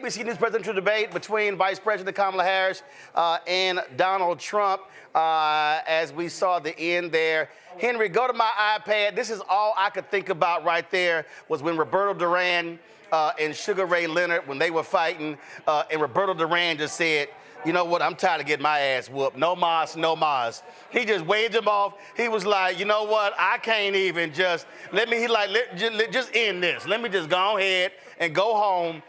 ABC News presidential debate between Vice President Kamala Harris and Donald Trump. As we saw the end there. Henry, go to my iPad. This is all I could think about right there was when Roberto Duran and Sugar Ray Leonard, when they were fighting, and Roberto Duran just said, you know what, I'm tired of getting my ass whooped. No mas, no mas. He just waved him off. He was like, you know what, I can't even just, just end this. Let me just go ahead and go home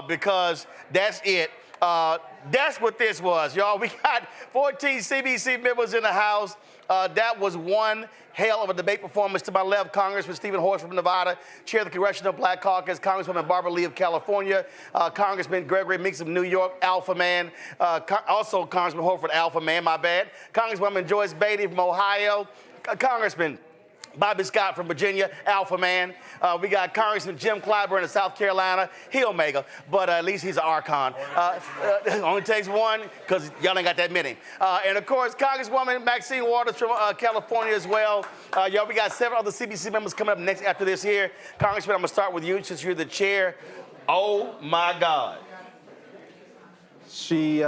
because that's it. That's what this was, y'all. We got 14 CBC members in the House. That was one hell of a debate performance. To my left, Congressman Stephen Horst from Nevada, Chair of the Congressional Black Caucus, Congresswoman Barbara Lee of California, Congressman Gregory Meeks of New York, Alpha Man, also Congressman Horford, Alpha Man, my bad, Congresswoman Joyce Beatty from Ohio, Congressman Bobby Scott from Virginia, Alpha Man. We got Congressman Jim Clyburn of South Carolina, he Omega, but at least he's an Archon. Only takes one, because y'all ain't got that many. And of course, Congresswoman Maxine Waters from California as well. Y'all, we got 7 other CBC members coming up next after this here. Congressman, I'm gonna start with you since you're the chair. Oh my God. She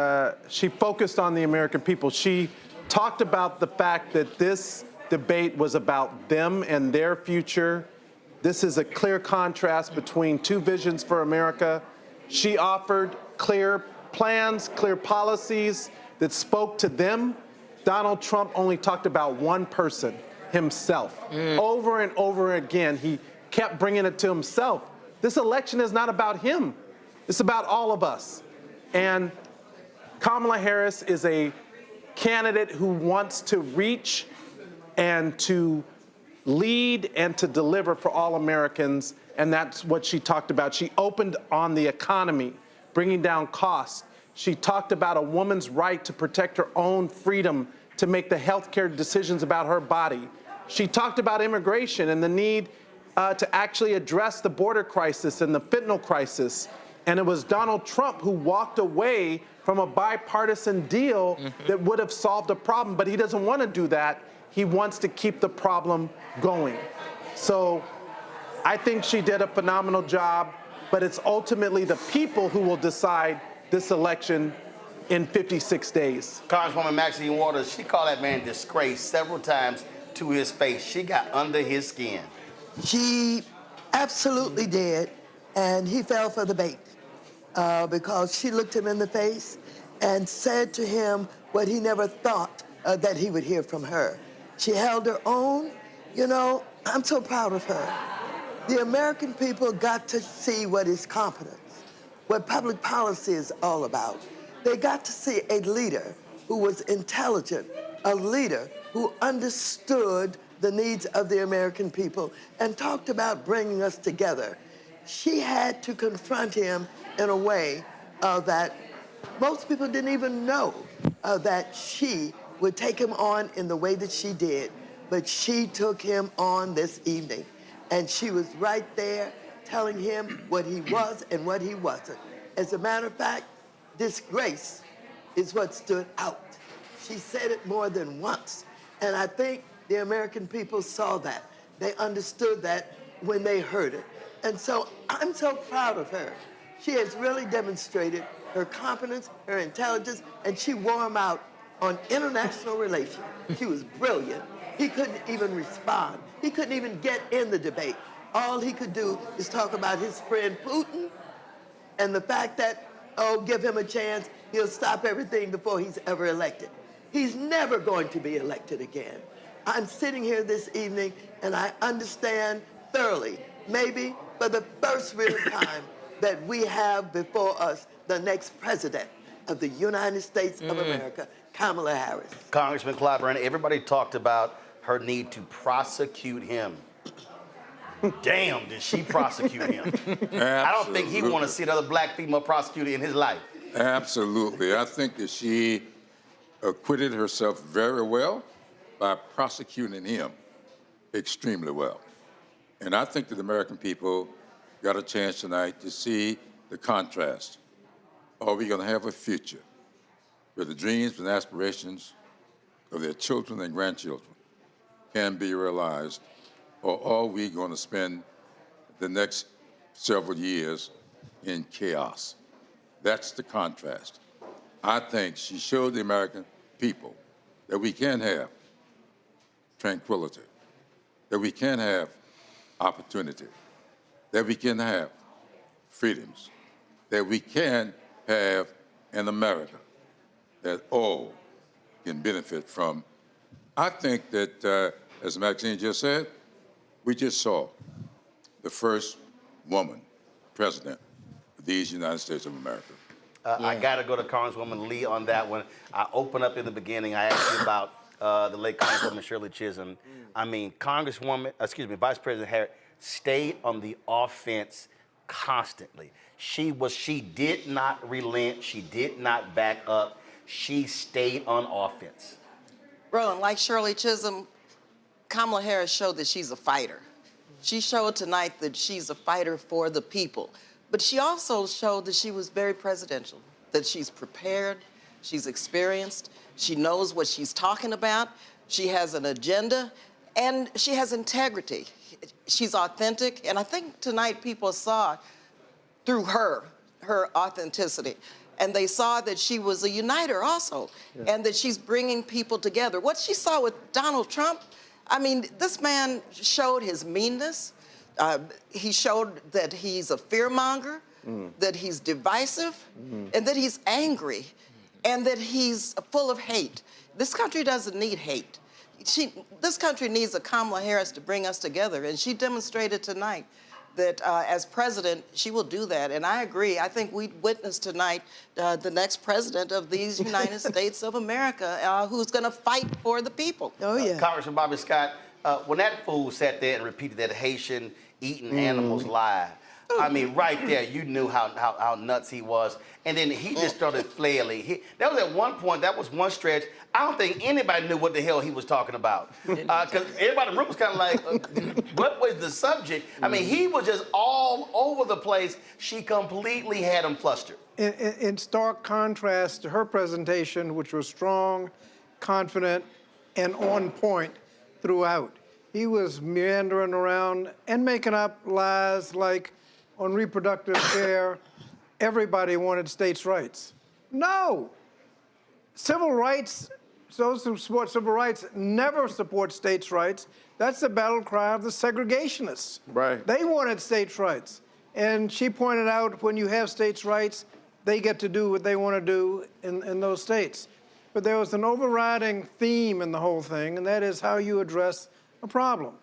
focused on the American people. She talked about the fact that this debate was about them and their future. This is a clear contrast between two visions for America. She offered clear plans, clear policies that spoke to them. Donald Trump only talked about one person, himself. Over and over again, he kept bringing it to himself. This election is not about him. It's about all of us. And Kamala Harris is a candidate who wants to reach and to lead and to deliver for all Americans, and that's what she talked about. She opened on the economy, bringing down costs. She talked about a woman's right to protect her own freedom to make the healthcare decisions about her body. She talked about immigration and the need to actually address the border crisis and the fentanyl crisis. And it was Donald Trump who walked away from a bipartisan deal that would have solved a problem, but he doesn't want to do that. He wants to keep the problem going. So I think she did a phenomenal job, but it's ultimately the people who will decide this election in 56 days. Congresswoman Maxine Waters, she called that man disgrace several times to his face. She got under his skin. She absolutely did, and he fell for the bait because she looked him in the face and said to him what he never thought that he would hear from her. She held her own. You know, I'm so proud of her. The American people got to see what is competence, what public policy is all about. They got to see a leader who was intelligent, a leader who understood the needs of the American people and talked about bringing us together. She had to confront him in a way that most people didn't even know that she would take him on in the way that she did, but she took him on this evening. And she was right there telling him what he was and what he wasn't. As a matter of fact, disgrace is what stood out. She said it more than once. And I think the American people saw that. They understood that when they heard it. And so I'm so proud of her. She has really demonstrated her competence, her intelligence, and she wore him out on international relations. She was brilliant. He couldn't even respond. He couldn't even get in the debate. All he could do is talk about his friend Putin and the fact that, oh, give him a chance, he'll stop everything before he's ever elected. He's never going to be elected again. I'm sitting here this evening and I understand thoroughly, maybe for the first real time, that we have before us the next president of the United States of America, Kamala Harris. Congressman Clyburn, everybody talked about her need to prosecute him. Damn, did she prosecute him? I don't think he want to see another black female prosecuted in his life. Absolutely. I think that she acquitted herself very well by prosecuting him extremely well. And I think that the American people got a chance tonight to see the contrast. Are we going to have a future where the dreams and aspirations of their children and grandchildren can be realized, or are we going to spend the next several years in chaos? That's the contrast. I think she showed the American people that we can have tranquility, that we can have opportunity, that we can have freedoms, that we can have an America that all can benefit from. I think that, as Maxine just said, we just saw the first woman president of these United States of America. I got to go to Congresswoman Lee on that one. I opened up in the beginning. I asked you about the late Congresswoman Shirley Chisholm. I mean, Vice President Harris stayed on the offense constantly. She did not relent. She did not back up. She stayed on offense. Roland, like Shirley Chisholm, Kamala Harris showed that she's a fighter. She showed tonight that she's a fighter for the people. But she also showed that she was very presidential, that she's prepared, she's experienced, she knows what she's talking about, she has an agenda, and she has integrity. She's authentic, and I think tonight people saw through her authenticity. And they saw that she was a uniter also, and that she's bringing people together. What she saw with Donald Trump, I mean, this man showed his meanness. He showed that he's a fearmonger, that he's divisive, and that he's angry, and that he's full of hate. This country doesn't need hate. This country needs a Kamala Harris to bring us together, and she demonstrated tonight that as president, she will do that. And I agree. I think we witnessed tonight the next president of these United States of America who's going to fight for the people. Oh, yeah. Congressman Bobby Scott, when that fool sat there and repeated that Haitian eating animals lie, I mean, right there, you knew how nuts he was. And then he just started flailing. That was at one point, that was one stretch. I don't think anybody knew what the hell he was talking about. Because everybody in the room was kind of like, what was the subject? I mean, he was just all over the place. She completely had him flustered. In stark contrast to her presentation, which was strong, confident, and on point throughout. He was meandering around and making up lies like on reproductive care, everybody wanted states' rights. No. Civil rights, those who support civil rights never support states' rights. That's the battle cry of the segregationists. Right. They wanted states' rights. And she pointed out when you have states' rights, they get to do what they want to do in those states. But there was an overriding theme in the whole thing, and that is how you address a problem.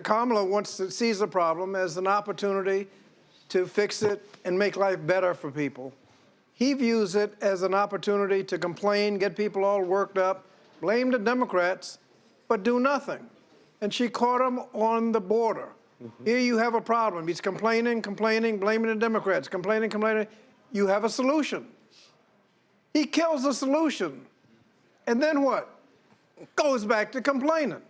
Kamala sees the problem as an opportunity to fix it and make life better for people. He views it as an opportunity to complain, get people all worked up, blame the Democrats, but do nothing. And she caught him on the border. Here you have a problem. He's complaining, blaming the Democrats, complaining. You have a solution. He kills the solution. And then what? Goes back to complaining.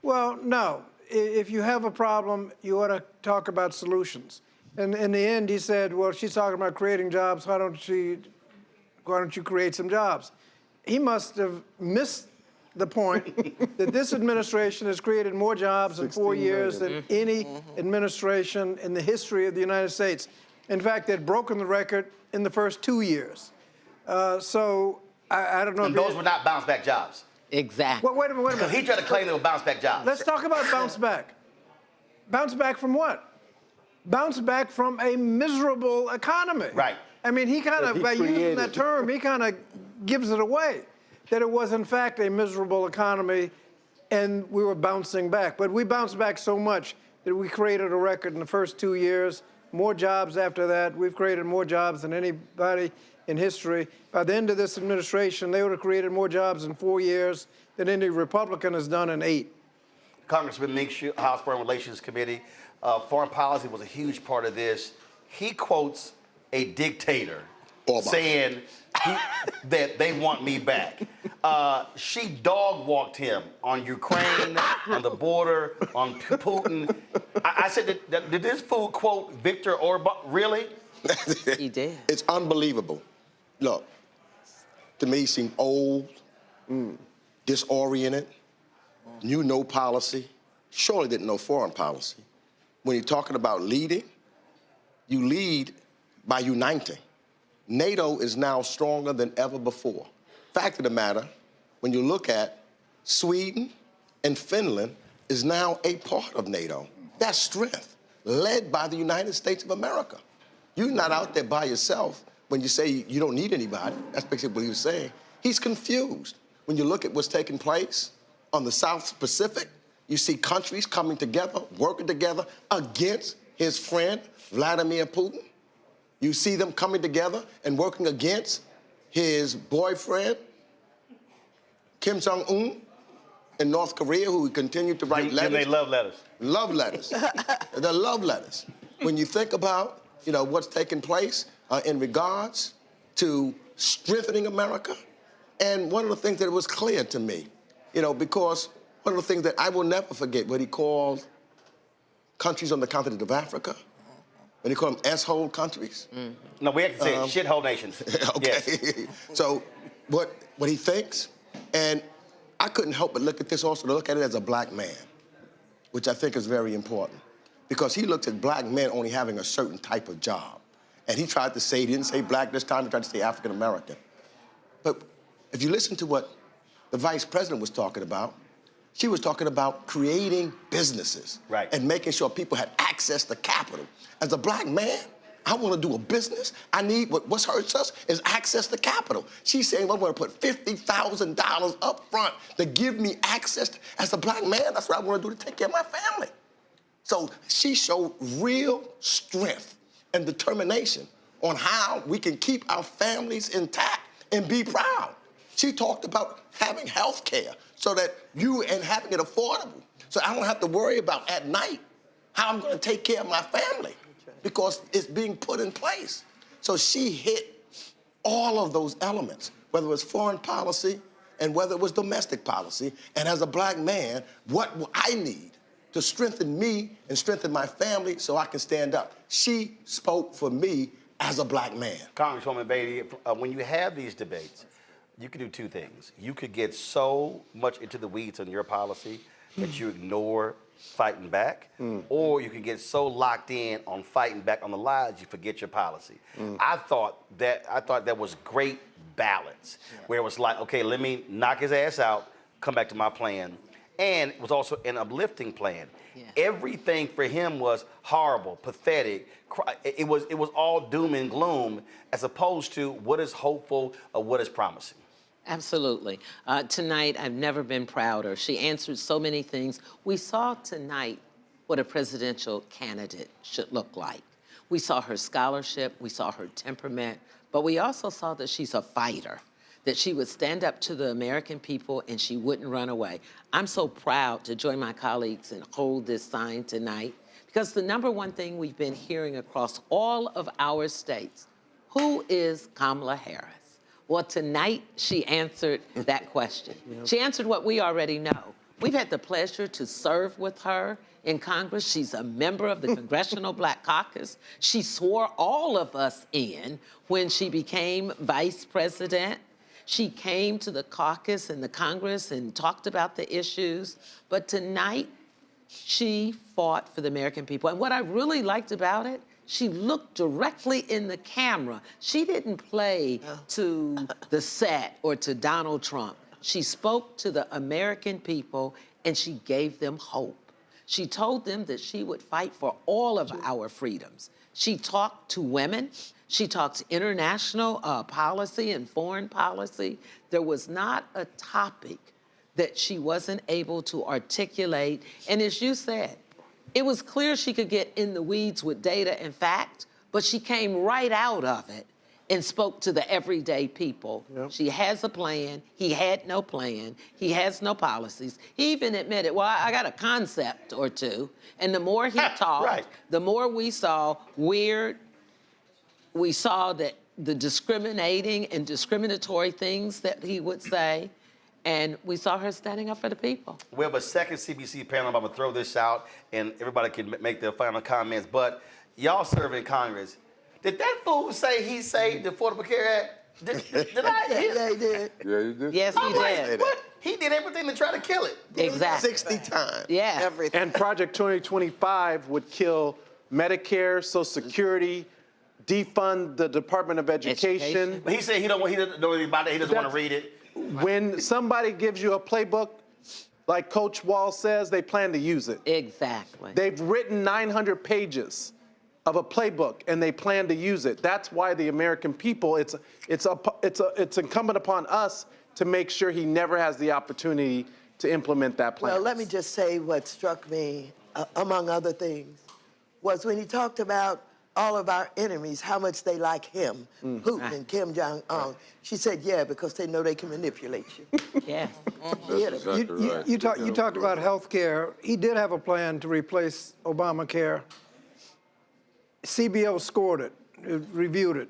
Well, no. If you have a problem, you ought to talk about solutions. And in the end, he said, well, she's talking about creating jobs. Why don't you create some jobs? He must have missed the point that this administration has created more jobs in 4 years than any administration in the history of the United States. In fact, they'd broken the record in the first 2 years. So I don't know. And those were not bounce back jobs. Exactly. Well, wait a minute. He tried to claim they were bounce back jobs. Let's talk about bounce back. Bounce back from what? Bounce back from a miserable economy. Right. I mean, he kind of, by using that term, he kind of gives it away, that it was, in fact, a miserable economy, and we were bouncing back. But we bounced back so much that we created a record in the first 2 years, more jobs after that. We've created more jobs than anybody in history. By the end of this administration, they would have created more jobs in 4 years than any Republican has done in 8. Congressman Meeks, House Foreign Relations Committee, foreign policy was a huge part of this. He quotes a dictator saying that they want me back. She dog-walked him on Ukraine, on the border, on Putin. I said, did this fool quote Victor Orban? Really? He did. It's unbelievable. Look, to me, he seemed old, disoriented, knew no policy, surely didn't know foreign policy. when you're talking about leading, you lead by uniting. NATO is now stronger than ever before. Fact of the matter, when you look at Sweden and Finland is now a part of NATO. That's strength, led by the United States of America. You're not out there by yourself when you say you don't need anybody. That's basically what he was saying. He's confused. When you look at what's taking place on the South Pacific, you see countries coming together, working together against his friend, Vladimir Putin. You see them coming together and working against his boyfriend, Kim Jong-un, in North Korea, who continued to write letters. They love letters. Love letters. They're love letters. When you think about, what's taking place in regards to strengthening America, and one of the things that was clear to me, because one of the things that I will never forget, what he called countries on the continent of Africa, when he called them S-hole countries. No, we have to say shithole nations. Okay. Yes. So what he thinks, and I couldn't help but look at this also, to look at it as a black man, which I think is very important, because he looked at black men only having a certain type of job. And he tried to say, he didn't say black this time, he tried to say African American. But if you listen to what the vice president was talking about, she was talking about creating businesses, right, and making sure people had access to capital. As a black man, I want to do a business. I need, what hurts us is access to capital. She's saying, I'm going to put $50,000 up front to give me access. As a black man, that's what I want to do to take care of my family. So she showed real strength and determination on how we can keep our families intact and be proud. She talked about having health care so that and having it affordable. So I don't have to worry about at night how I'm going to take care of my family, because it's being put in place. So she hit all of those elements, whether it was foreign policy and whether it was domestic policy. And as a black man, what will I need to strengthen me and strengthen my family so I can stand up? She spoke for me as a black man. Congresswoman Beatty, when you have these debates, you could do two things. You could get so much into the weeds on your policy that you ignore fighting back, or you can get so locked in on fighting back on the lies you forget your policy. I thought that was great balance, where it was like, okay, let me knock his ass out, come back to my plan, and it was also an uplifting plan. Everything for him was horrible, pathetic. It was all doom and gloom, as opposed to what is hopeful or what is promising. Absolutely. Tonight, I've never been prouder. She answered so many things. We saw tonight what a presidential candidate should look like. We saw her scholarship, we saw her temperament, but we also saw that she's a fighter, that she would stand up to the American people and she wouldn't run away. I'm so proud to join my colleagues and hold this sign tonight, because the number one thing we've been hearing across all of our states, who is Kamala Harris? Well, tonight, she answered that question. She answered what we already know. We've had the pleasure to serve with her in Congress. She's a member of the Congressional Black Caucus. She swore all of us in when she became vice president. She came to the caucus and the Congress and talked about the issues. But tonight, she fought for the American people. And what I really liked about it, she looked directly in the camera. She didn't play to the set or to Donald Trump. She spoke to the American people and she gave them hope. She told them that she would fight for all of our freedoms. She talked to women. She talked international policy and foreign policy. There was not a topic that she wasn't able to articulate. And as you said, it was clear she could get in the weeds with data and fact, but she came right out of it and spoke to the everyday people. She has a plan. He had no plan. He has no policies. He even admitted, well, I got a concept or two. And the more he talked, the more we saw that the discriminating and discriminatory things that he would say. And we saw her standing up for the people. We have a second CBC panel. I'm going to throw this out, and everybody can make their final comments. But y'all serve in Congress. Did that fool say he saved the Affordable Care Act? Did I hear? Yeah, he did. Yeah, you did. Yes, he did. What? he did everything to try to kill it. Exactly. 60 times. Yeah. Everything. And Project 2025 would kill Medicare, Social Security, defund the Department of Education. But he said he doesn't know anything about it. He doesn't want to read it. When somebody gives you a playbook, like Coach Wall says, they plan to use it. Exactly. They've written 900 pages of a playbook, and they plan to use it. That's why the American people, it's incumbent upon us to make sure he never has the opportunity to implement that plan. Well, let me just say what struck me, among other things, was when he talked about all of our enemies, how much they like him, Putin and Kim Jong-un. She said, yeah, because they know they can manipulate you. Yeah. That's exactly right. You talked about health care. He did have a plan to replace Obamacare. CBO scored it, reviewed it.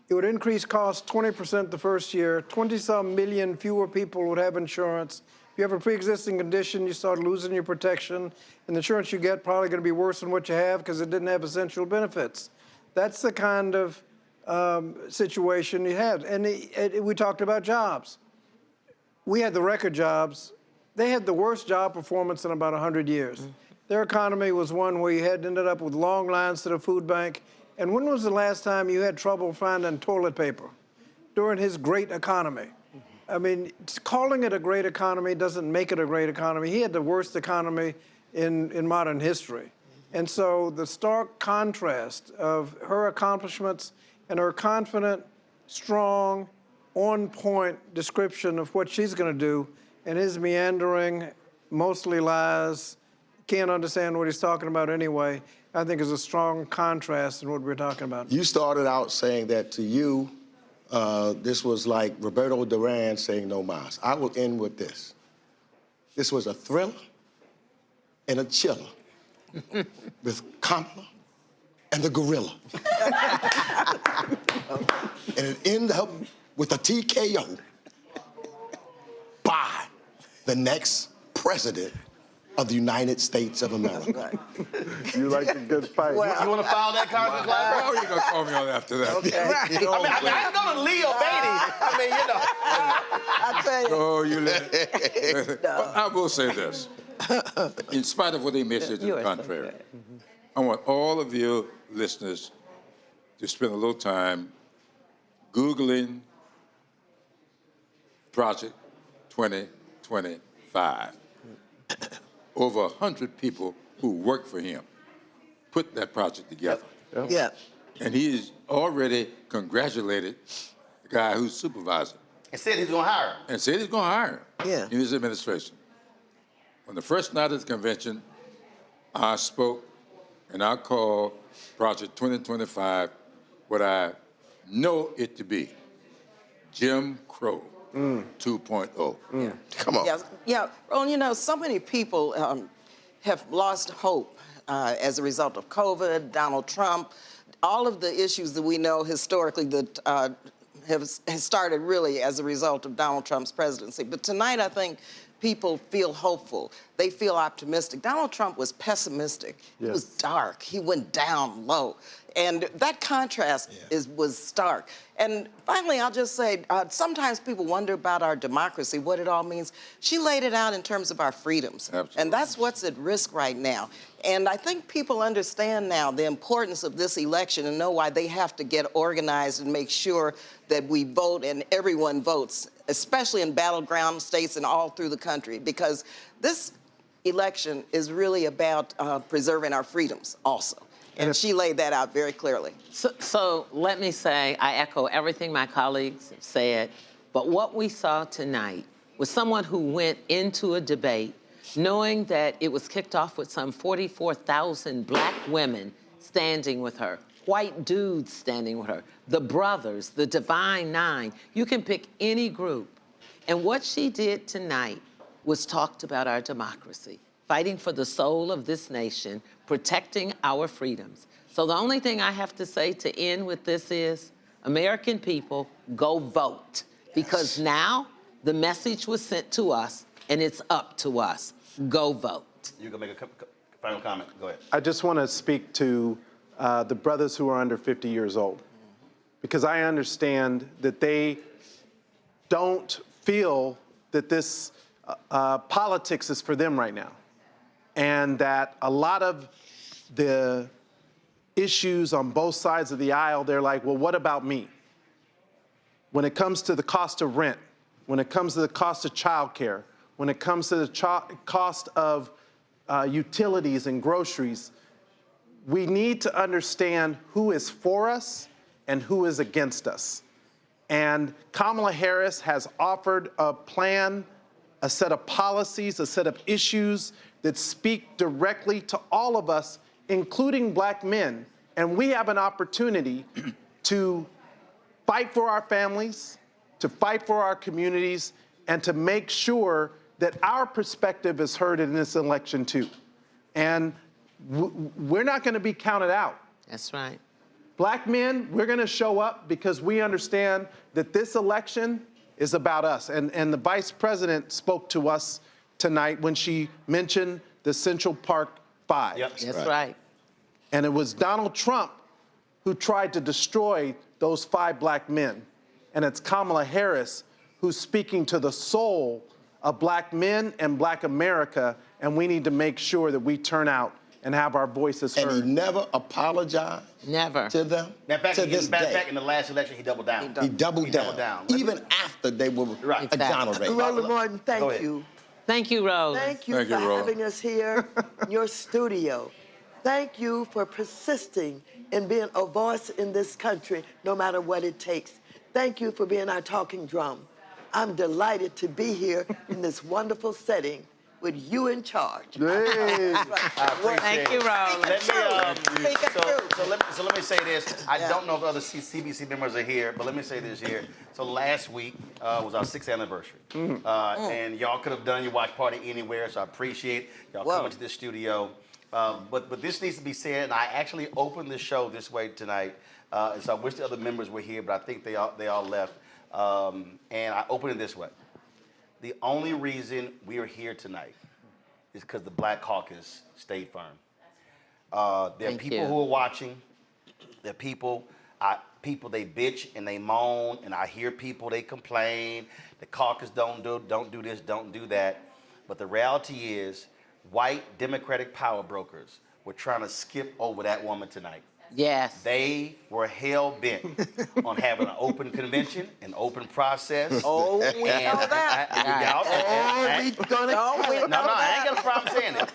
It would increase costs 20% the first year. 20-some million fewer people would have insurance. If you have a pre-existing condition, you start losing your protection, and the insurance you get probably going to be worse than what you have because it didn't have essential benefits. That's the kind of situation he had. And we talked about jobs. We had the record jobs. They had the worst job performance in about 100 years. Their economy was one where you had ended up with long lines to the food bank. And when was the last time you had trouble finding toilet paper? During his great economy. I mean, calling it a great economy doesn't make it a great economy. He had the worst economy in modern history. And so the stark contrast of her accomplishments and her confident, strong, on-point description of what she's going to do, and his meandering, mostly lies, can't understand what he's talking about anyway, I think is a strong contrast in what we're talking about. You started out saying that to you, this was like Roberto Duran saying no mas. I will end with this. This was a thriller and a chiller with Kamala and the gorilla. And it ended up with a TKO by the next president of the United States of America. You like a good fight. You want to file that, Congressman Clyburn? How are you going to call me on after that? Okay. I know the Leo Beatty. I tell you. Oh, you let it. But I will say this. In spite of what they may say to the contrary, I want all of you listeners to spend a little time Googling Project 2025. Over 100 people who worked for him put that project together. Yeah. And he's already congratulated the guy who's supervising. And said he's going to hire him. And said he's going to hire him Yeah. in his administration. On the first night of the convention, I spoke and I called Project 2025 what I know it to be, Jim Crow 2.0. Come on. Yeah. Well, you know, so many people have lost hope as a result of COVID, Donald Trump, all of the issues that we know historically that has started really as a result of Donald Trump's presidency. But tonight, I think people feel hopeful. They feel optimistic. Donald Trump was pessimistic. He was dark. He went down low. And that contrast was stark. And finally, I'll just say, sometimes people wonder about our democracy, what it all means. She laid it out in terms of our freedoms. Absolutely. And that's what's at risk right now. And I think people understand now the importance of this election and know why they have to get organized and make sure that we vote and everyone votes, especially in battleground states and all through the country, because this election is really about preserving our freedoms also. And she laid that out very clearly. So let me say, I echo everything my colleagues have said, but what we saw tonight was someone who went into a debate knowing that it was kicked off with some 44,000 black women standing with her, white dudes standing with her, the brothers, the Divine Nine. You can pick any group. And what she did tonight was talked about our democracy, fighting for the soul of this nation, protecting our freedoms. So the only thing I have to say to end with this is, American people, go vote. Because now the message was sent to us and it's up to us. Go vote. You can make a final comment. Go ahead. I just want to speak to the brothers who are under 50 years old, because I understand that they don't feel that this politics is for them right now, and that a lot of the issues on both sides of the aisle, they're like, well, what about me? When it comes to the cost of rent, when it comes to the cost of childcare, when it comes to the cost of utilities and groceries, we need to understand who is for us and who is against us. And Kamala Harris has offered a plan, a set of policies, a set of issues that speak directly to all of us, including black men. And we have an opportunity to fight for our families, to fight for our communities, and to make sure that our perspective is heard in this election too. And we're not going to be counted out. That's right. Black men, we're going to show up because we understand that this election is about us. And the vice president spoke to us tonight when she mentioned the Central Park Five. Yep. That's right. And it was Donald Trump who tried to destroy those 5 black men. And it's Kamala Harris who's speaking to the soul of black men and black America. And we need to make sure that we turn out and have our voices heard. And he never apologized Never. to them. Matter of to this fact, day. back in the last election, he doubled down. He doubled down. Even after they were Right. exonerated. Roland Martin, Go thank ahead. you. Thank you, Rose. Thank you Thank for you, Roland. having us here in your studio. Thank you for persisting in being a voice in this country, no matter what it takes. Thank you for being our talking drum. I'm delighted to be here in this wonderful setting with you in charge. Hey. I appreciate Thank you, it. Rose. Let me say this. I don't know if other CBC members are here, but let me say this here. So last week was our 6th anniversary. And y'all could have done your watch party anywhere, so I appreciate y'all coming to the studio. But this needs to be said, and I actually opened the show this way tonight. And so I wish the other members were here, but I think they all left. And I opened it this way. The only reason we are here tonight is because the Black Caucus stayed firm. There are people who are watching. There are people they bitch and they moan, and I hear people, they complain. The caucus don't do this, don't do that. But the reality is, white Democratic power brokers were trying to skip over that woman tonight. Yes. They were hell-bent on having an open convention, an open process. Oh, we know that. I ain't got a problem saying it.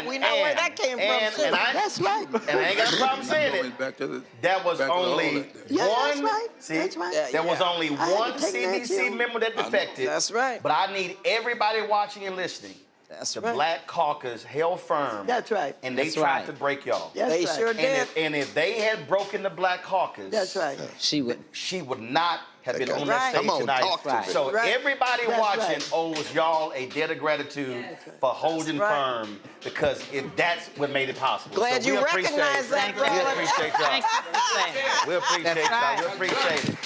We know where that came from, too. That's right. And I ain't got a problem saying it. That was only That's one. right. See, That's right. there was only I had one to take that, CBC too. member that defected. That's right. But I need everybody watching and listening. That's the right. Black Caucus held firm. That's right. And they That's tried right. to break y'all. That's They right. sure did. And if they had broken the Black Caucus, That's right. She would. she would not have been on Right. that stage Come on, tonight. talk to me. So Right. everybody That's watching right. owes y'all a debt of gratitude for holding That's right. firm, because that's what made it possible. Glad so we you appreciate recognize it. that, We brother. appreciate y'all. Thank you for saying. We appreciate That's y'all. right. We appreciate it.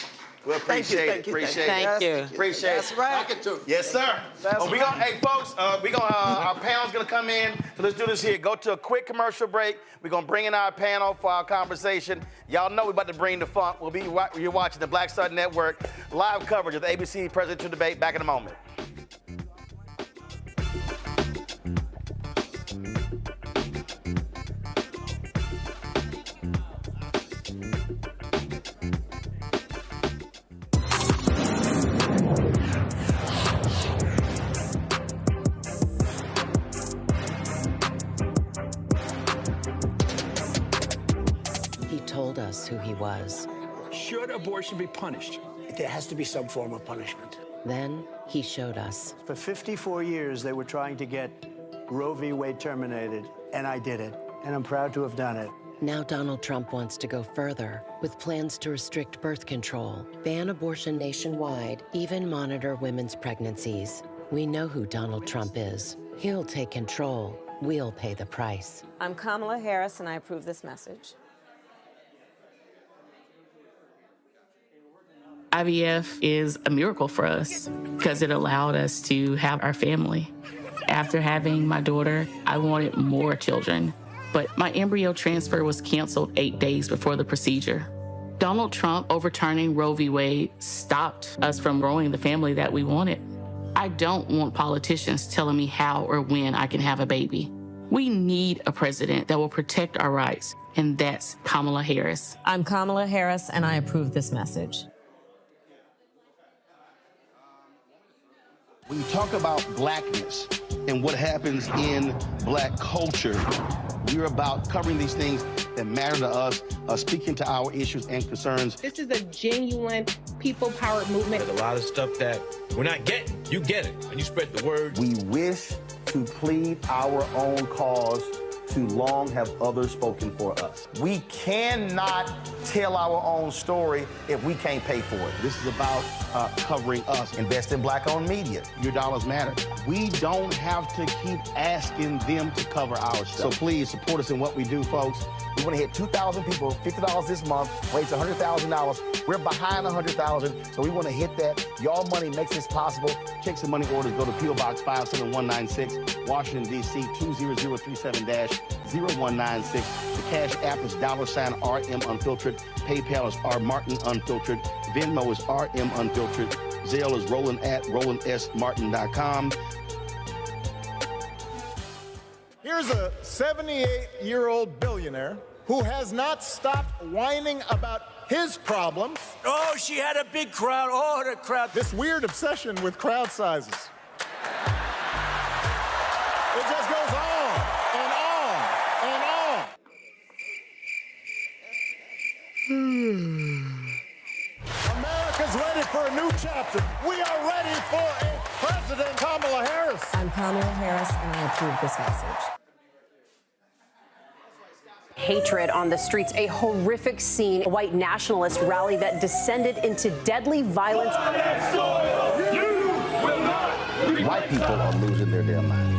We appreciate it. Appreciate it. Thank you. Appreciate That's it. right. Yes, sir. We gonna, hey, folks, our panel's gonna come in. So let's do this here. Go to a quick commercial break. We're gonna bring in our panel for our conversation. Y'all know we're about to bring the funk. You're watching the Black Star Network live coverage of the ABC presidential debate. Back in a moment. He told us who he was. Should abortion be punished? There has to be some form of punishment. Then he showed us. For 54 years, they were trying to get Roe v. Wade terminated, and I did it, and I'm proud to have done it. Now Donald Trump wants to go further with plans to restrict birth control, ban abortion nationwide, even monitor women's pregnancies. We know who Donald Trump is. He'll take control. We'll pay the price. I'm Kamala Harris, and I approve this message. IVF is a miracle for us because it allowed us to have our family. After having my daughter, I wanted more children, but my embryo transfer was canceled 8 days before the procedure. Donald Trump overturning Roe v. Wade stopped us from growing the family that we wanted. I don't want politicians telling me how or when I can have a baby. We need a president that will protect our rights, and that's Kamala Harris. I'm Kamala Harris, and I approve this message. When you talk about blackness and what happens in black culture, we're about covering these things that matter to us, speaking to our issues and concerns. This is a genuine people-powered movement. There's a lot of stuff that we're not getting. You get it, and you spread the word. We wish to plead our own cause. Too long have others spoken for us. We cannot tell our own story if we can't pay for it. This is about covering us. Invest in black-owned media. Your dollars matter. We don't have to keep asking them to cover our stuff. So please support us in what we do, folks. We want to hit 2,000 people, $50 this month, raise $100,000. We're behind 100,000, so we want to hit that. Y'all money makes this possible. Checks and money orders go to P.O. Box 57196, Washington, D.C. 20037-0196. The Cash App is $RM Unfiltered. PayPal is R Martin Unfiltered. Venmo is RM Unfiltered. Zelle is roland@rolandsmartin.com. Here's a 78-year-old billionaire who has not stopped whining about his problems. Oh, she had a big crowd. Oh, the crowd. This weird obsession with crowd sizes. It just goes on and on and on. America's ready for a new chapter. We are ready for a President Kamala Harris. I'm Kamala Harris, and I approve this message. Hatred on the streets, a horrific scene, a white nationalist rally that descended into deadly violence. White people are losing their damn minds.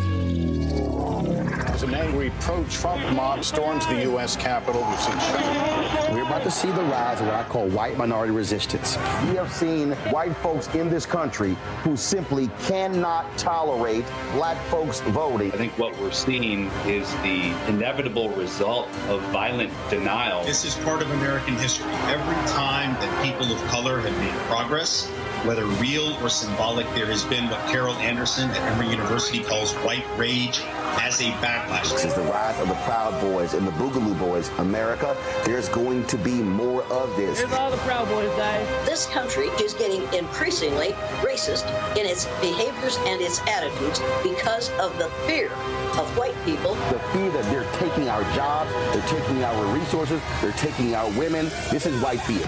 As an angry pro-Trump mob storms the U.S. Capitol, we've seen shooting. We're about to see the rise of what I call white minority resistance. We have seen white folks in this country who simply cannot tolerate black folks voting. I think what we're seeing is the inevitable result of violent denial. This is part of American history. Every time that people of color have made progress, whether real or symbolic, there has been what Carol Anderson at Emory University calls white rage as a backlash. This is the rise of the Proud Boys and the Boogaloo Boys. America, there's going to be more of this. Here's all the Proud Boys, guys. This country is getting increasingly racist in its behaviors and its attitudes because of the fear of white people. The fear that they're taking our jobs, they're taking our resources, they're taking our women. This is white fear.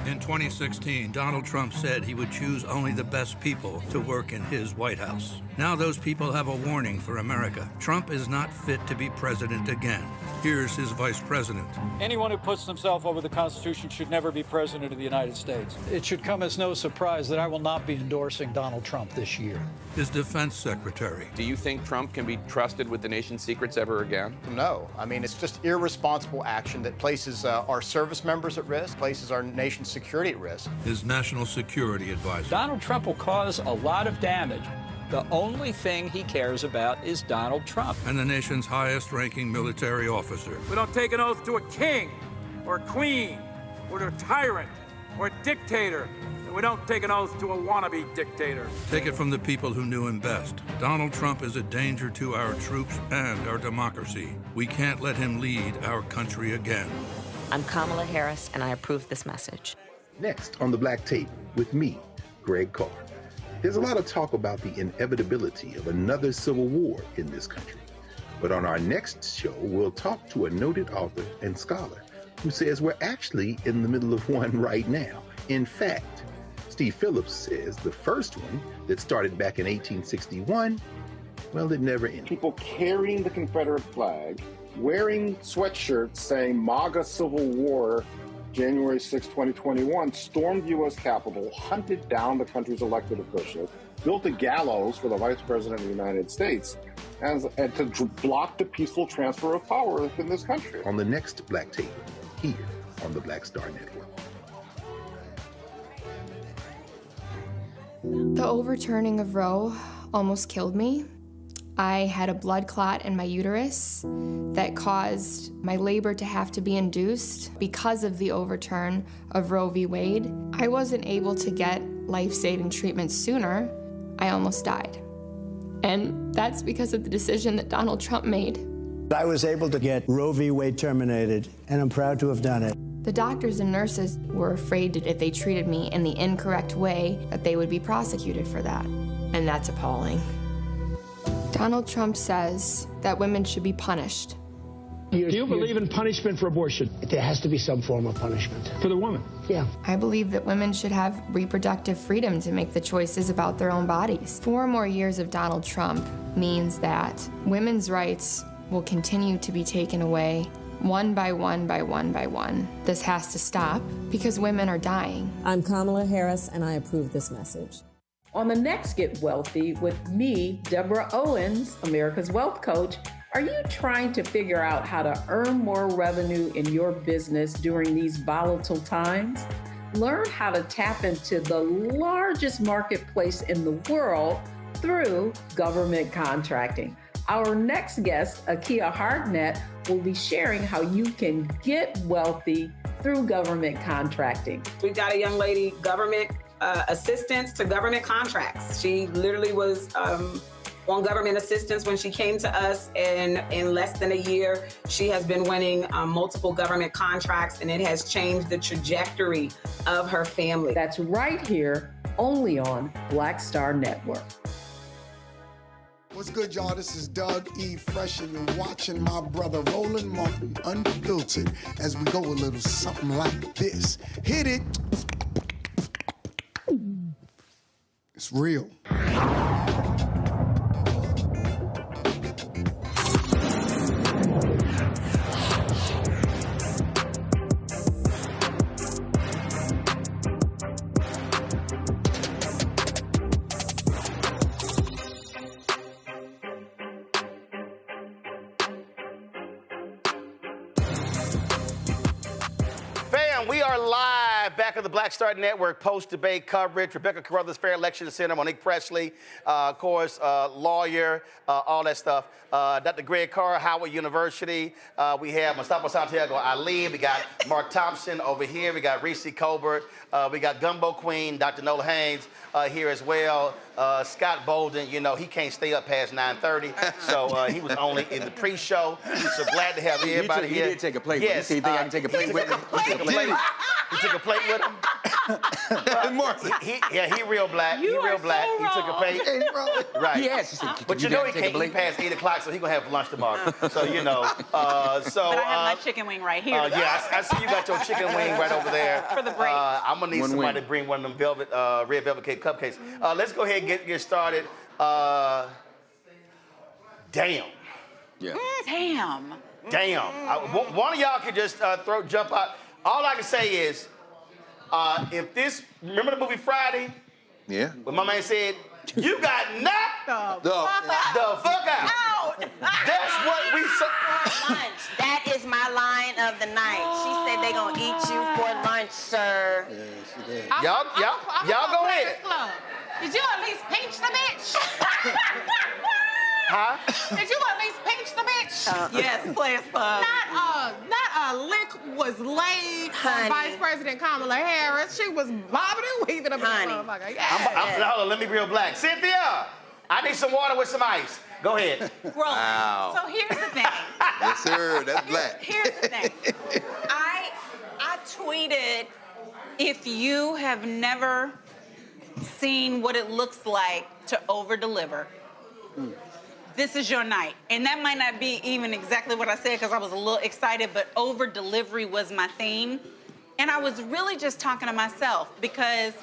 In 2016, Donald Trump said he would choose only the best people to work in his White House. Now those people have a warning for America. Trump is not fit to be president again. Here's his vice president. Anyone who puts himself over the Constitution should never be president of the United States. It should come as no surprise that I will not be endorsing Donald Trump this year. His defense secretary. Do you think Trump can be trusted with the nation's secrets ever again? No. I mean, it's just irresponsible action that places our service members at risk, places our nation's security at risk. His national security advisor. Donald Trump will cause a lot of damage. The only thing he cares about is Donald Trump. And the nation's highest-ranking military officer. We don't take an oath to a king or a queen or to a tyrant or a dictator. And we don't take an oath to a wannabe dictator. Take it from the people who knew him best. Donald Trump is a danger to our troops and our democracy. We can't let him lead our country again. I'm Kamala Harris, and I approve this message. Next on the Black Tape with me, Greg Carr. There's a lot of talk about the inevitability of another civil war in this country. But on our next show, we'll talk to a noted author and scholar who says we're actually in the middle of one right now. In fact, Steve Phillips says the first one that started back in 1861, well, it never ended. People carrying the Confederate flag, wearing sweatshirts saying MAGA Civil War, January 6, 2021, stormed the U.S. Capitol, hunted down the country's elected officials, built a gallows for the Vice President of the United States, and to block the peaceful transfer of power in this country. On the next Black Tape, here on the Black Star Network. The overturning of Roe almost killed me. I had a blood clot in my uterus that caused my labor to have to be induced because of the overturn of Roe v. Wade. I wasn't able to get life-saving treatment sooner. I almost died. And that's because of the decision that Donald Trump made. I was able to get Roe v. Wade terminated, and I'm proud to have done it. The doctors and nurses were afraid that if they treated me in the incorrect way, that they would be prosecuted for that. And that's appalling. Donald Trump says that women should be punished. Do you believe in punishment for abortion? There has to be some form of punishment. For the woman? Yeah. I believe that women should have reproductive freedom to make the choices about their own bodies. 4 more years of Donald Trump means that women's rights will continue to be taken away one by one by one by one. This has to stop because women are dying. I'm Kamala Harris, and I approve this message. On the next Get Wealthy with me, Deborah Owens, America's Wealth Coach, are you trying to figure out how to earn more revenue in your business during these volatile times? Learn how to tap into the largest marketplace in the world through government contracting. Our next guest, Akia Hardnett, will be sharing how you can get wealthy through government contracting. We've got a young lady, government assistance to government contracts. She literally was on government assistance when she came to us, and in less than a year, she has been winning multiple government contracts, and it has changed the trajectory of her family. That's right here, only on Black Star Network. What's good, y'all? This is Doug E. Fresh, and you're watching my brother Roland Martin Unfiltered as we go a little something like this. Hit it. It's real. We are live back at the Black Star Network post-debate coverage. Rebecca Carruthers, Fair Election Center, Monique Presley, of course, lawyer, all that stuff. Dr. Greg Carr, Howard University. We have Mustafa Santiago Ali. We got Mark Thompson over here. We got Reese Colbert. We got Gumbo Queen, Dr. Nola Haynes here as well. Scott Bolden, you know, he can't stay up past 9:30, so he was only in the pre-show. So glad to have everybody here. He did take a plate. Yes, You think I can take a plate with me? He took a plate. He took a plate with him. He real black. He real black. He took a plate. Right. He asked. But you know he can't eat past 8 o'clock, so he's going to have lunch tomorrow. So, you know. But I have my chicken wing right here. Yeah, I see you got your chicken wing right over there. For the break. I'm going to need somebody to bring one of them red velvet cake cupcakes. Let's go ahead and get started. Damn. Yeah. Damn. One of y'all could just jump out. All I can say is, if this, remember the movie Friday? Yeah. When my man said, you got knocked the fuck out. That's what we saw. Lunch. That is my line of the night. She said they gonna eat you for lunch, sir. Yeah, she did. Y'all go ahead. Did you at least pinch the bitch? Huh? Did you at least pinch the bitch? Yes, please, Not a lick was laid on Vice President Kamala Harris. She was bobbing and weaving up in the motherfucker. Yes. Hold on, let me be real black. Cynthia, I need some water with some ice. Go ahead. Wow. So here's the thing. Yes, sir. That's black. Here's the thing. I tweeted, if you have never seen what it looks like to over-deliver, this is your night. And that might not be even exactly what I said because I was a little excited, but over-delivery was my theme. And I was really just talking to myself because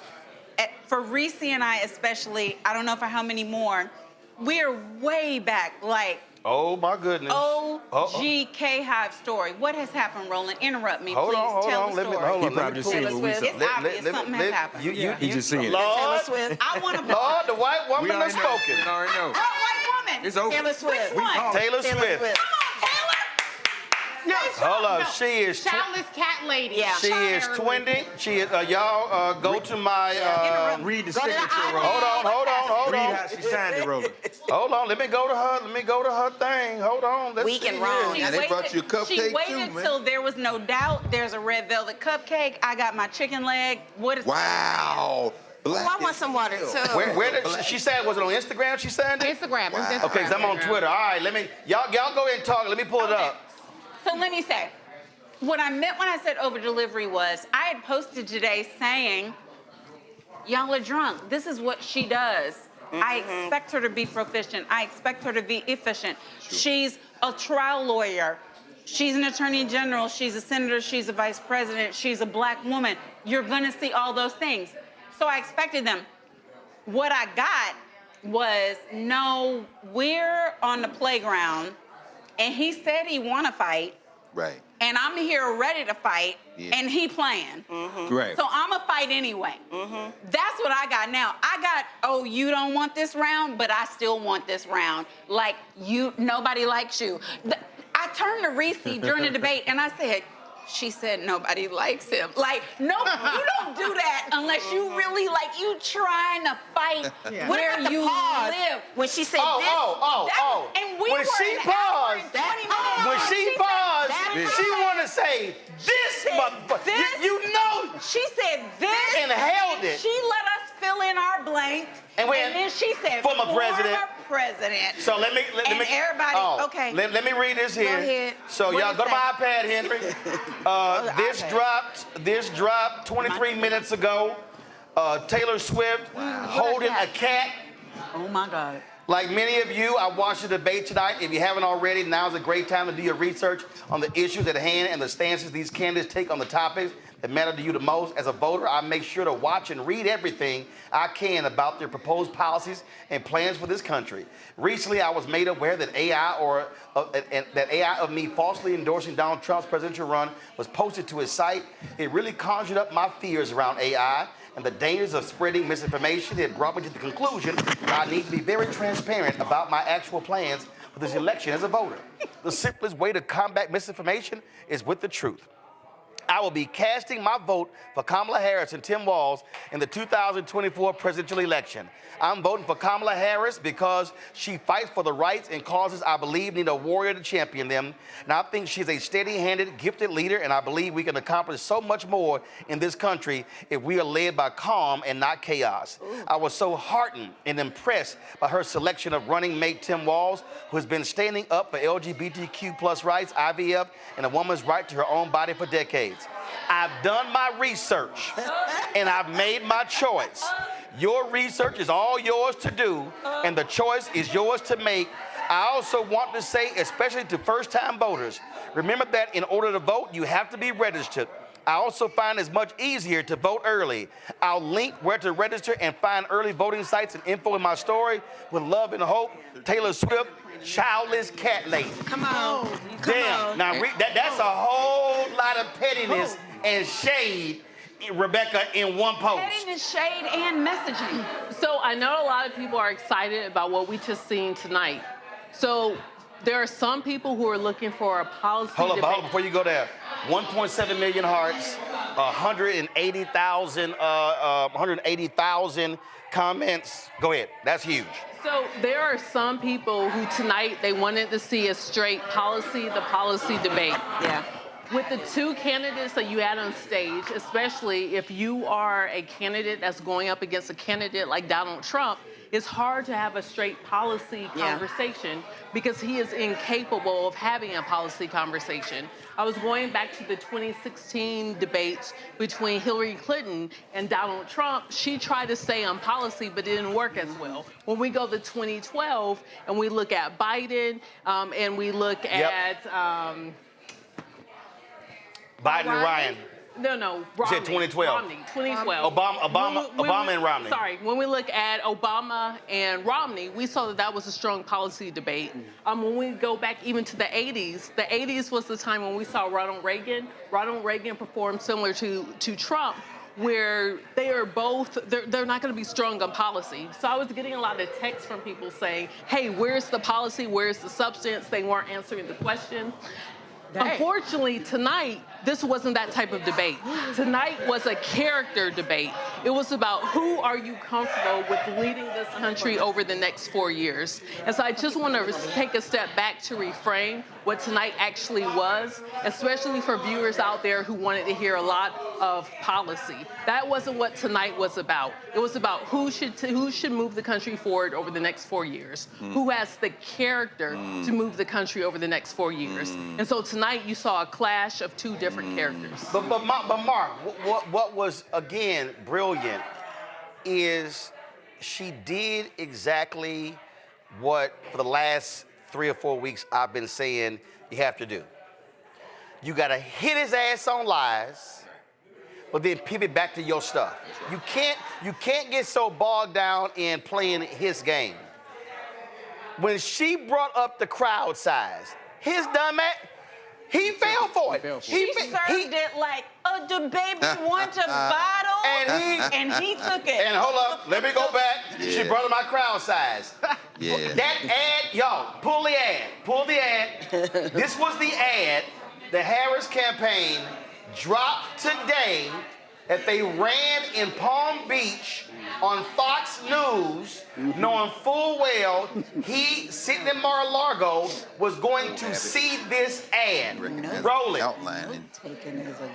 for Reese and I especially, I don't know for how many more, we're way back, like, oh my goodness. OG K-Hive story. What has happened, Roland? Interrupt me, hold please. On, Tell the story. He probably just seen what we saw. It's obvious something has happened. He just seen it. Lord, I want to. Lord, the white woman has spoken. We already know. What white woman? It's over. Taylor Swift. Which one? Taylor Swift. Come on, Taylor. Hold on, she is. Childless cat lady. Yeah. She is 20. She is. Y'all go to my. Read the signature, Roland. Hold on. Read how she signed it, Roland. Hold on. Let me go to her thing. Hold on. Let's Weak see and here. wrong. And they brought you a She cupcake waited too, man. till there was no doubt. There's a red velvet cupcake. I got my chicken leg. What is Wow. I want some water too. Where did she say? Was it on Instagram? She signed it. Instagram. Wow. It's Okay, 'cause I'm on Twitter. All right, let me. Y'all go ahead and talk. Let me pull it up. So let me say, what I meant when I said over delivery was I had posted today saying, y'all are drunk. This is what she does. I expect her to be proficient. I expect her to be efficient. Sure. She's a trial lawyer. She's an attorney general. She's a senator. She's a vice president. She's a black woman. You're gonna see all those things. So I expected them. What I got was, no, we're on the playground, and he said he wanna fight, Right. and I'm here ready to fight, and he playing. Right. So I'ma fight anyway. That's what I got now. I got, oh, you don't want this round, but I still want this round. Like, nobody likes you. I turned to Reese during the debate, and I said, she said nobody likes him. Like, no, you don't do that unless you really, like, you trying to fight where you live. When she said And we When were she an hour paused, and 20 minutes. when she paused, she want to say this motherfucker. You know. She said this. And held it. She let us fill in our blank. And then she said, former president. So let me. Everybody, okay. Let me read this here. Go ahead. So What y'all is go to my that? iPad, Henry. This dropped 23 minutes ago. Taylor Swift holding a cat. Oh my God. Like many of you, I watched the debate tonight. If you haven't already, now's a great time to do your research on the issues at hand and the stances these candidates take on the topics that matter to you the most. As a voter, I make sure to watch and read everything I can about their proposed policies and plans for this country. Recently, I was made aware that AI of me falsely endorsing Donald Trump's presidential run was posted to his site. It really conjured up my fears around AI and the dangers of spreading misinformation. It brought me to the conclusion that I need to be very transparent about my actual plans for this election as a voter. The simplest way to combat misinformation is with the truth. I will be casting my vote for Kamala Harris and Tim Walz in the 2024 presidential election. I'm voting for Kamala Harris because she fights for the rights and causes I believe need a warrior to champion them. And I think she's a steady-handed, gifted leader, and I believe we can accomplish so much more in this country if we are led by calm and not chaos. I was so heartened and impressed by her selection of running mate Tim Walz, who has been standing up for LGBTQ plus rights, IVF, and a woman's right to her own body for decades. I've done my research and I've made my choice. Your research is all yours to do and the choice is yours to make. I also want to say, especially to first-time voters, remember that in order to vote, you have to be registered. I also find it's much easier to vote early. I'll link where to register and find early voting sites and info in my story. With love and hope, Taylor Swift, childless cat lady. Come on. Damn. Now, that's a whole lot of pettiness and shade, Rebecca, in one post. Pettiness, shade, and messaging. So I know a lot of people are excited about what we just seen tonight. So there are some people who are looking for a policy Hold on, before you go there. 1.7 million hearts, 180,000 comments. Go ahead. That's huge. So there are some people who tonight they wanted to see a straight the policy debate. Yeah. With the two candidates that you had on stage, especially if you are a candidate that's going up against a candidate like Donald Trump, it's hard to have a straight policy conversation because he is incapable of having a policy conversation. I was going back to the 2016 debates between Hillary Clinton and Donald Trump. She tried to stay on policy, but it didn't work as well. When we go to 2012 and we look at Biden and we look at... Biden and Ryan. No, Romney. You said 2012. Romney, 2012. Obama and Romney. Sorry, when we look at Obama and Romney, we saw that was a strong policy debate. When we go back even to the 80s was the time when we saw Ronald Reagan. Ronald Reagan performed similar to Trump, where they are both, they're not going to be strong on policy. So I was getting a lot of texts from people saying, hey, where's the policy? Where's the substance? They weren't answering the question. Unfortunately, tonight, this wasn't that type of debate. Tonight was a character debate. It was about who are you comfortable with leading this country over the next 4 years. And so I just want to take a step back to reframe what tonight actually was, especially for viewers out there who wanted to hear a lot of policy. That wasn't what tonight was about. It was about who should move the country forward over the next 4 years, who has the character to move the country over the next 4 years. And so tonight you saw a clash of two different characters. But Mark, what was, again, brilliant is she did exactly what, for the last 3 or 4 weeks, I've been saying you have to do. You got to hit his ass on lies, but then pivot back to your stuff. You can't get so bogged down in playing his game. When she brought up the crowd size, his dumb ass, he fell for it. She served it like a DeBaby want a bottle, and he took it. And hold up, let me go back. Yeah. She brought up my crowd size. Yeah. That ad, y'all, pull the ad. This was the ad the Harris campaign dropped today that they ran in Palm Beach on Fox News, knowing full well he, sitting in Mar-a-Lago, was going to see this ad. Roll it.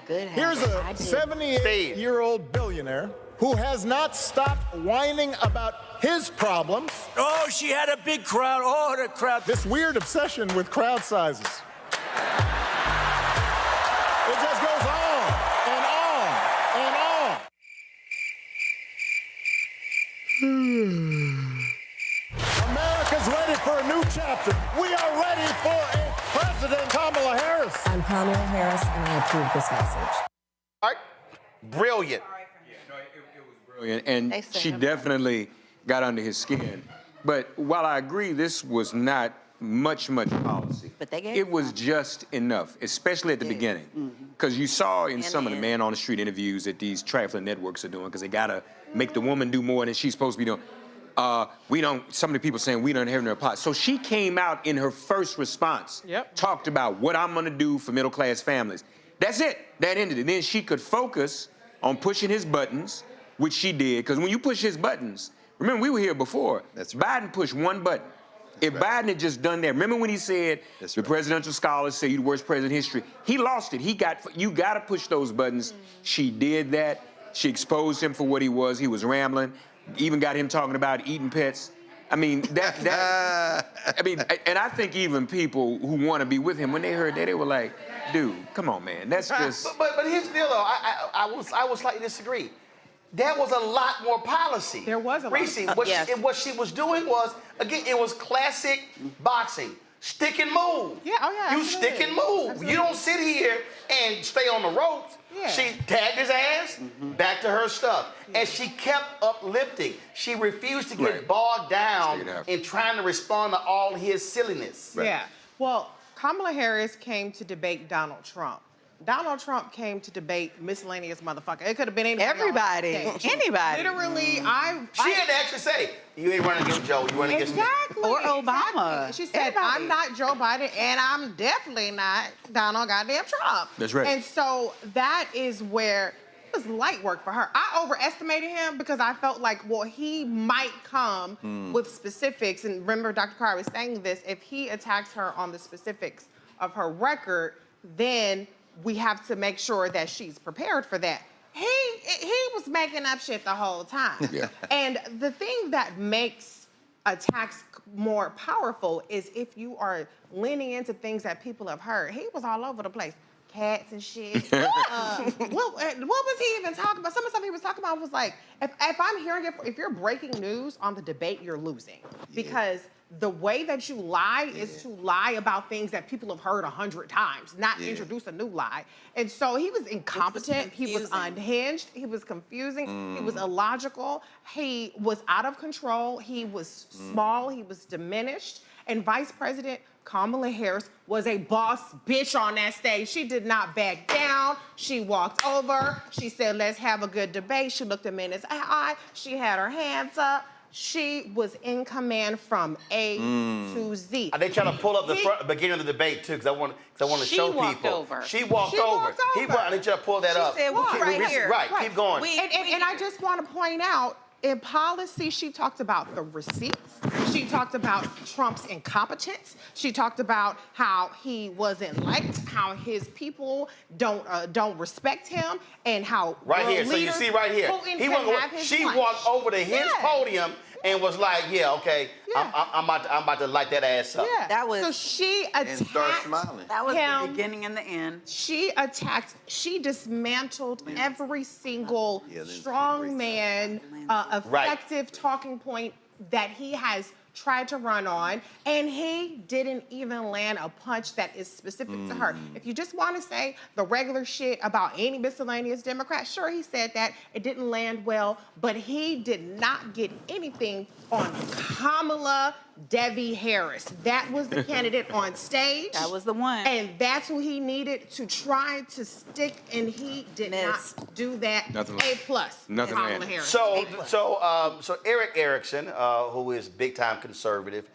Here's a 78-year-old billionaire who has not stopped whining about his problems. Oh, she had a big crowd. Oh, the crowd. This weird obsession with crowd sizes. It just goes on and on and on. America's ready for a new chapter. We are ready for a President Kamala Harris. I'm Kamala Harris, and I approve this message. All right. Brilliant. Brilliant, and she definitely got under his skin. But while I agree this was not much policy, it was just enough, especially at the beginning. Because you saw in some of the man on the street interviews that these trifling networks are doing, because they gotta make the woman do more than she's supposed to be doing. Some of the people saying we don't have no pot. So she came out in her first response, talked about what I'm gonna do for middle class families. That's it, that ended it. Then she could focus on pushing his buttons, which she did, because when you push his buttons, remember we were here before, Biden pushed one button. If Biden had just done that, remember when he said the presidential scholars say you're the worst president in history? He lost it. You got to push those buttons. She did that. She exposed him for what he was. He was rambling. Even got him talking about eating pets. I mean, and I think even people who want to be with him, when they heard that, they were like, dude, come on, man. That's just... But here's the deal, though. I would slightly disagree. There was a lot more policy. There was a lot. Reese, what she was doing was, again, it was classic boxing. Stick and move. Yeah, oh yeah. You absolutely. stick and move. Absolutely. You don't sit here and stay on the ropes. Yeah. She tagged his ass, back to her stuff. And she kept uplifting. She refused to get bogged down in trying to respond to all his silliness. Yeah. Well, Kamala Harris came to debate Donald Trump. Donald Trump came to debate miscellaneous motherfucker. It could have been everybody, anybody. Literally, she had to actually say, "You ain't running against Joe. You running against me." Or Obama. She said, "I'm not Joe Biden, and I'm definitely not Donald goddamn Trump." That's right. And so that is where it was light work for her. I overestimated him because I felt like, well, he might come with specifics. And remember, Dr. Carr was saying this: if he attacks her on the specifics of her record, then we have to make sure that she's prepared for that. He was making up shit the whole time. Yeah. And the thing that makes attacks more powerful is if you are leaning into things that people have heard. He was all over the place. Cats and shit. What was he even talking about? Some of the stuff he was talking about was like, if I'm hearing it, if you're breaking news on the debate, you're losing. Because the way that you lie is to lie about things that people have heard 100 times, not introduce a new lie. And so he was incompetent, he was unhinged, he was confusing, he was illogical, he was out of control, he was small, he was diminished. And Vice President Kamala Harris was a boss bitch on that stage. She did not back down. She walked over. She said, let's have a good debate. She looked him in his eye. She had her hands up. She was in command from A to Z. They trying to pull up the beginning of the debate too, because I want to show people. She walked over. They try to pull that up. She said, "Walk right here." Right, keep going. And I just want to point out, in policy, she talked about the receipts. She talked about Trump's incompetence. She talked about how he wasn't liked, how his people don't respect him, and how right here. So you see right here, she walked over to his podium and was like, "Yeah, okay, I'm about to light that ass up." Yeah. That was. So she attacked and start smiling. That was the beginning and the end. She dismantled every single strong man, effective talking point that he has tried to run on, and he didn't even land a punch that is specific to her. If you just want to say the regular shit about any miscellaneous Democrat, sure, he said that. It didn't land well, but he did not get anything on Kamala Devi Harris. That was the candidate on stage. That was the one. And that's who he needed to try to stick, and he did not do that. Nothing. A+. Nothing. Kamala Harris. So Eric Erickson, who is big time conservative,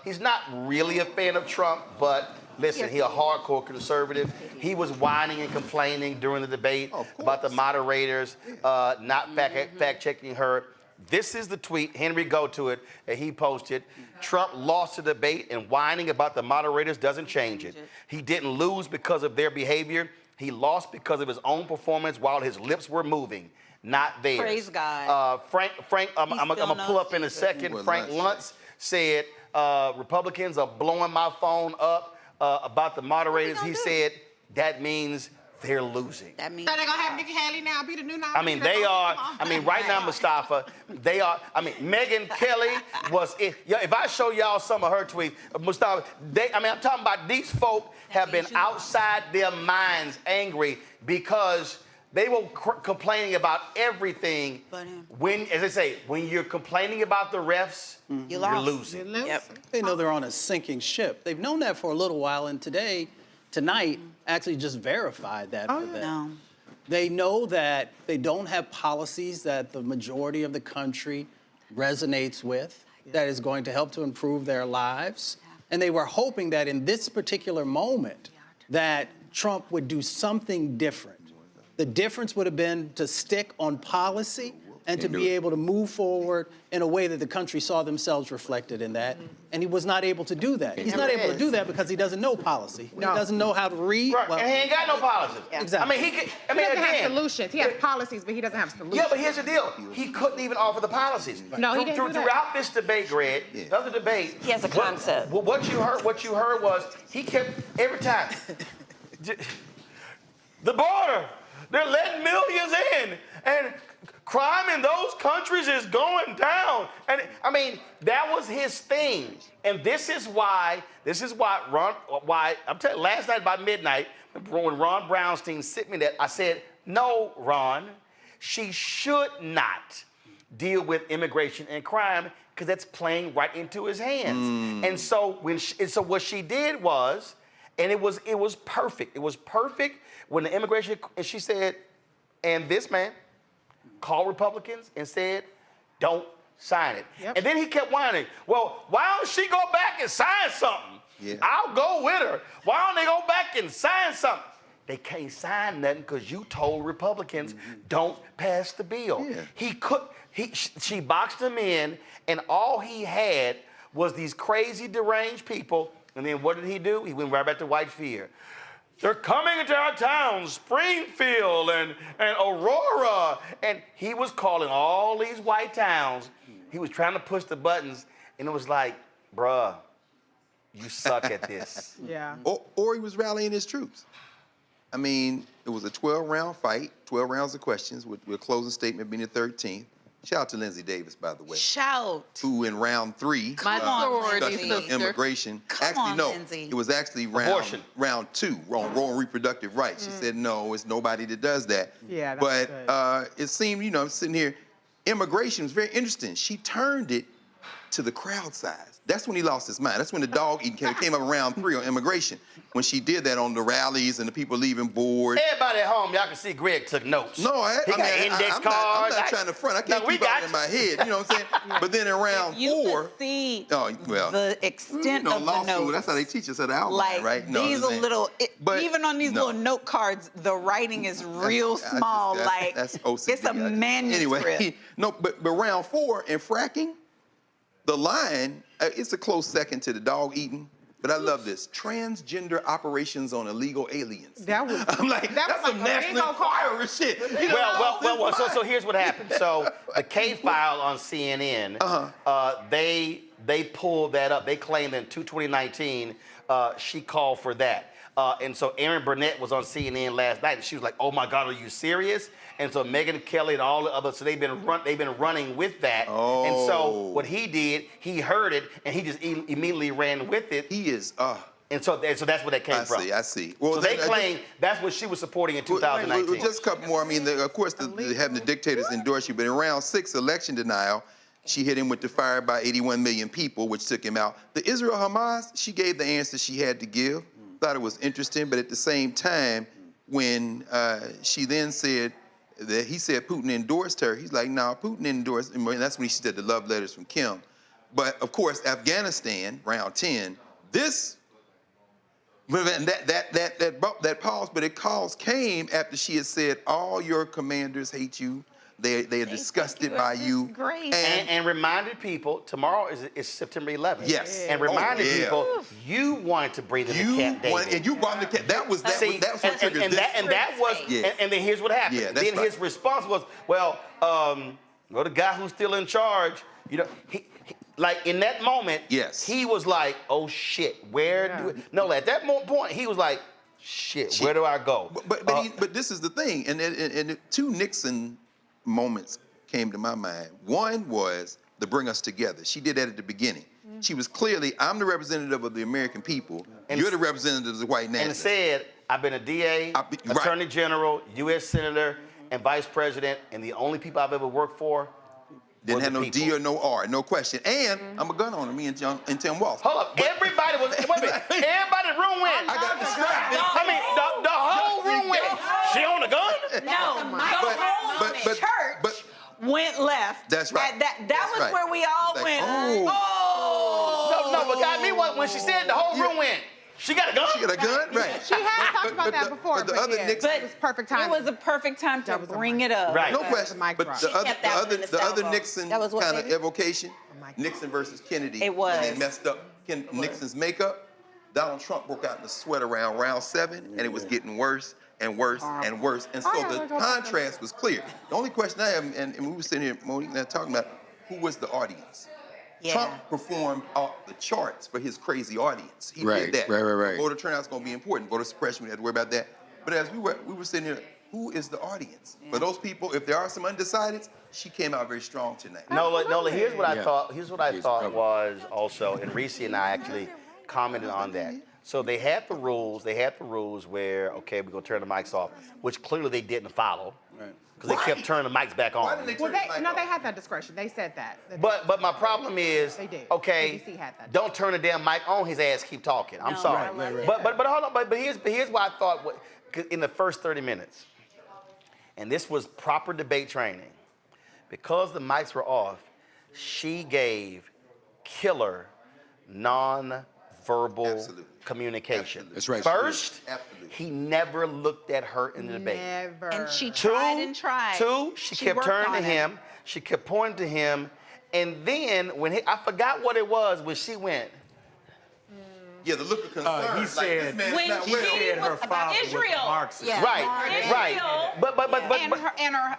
he's not really a fan of Trump, but listen, he's a hardcore conservative. He was whining and complaining during the debate about the moderators not fact checking her. This is the tweet. Henry, go to it. And he posted, Trump lost the debate, and whining about the moderators doesn't change it. He didn't lose because of their behavior. He lost because of his own performance while his lips were moving, not theirs. Praise God. Frank, I'm going to pull up in a second. Frank Luntz said, Republicans are blowing my phone up about the moderators. He said, that means they're losing. That means so they're gonna have Nikki Haley now be the new nominee. I mean, they are. I mean, right now, Mustafa, they are. I mean, Megyn Kelly was. If I show y'all some of her tweets, Mustafa, I'm talking about these folk have been outside their minds, angry because they were complaining about everything. When, as I say, when you're complaining about the refs, you're losing. They know they're on a sinking ship. They've known that for a little while, and tonight, actually just verified that for them. No. They know that they don't have policies that the majority of the country resonates with, that is going to help to improve their lives. And they were hoping that in this particular moment, that Trump would do something different. The difference would have been to stick on policy and to be able to move forward in a way that the country saw themselves reflected in that. And he was not able to do that. He's not able to do that because he doesn't know policy. He doesn't know how to read. Right. Well, and he ain't got no policy. Exactly. I mean, he doesn't have solutions. He has policies, but he doesn't have solutions. Yeah, but here's the deal. He couldn't even offer the policies. No, he didn't do that. Throughout this debate, Greg, the other debate. He has a concept. What you heard was he kept, every time, the border, they're letting millions in, and crime in those countries is going down. And I mean, that was his thing. And this is why I'm telling you, last night by midnight, when Ron Brownstein sent me that, I said, no, Ron, she should not deal with immigration and crime because that's playing right into his hands. And so what she did was, and it was perfect. It was perfect when the immigration, and she said, and this man called Republicans and said, don't sign it. And then he kept whining, well, why don't she go back and sign something? I'll go with her. Why don't they go back and sign something? They can't sign nothing because you told Republicans don't pass the bill. She boxed him in, and all he had was these crazy deranged people. And then what did he do? He went right back to white fear. They're coming into our towns, Springfield and Aurora. And he was calling all these white towns. He was trying to push the buttons, and it was like, bruh, you suck at this. Or he was rallying his troops. I mean, it was a 12-round fight, 12 rounds of questions, with a closing statement being the 13th. Shout out to Lindsey Davis, by the way. Shout. Who in round 3, discussing immigration. It was actually round 2, on reproductive rights. She said, no, it's nobody that does that. But it seemed, I'm sitting here, immigration was very interesting. She turned it to the crowd size. That's when he lost his mind. That's when the dog eating came up around 3 on immigration. When she did that on the rallies and the people leaving board. Everybody at home, y'all can see Greg took notes. No, he got index I'm cards. not trying to front. I can't keep it in my head. You know what I'm saying? But then in round 4, see well, the extent of law the notes. school, that's how they teach us how to outline, Like right? No, these are little, even on these little note cards, the writing is real small. That's OCD. It's a manuscript. Anyway, no, but round 4 in fracking, the line, it's a close second to the dog eating. But I love this. Transgender operations on illegal aliens. That was. I'm like, that's some National Enquirer shit. You know, well, so here's what happened. So the K-File on CNN, they pulled that up. They claimed in 2019 she called for that. And so Erin Burnett was on CNN last night, and she was like, "Oh my God, are you serious?" And so Megyn Kelly and all the others, so they've been running with that. Oh. And so what he did, he heard it, and he just immediately ran with it. He is. And so that's where that came from. I see. Well, so they claim that's what she was supporting in 2019. Well, just a couple more. I mean, of course, having the dictators endorse you, but in round 6, election denial, she hit him with the fire by 81 million people, which took him out. The Israel-Hamas, she gave the answer she had to give. Thought it was interesting, but at the same time, when she then said that he said Putin endorsed her, he's like, no, Putin endorsed, and that's when she said the love letters from Kim. But of course, Afghanistan, round 10, that pause, but it came after she had said, all your commanders hate you. They are disgusted by you. And reminded people, tomorrow is September 11th. Yes. And reminded people, you wanted to bring them to Camp David. And you brought them to Camp. That was what triggered this. And then here's what happened. Yeah, then his response was, well, the guy who's still in charge, you know, he like in that moment, he was like, oh shit, at that point, he was like, shit, where do I go? But this is the thing, and 2 Nixon moments came to my mind. One was the bring us together. She did that at the beginning. She was clearly, I'm the representative of the American people. And you're the representative of the white nationalists. And said, I've been a DA, Attorney General, U.S. Senator, and Vice President, and the only people I've ever worked for didn't have no D or no R, no question. And I'm a gun owner, me and Tim Walsh. Hold up, everybody was, wait a minute, everybody in the room went. I got distracted. I mean, the whole room went. She owned a gun? No, the whole church went left. That's right. That was where we all went. No, but got me when she said the whole room went. She got a gun? She got a gun? Right. She had talked about that before, but it was perfect time. It was a perfect time to bring it up. Right. No question. But the other Nixon kind of evocation, Nixon versus Kennedy. It was. When they messed up Nixon's makeup, Donald Trump broke out in the sweat around round 7, and it was getting worse and worse and worse. And so the contrast was clear. The only question I have, and we were sitting here, Monique and I talking about, who was the audience? Yeah. Trump performed off the charts for his crazy audience. He did that. Right. Voter turnout's going to be important. Voter suppression, we had to worry about that. But as we were sitting here, who is the audience? For those people, if there are some undecideds, she came out very strong tonight. Nola, here's what I thought. Here's what I thought was also, and Reese and I actually commented on that. So they had the rules. They had the rules where, okay, we're going to turn the mics off, which clearly they didn't follow. Right. Because they kept turning the mics back on. Why didn't they turn the mic off? They had that discretion. They said that. But my problem is, they did. Okay, ABC had that. Don't turn the damn mic on. His ass keep talking. I'm sorry. Right. But hold on. But here's what I thought in the first 30 minutes, and this was proper debate training, because the mics were off. She gave killer non-verbal communication. That's right. First, he never looked at her in the debate. Never. And she tried and tried. Two, she kept turning to him. She kept pointing to him. And then when I forgot what it was when she went. Yeah, the look of concern. He said, when she was about Israel. Yeah. Right.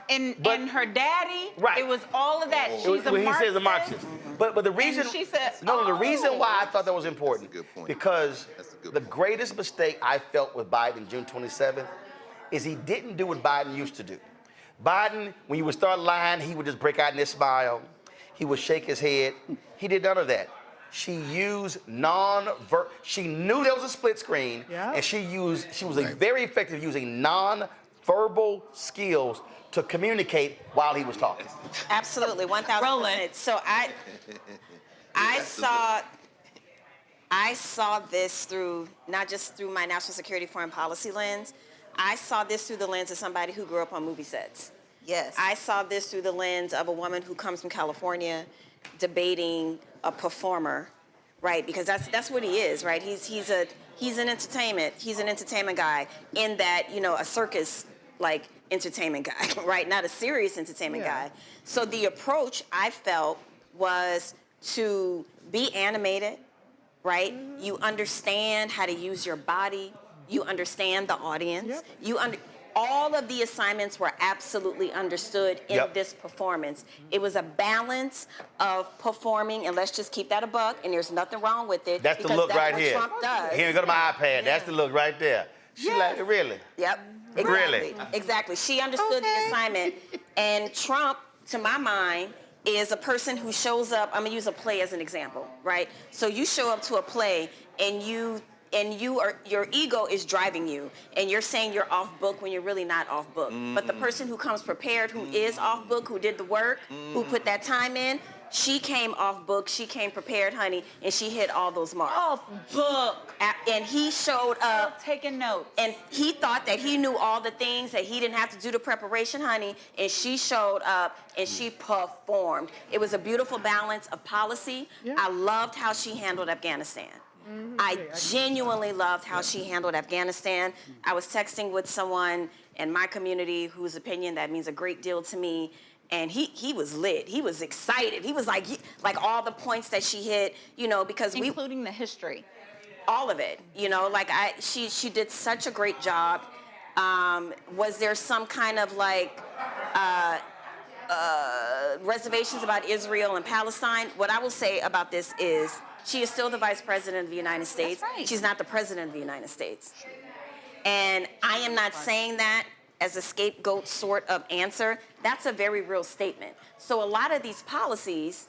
And her daddy. Right. It was all of that. She's a Marxist. He says a Marxist. But the reason, she said, the reason why I thought that was important, because the greatest mistake I felt with Biden June 27th is he didn't do what Biden used to do. Biden, when you would start lying, he would just break out in this smile. He would shake his head. He did none of that. She used she knew there was a split screen, and she was very effective using non-verbal skills to communicate while he was talking. Absolutely, 1,000%. So I saw this through, not just through my national security foreign policy lens, I saw this through the lens of somebody who grew up on movie sets. Yes. I saw this through the lens of a woman who comes from California debating a performer, right? Because that's what he is, right? He's an entertainment guy in that, you know, a circus like entertainment guy, right? Not a serious entertainment guy. So the approach I felt was to be animated, right? You understand how to use your body. You understand the audience. All of the assignments were absolutely understood in this performance. It was a balance of performing, and let's just keep that a buck, and there's nothing wrong with it. That's the look right here. Trump does. Here, go to my iPad. That's the look right there. She like, really? Yep. Exactly. Really? Exactly. She understood the assignment, and Trump, to my mind, is a person who shows up. I'm gonna use a play as an example, right? So you show up to a play, and your ego is driving you, and you're saying you're off book when you're really not off book. But the person who comes prepared, who is off book, who did the work, who put that time in, she came off book, she came prepared, honey, and she hit all those marks. Off book. And he showed up. Taking notes. And he thought that he knew all the things, that he didn't have to do the preparation, honey, and she showed up and she performed. It was a beautiful balance of policy. I loved how she handled Afghanistan. I genuinely loved how she handled Afghanistan. I was texting with someone in my community whose opinion that means a great deal to me, and he was lit. He was excited. He was like all the points that she hit, you know, because including the history. All of it, you know, like she did such a great job. Was there some kind of like reservations about Israel and Palestine? What I will say about this is she is still the Vice President of the United States. That's right. She's not the President of the United States. And I am not saying that as a scapegoat sort of answer. That's a very real statement. So a lot of these policies,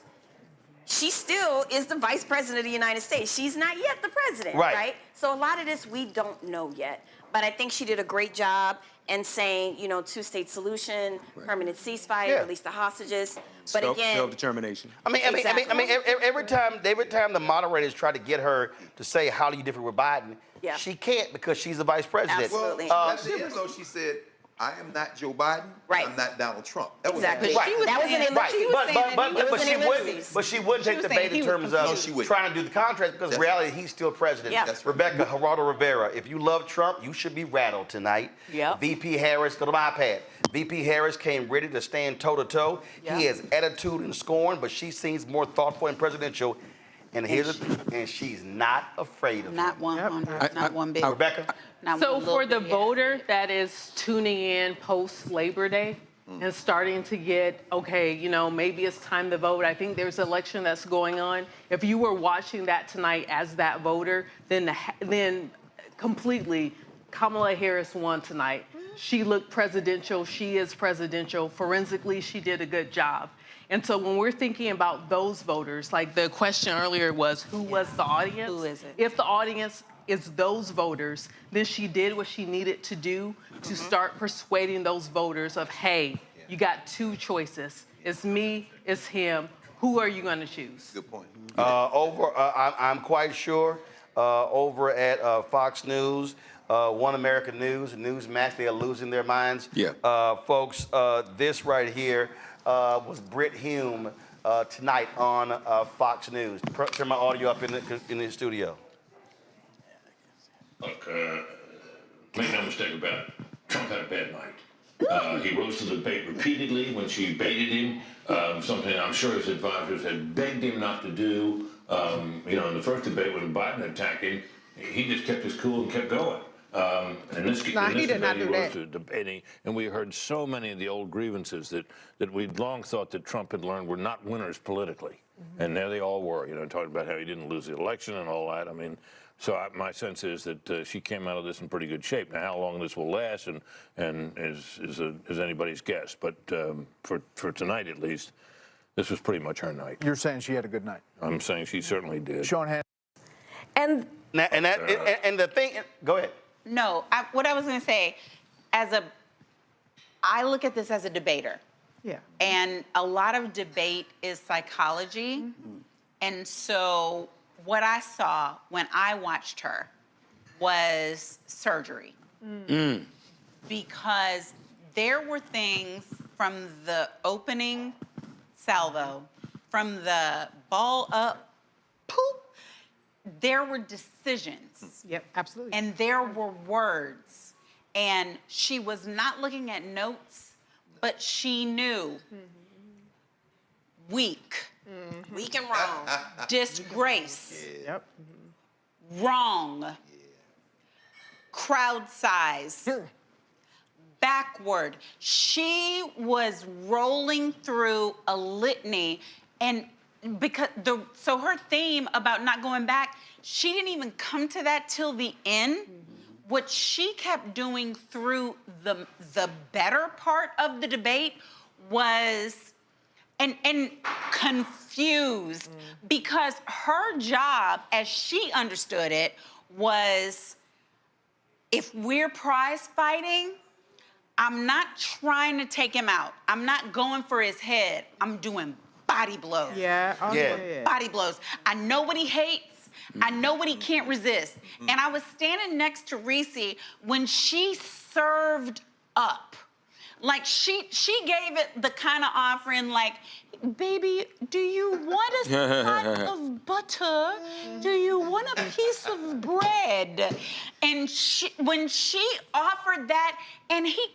she still is the Vice President of the United States. She's not yet the president, right? So a lot of this we don't know yet. But I think she did a great job in saying, you know, two-state solution, permanent ceasefire, release the hostages. But again, self-determination. I mean, every time the moderators try to get her to say how do you differ with Biden, she can't because she's the vice president. Absolutely. Well, at the end, though, she said, I am not Joe Biden. I'm not Donald Trump. That was exactly. right. But she wouldn't take the bait in terms of trying to do the contract because in reality, he's still president. Rebecca Geraldo Rivera, if you love Trump, you should be rattled tonight. VP Harris, go to my iPad. VP Harris came ready to stand toe-to-toe. He has attitude and scorn, but she seems more thoughtful and presidential. And she's not afraid of not 100, not one bit. Rebecca? So for the voter that is tuning in post-Labor Day and starting to get, okay, you know, maybe it's time to vote. I think there's an election that's going on. If you were watching that tonight as that voter, then completely Kamala Harris won tonight. She looked presidential. She is presidential. Forensically, she did a good job. And so when we're thinking about those voters, like the question earlier was, who was the audience? Who is it? If the audience is those voters, then she did what she needed to do to start persuading those voters of, hey, you got two choices. It's me, it's him. Who are you going to choose? Good point. I'm quite sure over at Fox News, One American News, Newsmax, they are losing their minds. Folks, this right here was Britt Hume tonight on Fox News. Turn my audio up in the studio. Look, make no mistake about it. Trump had a bad night. He rose to the bait repeatedly when she baited him, something I'm sure his advisors had begged him not to do. You know, in the first debate when Biden attacked him, he just kept his cool and kept going. And this he did not do that. To debating, and we heard so many of the old grievances that we'd long thought that Trump had learned were not winners politically. And there they all were, you know, talking about how he didn't lose the election and all that. I mean, so my sense is that she came out of this in pretty good shape. Now, how long this will last and is anybody's guess. But for tonight, at least, this was pretty much her night. You're saying she had a good night? I'm saying she certainly did. Sean Hannity. And the thing, go ahead. No, what I was going to say, I look at this as a debater. Yeah. And a lot of debate is psychology. And so what I saw when I watched her was surgery. Because there were things from the opening salvo, from the ball up, poop, there were decisions. Yep, absolutely. And there were words. And she was not looking at notes, but she knew. Weak. Weak and wrong. Disgrace. Yep. Wrong. Crowd size. Backward. She was rolling through a litany, and so her theme about not going back, she didn't even come to that till the end. What she kept doing through the better part of the debate was and confused, because her job, as she understood it, was, if we're prize fighting, I'm not trying to take him out. I'm not going for his head. I'm doing body blows. Yeah. Oh, yeah. Body blows. I know what he hates. I know what he can't resist. And I was standing next to Reese when she served up. Like, she gave it the kind of offering like, baby, do you want a spot of butter? Do you want a piece of bread? And when she offered that, and he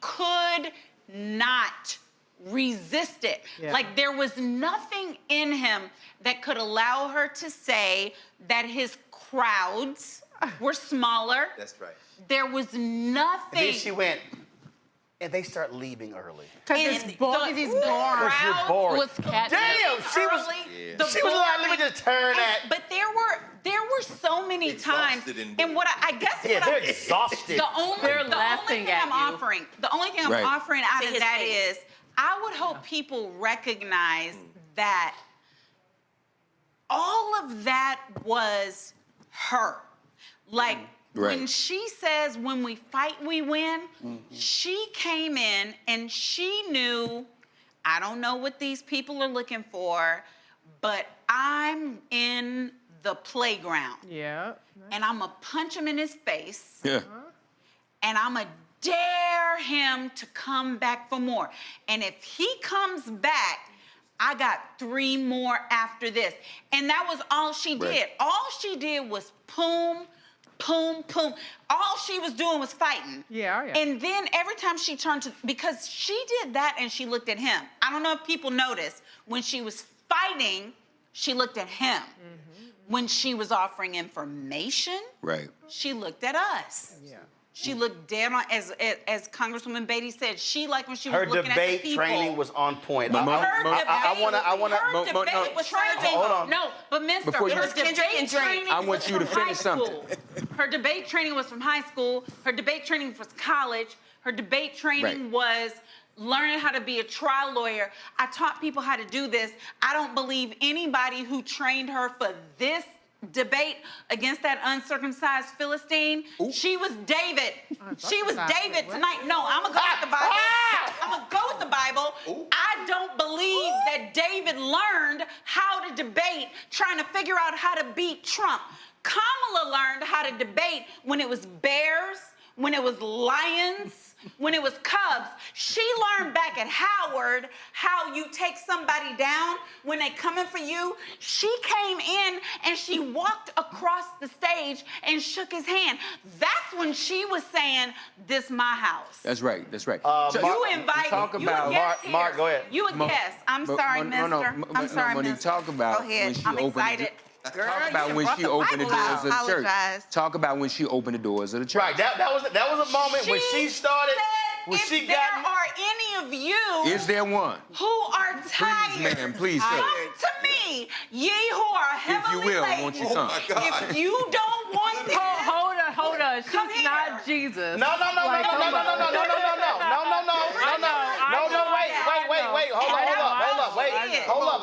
could not resist it. Yeah. Like, there was nothing in him that could allow her to say that his crowds were smaller. That's right. There was nothing. And then she went, and they start leaving early. Because it's boring. Because you're boring. Was Damn, she was like, let me just turn that. But there were so many times, and what I guess they're exhausted. The only thing I'm offering out of that is, I would hope people recognize that all of that was her. Like, when she says, when we fight, we win, she came in and she knew, I don't know what these people are looking for, but I'm in the playground. Yeah. And I'm gonna punch him in his face. Yeah. And I'm gonna dare him to come back for more. And if he comes back, I got 3 more after this. And that was all she did. All she did was boom, boom, boom. All she was doing was fighting. Yeah. And then every time she turned to, because she did that and she looked at him. I don't know if people noticed, when she was fighting, she looked at him. When she was offering information, she looked at us. Yeah. She looked dead on, as Congresswoman Beatty said, she, like when she was looking at the debate people. training was on point. Her debate was training. Hold on. No, but mister, Before you- her debate training I want you to was from finish high something. school. Her debate training was from high school. Her debate training was college. Her debate training was learning how to be a trial lawyer. I taught people how to do this. I don't believe anybody who trained her for this debate against that uncircumcised Philistine. She was David. She was David tonight. No, I'm gonna go with the Bible. I'm gonna go with the Bible. I don't believe that David learned how to debate trying to figure out how to beat Trump. Kamala learned how to debate when it was bears, when it was lions, when it was cubs. She learned back at Howard how you take somebody down when they coming for you. She came in and she walked across the stage and shook his hand. That's when she was saying, "This my house." That's right. That's right. So you invited. Talk about Mark, go ahead. You a guest. I'm sorry, mister. I'm sorry, when you mister. talk about Go ahead. when she I'm opened excited. Girl, talk about you when brought she the opened the Bible out. doors of the church. Apologize. Talk about when she opened the doors of the church. Right. That was a moment when she started. When if she there got. are any of you Is there one? who are tired, Please, ma'am, please, sir. come to me, ye who are heavily will, laden. won't you come? Oh, my God. If you don't want this, hold on. She's come here. not Jesus. No. Wait. Hold up.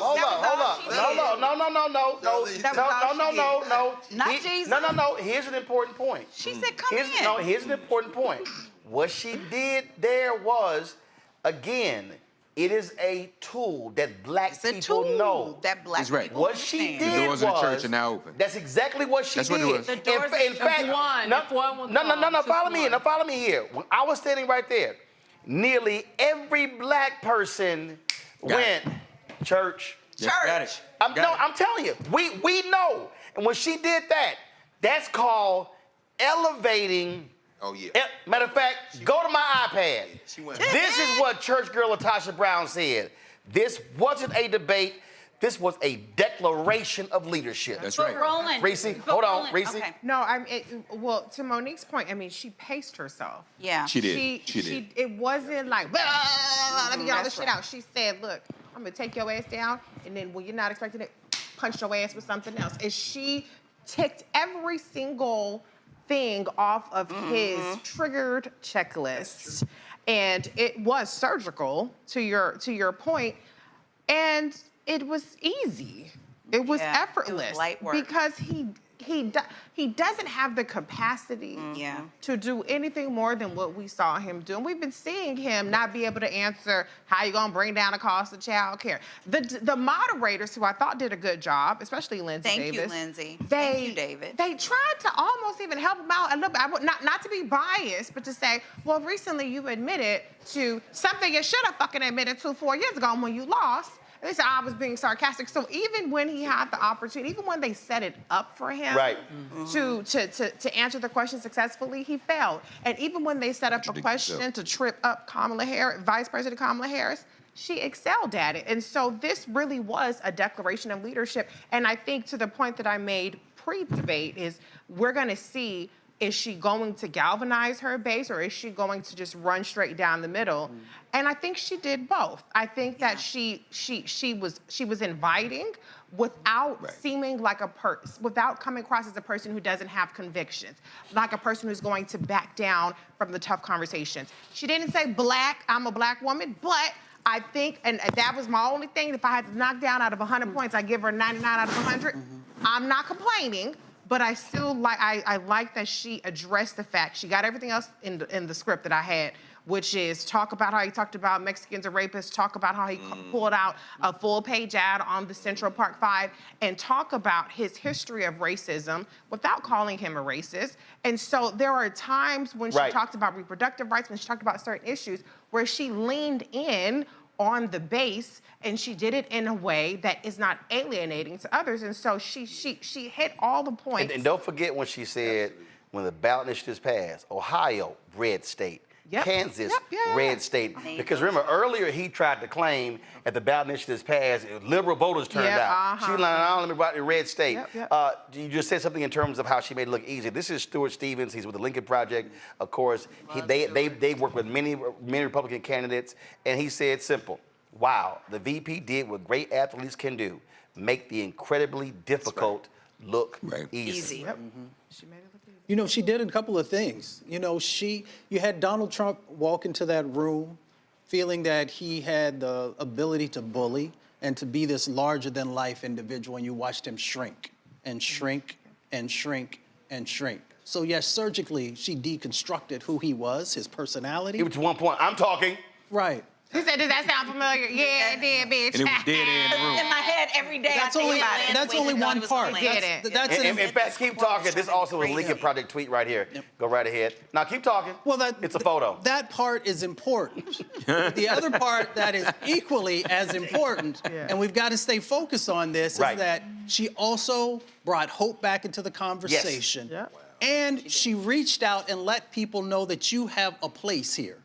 No. Not Jesus. No. Here's an important point. She said, come in. No, here's an important point. What she did there was, again, It is a tool that black people know. That black That's right. people What she understand. did The doors of the church are now open. That's exactly what she That's did. what it was. The doors in fact, no, follow me. Now follow me here. When I was standing right there, nearly every black person went church. Got it. I'm telling you, we know. And when she did that, that's called elevating. Oh, yeah. Matter of fact, go to my iPad. She went. This is what church girl Latasha Brown said. This wasn't a debate. This was a declaration of leadership. That's right. Roland. Reese, hold on, Reese. Okay. No, well, to Monique's point, I mean, she paced herself. Yeah. She did. She did. It wasn't like, let me get all this shit right. out. She said, look, I'm gonna take your ass down, and then when you're not expecting it, punch your ass with something else. And she ticked every single thing off of his triggered checklist. And it was surgical, to your point, and it was easy. It was effortless. It was light work. Because he doesn't have the capacity to do anything more than what we saw him do. And we've been seeing him not be able to answer how you gonna bring down the cost of child care. The moderators, who I thought did a good job, especially Lindsay Davis. Thank you, Lindsay. Thank you, David. They tried to almost even help him out a little bit. Not to be biased, but to say, well, recently you admitted to something you should have fucking admitted to 4 years ago when you lost. They said I was being sarcastic. So even when he had the opportunity, even when they set it up for him to answer the question successfully, he failed. And even when they set up a question to trip up Kamala Harris, Vice President Kamala Harris, she excelled at it. And so this really was a declaration of leadership. And I think to the point that I made pre-debate is we're gonna see, is she going to galvanize her base, or is she going to just run straight down the middle? And I think she did both. I think that she was inviting without seeming like without coming across as a person who doesn't have convictions, like a person who's going to back down from the tough conversations. She didn't say I'm a black woman, but I think, and that was my only thing, if I had to knock down out of 100 points, I give her 99 out of 100. I'm not complaining. But I still I like that she addressed the fact. She got everything else in the script that I had, which is talk about how he talked about Mexicans are rapists, talk about how he pulled out a full-page ad on the Central Park 5, and talk about his history of racism without calling him a racist. And so there are times when she talked about reproductive rights, when she talked about certain issues, where she leaned in on the base, and she did it in a way that is not alienating to others. And so she hit all the points. And don't forget when she said, when the ballot initiatives passed, Ohio, red state. Kansas, red state. Because remember, earlier he tried to claim at the ballot initiatives passed, liberal voters turned out. She like, let me about the red state. You just said something in terms of how she made it look easy. This is Stuart Stevens. He's with the Lincoln Project. Of course, they work with many Republican candidates, and he said simple. Wow, the VP did what great athletes can do: make the incredibly difficult look easy. She made it look easy. You know, she did a couple of things. You know, you had Donald Trump walk into that room feeling that he had the ability to bully and to be this larger-than-life individual, and you watched him shrink and shrink and shrink and shrink. So, yes, surgically, she deconstructed who he was, his personality. It was to one point, I'm talking. Right. He said, does that sound familiar? Yeah, it did, bitch. And it was dead in the room. In my head every day. That's only one part. In fact, keep talking. This also is a Lincoln Project tweet right here. Go right ahead. Now keep talking. Well, it's a photo. That part is important. The other part that is equally as important, and we've got to stay focused on this, is that she also brought hope back into the conversation. Yes. And she reached out and let people know that you have a place here.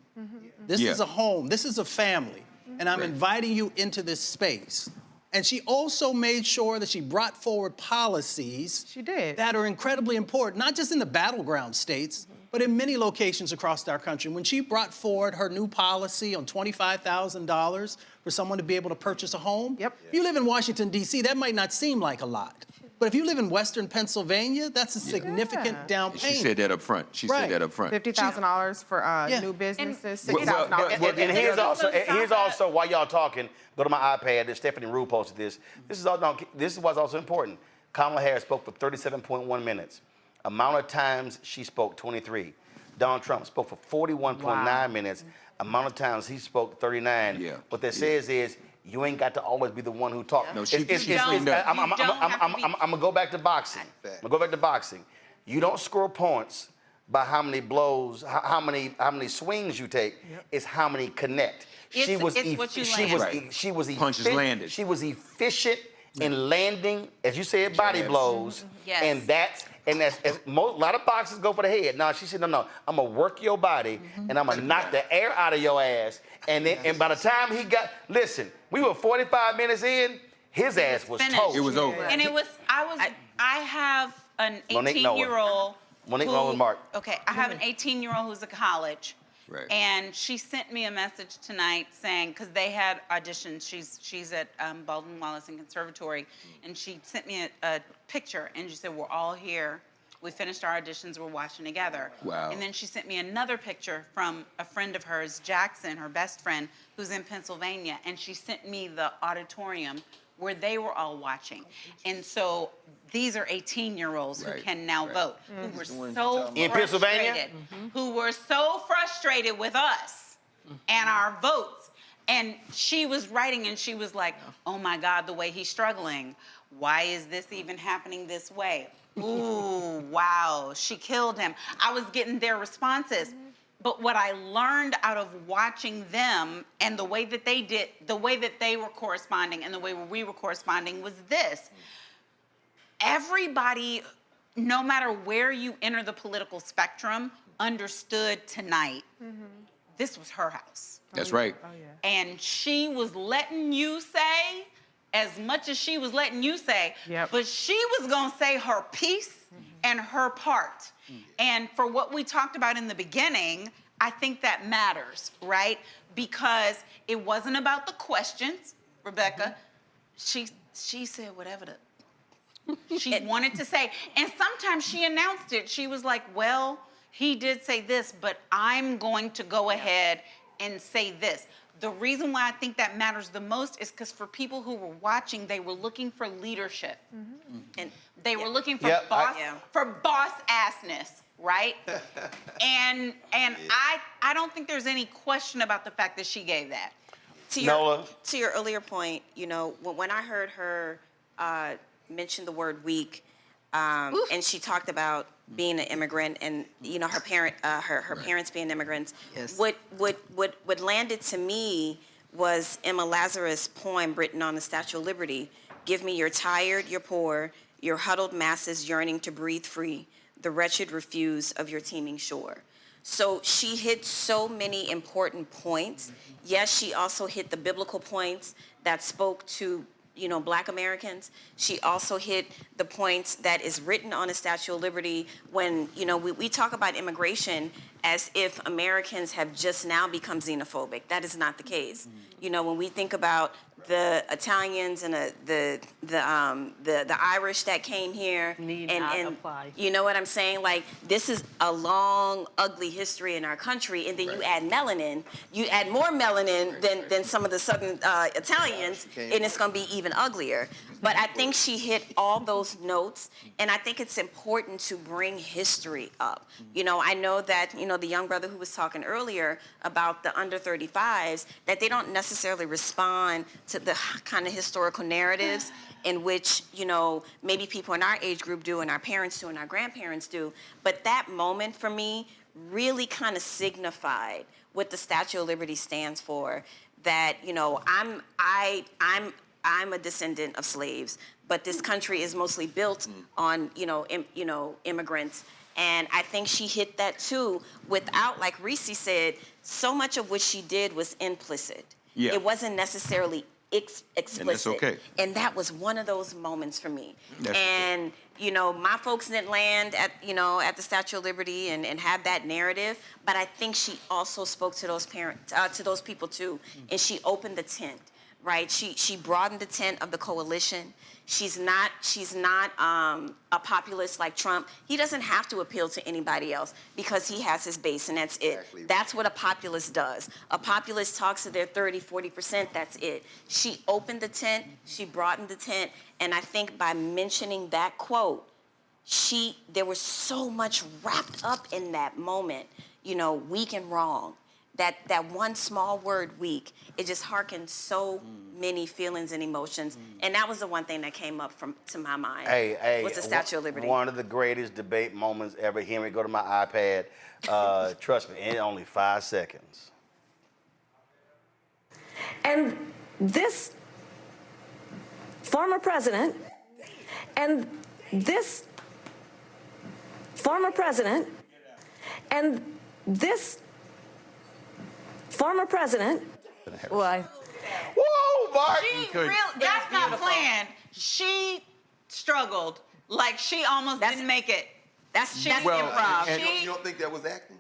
This is a home. This is a family. And I'm inviting you into this space. And she also made sure that she brought forward policies that are incredibly important, not just in the battleground states, but in many locations across our country. When she brought forward her new policy on $25,000 for someone to be able to purchase a home, if you live in Washington, D.C., that might not seem like a lot. But if you live in Western Pennsylvania, that's a significant down payment. She said that up front. She said that up front. $50,000 for new businesses, $6,000. And here's also while y'all talking, go to my iPad. Stephanie Rue posted this. This is what's also important. Kamala Harris spoke for 37.1 minutes. Amount of times she spoke, 23. Donald Trump spoke for 41.9 minutes. amount of times he spoke 39. Yeah. What that says is you ain't got to always be the one who talks. No, she cleaned up. I'm gonna go back to boxing. You don't score points by how many blows, how many swings you take. It's how many connect. She was Punches landed. She was efficient in landing, as you said, body blows. Yes. And that's a lot of boxers go for the head. No, she said, no, I'm gonna work your body and I'm gonna knock the air out of your ass. And by the time he got, listen, we were 45 minutes in, his ass was finished. toast. It was over. And I have an Monique Noah. 18-year-old. Monique Noah and Mark. Okay, I have an 18-year-old who's at college. Right. And she sent me a message tonight saying, because they had auditions, she's at Baldwin Wallace and Conservatory, and she sent me a picture, and she said, we're all here. We finished our auditions, we're watching together. Wow. And then she sent me another picture from a friend of hers, Jackson, her best friend, who's in Pennsylvania, and she sent me the auditorium where they were all watching. And so these are 18-year-olds who can now vote, who were so in Pennsylvania, who were so frustrated with us and our votes. And she was writing and she was like, oh my God, the way he's struggling. Why is this even happening this way? Ooh, wow, she killed him. I was getting their responses. But what I learned out of watching them and the way that they were corresponding and the way we were corresponding was this. Everybody, no matter where you enter the political spectrum, understood tonight this was her house. That's right. Oh, yeah. And she was letting you say as much as she was letting you say, but she was gonna say her piece and her part. And for what we talked about in the beginning, I think that matters, right? Because it wasn't about the questions, Rebecca. She said whatever she wanted to say. And sometimes she announced it. She was like, well, he did say this, but I'm going to go ahead and say this. The reason why I think that matters the most is because for people who were watching, they were looking for leadership. And they were looking for boss assness, right? and I don't think there's any question about the fact that she gave that. To your earlier point, you know, when I heard her mention the word weak, and she talked about being an immigrant and, you know, her parents being immigrants. Yes. What landed to me was Emma Lazarus' poem written on the Statue of Liberty. Give me your tired, your poor, your huddled masses yearning to breathe free, the wretched refuse of your teeming shore. So she hit so many important points. Yes, she also hit the biblical points that spoke to, you know, Black Americans. She also hit the points that is written on the Statue of Liberty when, you know, we talk about immigration as if Americans have just now become xenophobic. That is not the case. You know, when we think about the Italians and the Irish that came here, and you know what I'm saying? Like, this is a long, ugly history in our country, and then you add melanin, you add more melanin than some of the Southern Italians, and it's gonna be even uglier. But I think she hit all those notes, and I think it's important to bring history up. You know, I know that, you know, the young brother who was talking earlier about the under 35s, that they don't necessarily respond to the kind of historical narratives in which, you know, maybe people in our age group do and our parents do and our grandparents do. But that moment for me really kind of signified what the Statue of Liberty stands for. That, you know, I'm a descendant of slaves, but this country is mostly built on, immigrants. And I think she hit that too without, like Reese said, so much of what she did was implicit. Yeah. It wasn't necessarily explicit. And that's okay. And that was one of those moments for me. That's and, you know, my folks didn't land at the Statue of Liberty and have that narrative, but I think she also spoke to those parents, to those people too, and she opened the tent. Right, she broadened the tent of the coalition. She's not a populist like Trump. He doesn't have to appeal to anybody else because he has his base and that's it. Exactly. That's what a populist does. A populist talks to their 30, 40%, that's it. She opened the tent, she broadened the tent, and I think by mentioning that quote, there was so much wrapped up in that moment, you know, weak and wrong. that one small word, weak, it just harkens so many feelings and emotions. And that was the one thing that came up to my mind. Was the Statue of Liberty. One of the greatest debate moments ever. Henry, go to my iPad. Trust me, in only 5 seconds. And this former president, and this former president, and this former president. Why? Whoa, Mark! That's not planned. She struggled. Like she almost didn't make it. That's improv. You don't think that was acting?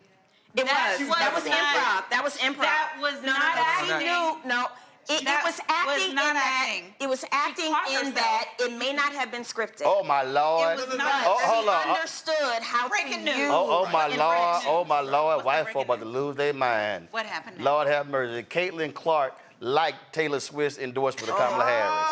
That was improv. That was improv. That was not acting. No. It was acting in that. It was acting in that it may not have been scripted. Oh my Lord! It was not. Hold on. She understood how to use. Oh my Lord! Oh my Lord! White folk about to lose their mind. What happened? Lord have mercy. Caitlin Clark liked Taylor Swift's endorsement of Kamala Harris.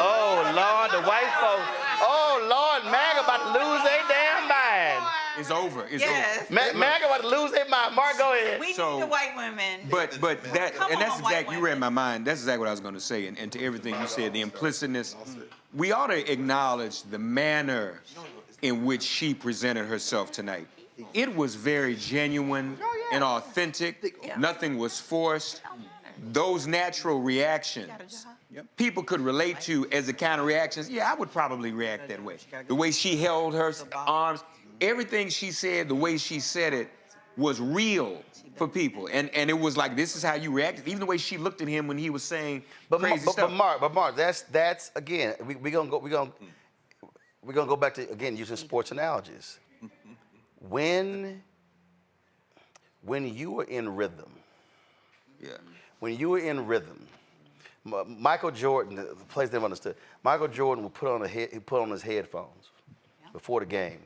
Oh Lord, the white folk. Oh Lord, MAGA about to lose their damn mind. It's over. It's Yes. over. MAGA about to lose their mind. Mark, go ahead. We need the white women. But that, Come and that's on, white exactly, you read my mind. That's exactly what I was going to say. And to everything you said, the implicitness, we ought to acknowledge the manner in which she presented herself tonight. It was very genuine and authentic. Nothing was forced. Those natural reactions, people could relate to as the kind of reactions, yeah, I would probably react that way. The way she held her arms, everything she said, the way she said it was real for people. And it was like, this is how you reacted. Even the way she looked at him when he was saying crazy stuff. But Mark, that's again, we're gonna go back to, again, using sports analogies. When you were in rhythm, when you were in rhythm, Michael Jordan, the players never understood. Michael Jordan would put on his headphones before the game,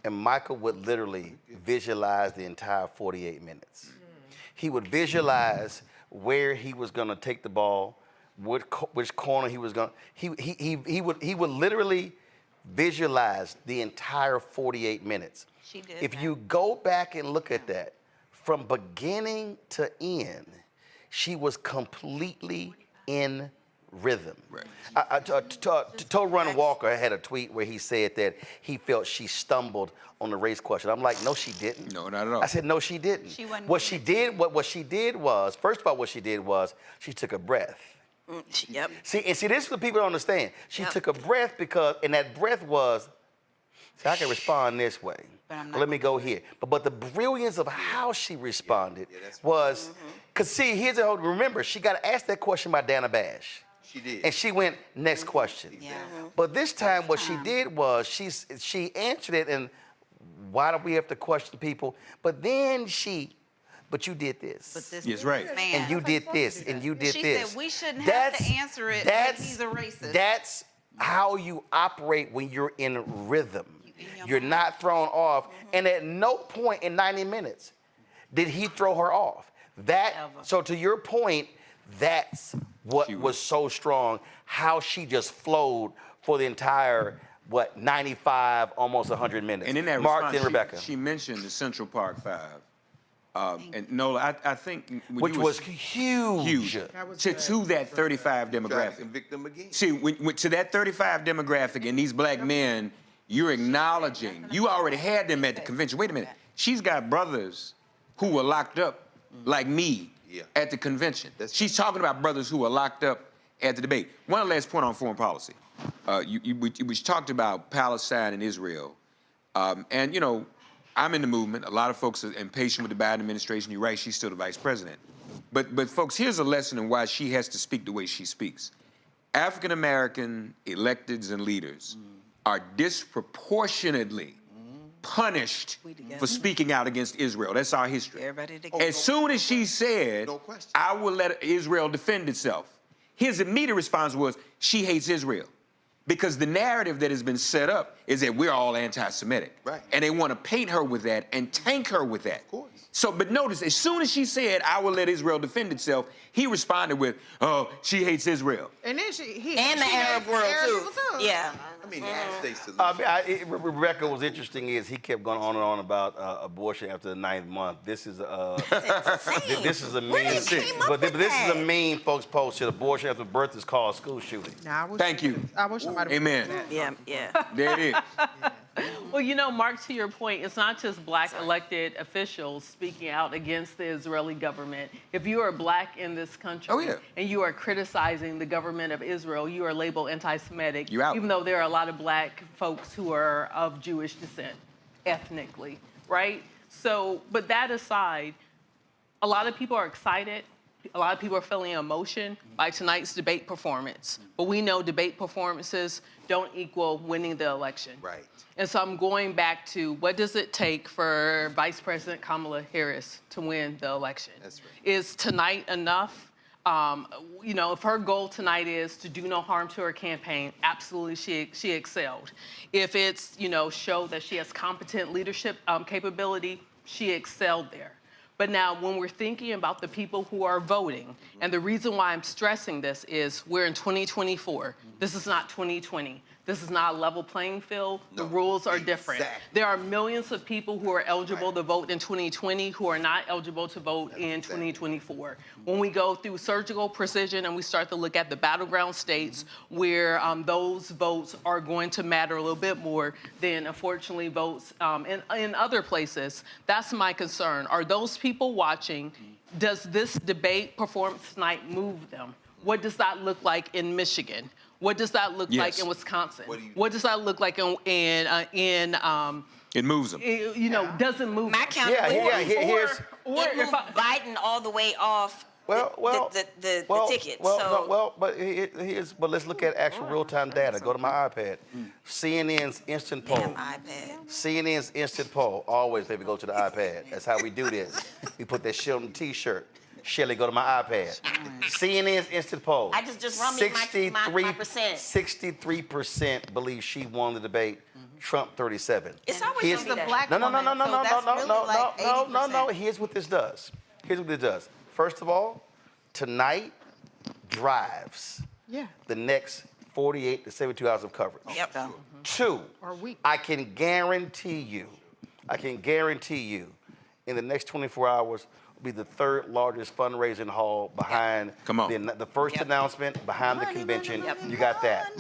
and Michael would literally visualize the entire 48 minutes. He would visualize where he was going to take the ball, which corner he was going. He would literally visualize the entire 48 minutes. She did. If you go back and look at that, from beginning to end, she was completely in rhythm. Right. Run Walker had a tweet where he said that he felt she stumbled on the race question. I'm like, no, she didn't. No, not at all. I said, no, she didn't. She wasn't what she did was, first of all, what she did was she took a breath. Yep. See, this is what people don't understand. She took a breath and that breath was, see, I can respond this way. But let me go here. But the brilliance of how she responded was, because see, here's the whole, remember, she got asked that question by Dana Bash. She did. And she went, next question. Yeah. But this time what she did was, she answered it, and why do we have to question people? But then but you did this. But this Yes, right. And you did this, and you did She this. said we shouldn't have to answer it, but he's a racist. That's how you operate when you're in rhythm. You're not thrown off. And at no point in 90 minutes did he throw her off. So to your point, that's what was so strong, how she just flowed for the entire, 95, almost 100 minutes. And in that Mark, response, then Rebecca. she mentioned the Central Park Five. And Nola, I think... Which was huge. Huge. To that 35 demographic. Convict them again. See, to that 35 demographic and these black men, you're acknowledging, you already had them at the convention. Wait a minute. She's got brothers who were locked up like me at the convention. She's talking about brothers who were locked up at the debate. One last point on foreign policy. We talked about Palestine and Israel. And, you know, I'm in the movement. A lot of folks are impatient with the Biden administration. You're right, she's still the vice president. But folks, here's a lesson in why she has to speak the way she speaks. African-American electeds and leaders are disproportionately punished for speaking out against Israel. That's our history. As soon as she said, I will let Israel defend itself, his immediate response was, she hates Israel. Because the narrative that has been set up is that we're all anti-Semitic. Right. And they want to paint her with that and tank her with that. Of course. So, but notice, as soon as she said, I will let Israel defend itself, he responded with, oh, she hates Israel. And then the Arab world, too. Yeah. I mean, the United States Rebecca, was interesting is he kept going on and on about abortion after the 9th month. This is this is a mean, but this is a mean folks posted. Abortion after birth is called school shooting. Thank you. I wish somebody Amen. Yeah. There it is. Well, you know, Mark, to your point, it's not just black elected officials speaking out against the Israeli government. If you are black in this country and you are criticizing the government of Israel, you are labeled anti-Semitic, even though there are a lot of black folks who are of Jewish descent, ethnically, right? So, but that aside, a lot of people are excited. A lot of people are feeling emotion by tonight's debate performance. But we know debate performances don't equal winning the election. Right. And so I'm going back to what does it take for Vice President Kamala Harris to win the election? That's right. Is tonight enough? You know, if her goal tonight is to do no harm to her campaign, absolutely she excelled. If it's, you know, show that she has competent leadership capability, she excelled there. But now when we're thinking about the people who are voting, and the reason why I'm stressing this is we're in 2024. This is not 2020. This is not a level playing field. The rules are different. There are millions of people who are eligible to vote in 2020 who are not eligible to vote in 2024. When we go through surgical precision and we start to look at the battleground states where those votes are going to matter a little bit more than, unfortunately, votes in other places, that's my concern. Are those people watching? Does this debate performance tonight move them? What does that look like in Michigan? What does that look like in Wisconsin? What does that look like in it moves them. You know, doesn't move. My count here's it moved Biden all the way off the ticket. But let's look at actual real-time data. Go to my iPad. CNN's instant poll. CNN's instant poll. Always, baby, go to the iPad. That's how we do this. We put that shit on the T-shirt. Shelly, go to my iPad. CNN's instant poll. I just run me my percent. 63% believe she won the debate. Trump 37. It's always the black No. woman, Here's what this does. First of all, tonight drives the next 48 to 72 hours of coverage. Yep. Two, I can guarantee you, in the next 24 hours, will be the third largest fundraising haul behind the first announcement, behind the convention. You got that.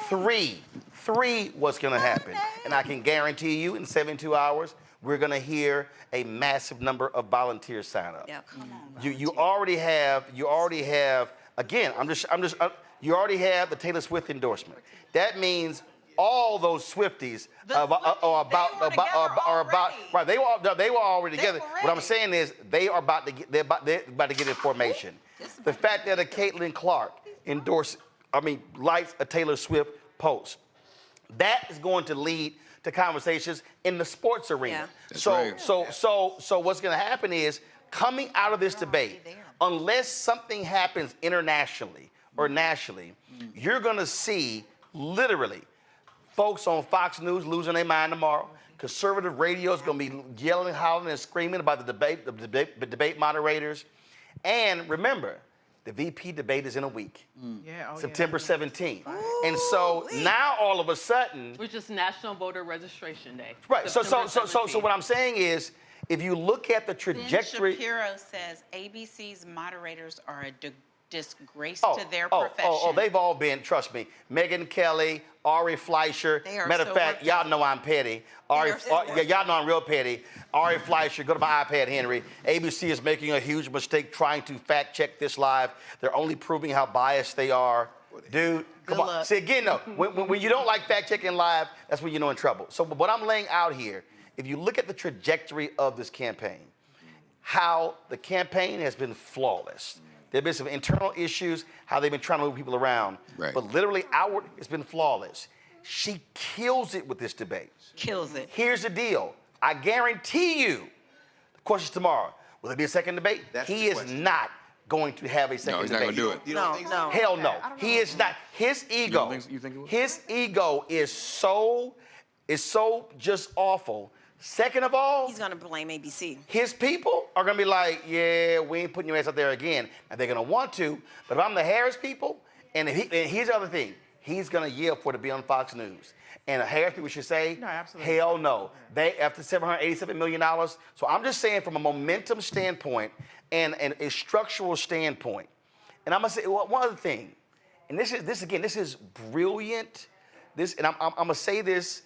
Three, what's gonna happen? And I can guarantee you in 72 hours, we're gonna hear a massive number of volunteers sign up. You already have, again, you already have the Taylor Swift endorsement. That means all those Swifties are about right. They were already together. What I'm saying is they're about to get in formation. The fact that a Caitlin Clark likes a Taylor Swift post, that is going to lead to conversations in the sports arena. So what's going to happen is coming out of this debate, unless something happens internationally or nationally, you're going to see literally folks on Fox News losing their mind tomorrow. Conservative radio is going to be yelling, hollering, and screaming about the debate moderators. And remember, the VP debate is in a week, September 17th. And so now all of a sudden, which is National Voter Registration Day. Right. So what I'm saying is, if you look at the trajectory. Ben Shapiro says ABC's moderators are a disgrace to their profession. They've all been, trust me, Megyn Kelly, Ari Fleischer. Matter of fact, y'all know I'm petty. Y'all know I'm real petty. Ari Fleischer, go to my iPad, Henry. ABC is making a huge mistake trying to fact check this live. They're only proving how biased they are. Dude, come on. See, again, no, when you don't like fact checking live, that's when you know in trouble. So what I'm laying out here, if you look at the trajectory of this campaign, how the campaign has been flawless. There have been some internal issues, how they've been trying to move people around. Right. But literally outward, it's been flawless. She kills it with this debate. Kills it. Here's the deal. I guarantee you, the question's tomorrow. Will there be a second debate? He is not going to have a second debate. No, he's not going to do it. No. Hell no. He is not. His ego. You think he will? His ego is so just awful. Second of all, he's gonna blame ABC. His people are gonna be like, yeah, we ain't putting your ass up there again. And they're gonna want to, but if I'm the Harris people, and here's the other thing, he's going to yell for it to be on Fox News. And Harris people should say, No, absolutely. hell no. They, after $787 million. So I'm just saying from a momentum standpoint and a structural standpoint. And I'm going to say one other thing. And this is brilliant. And I'm going to say this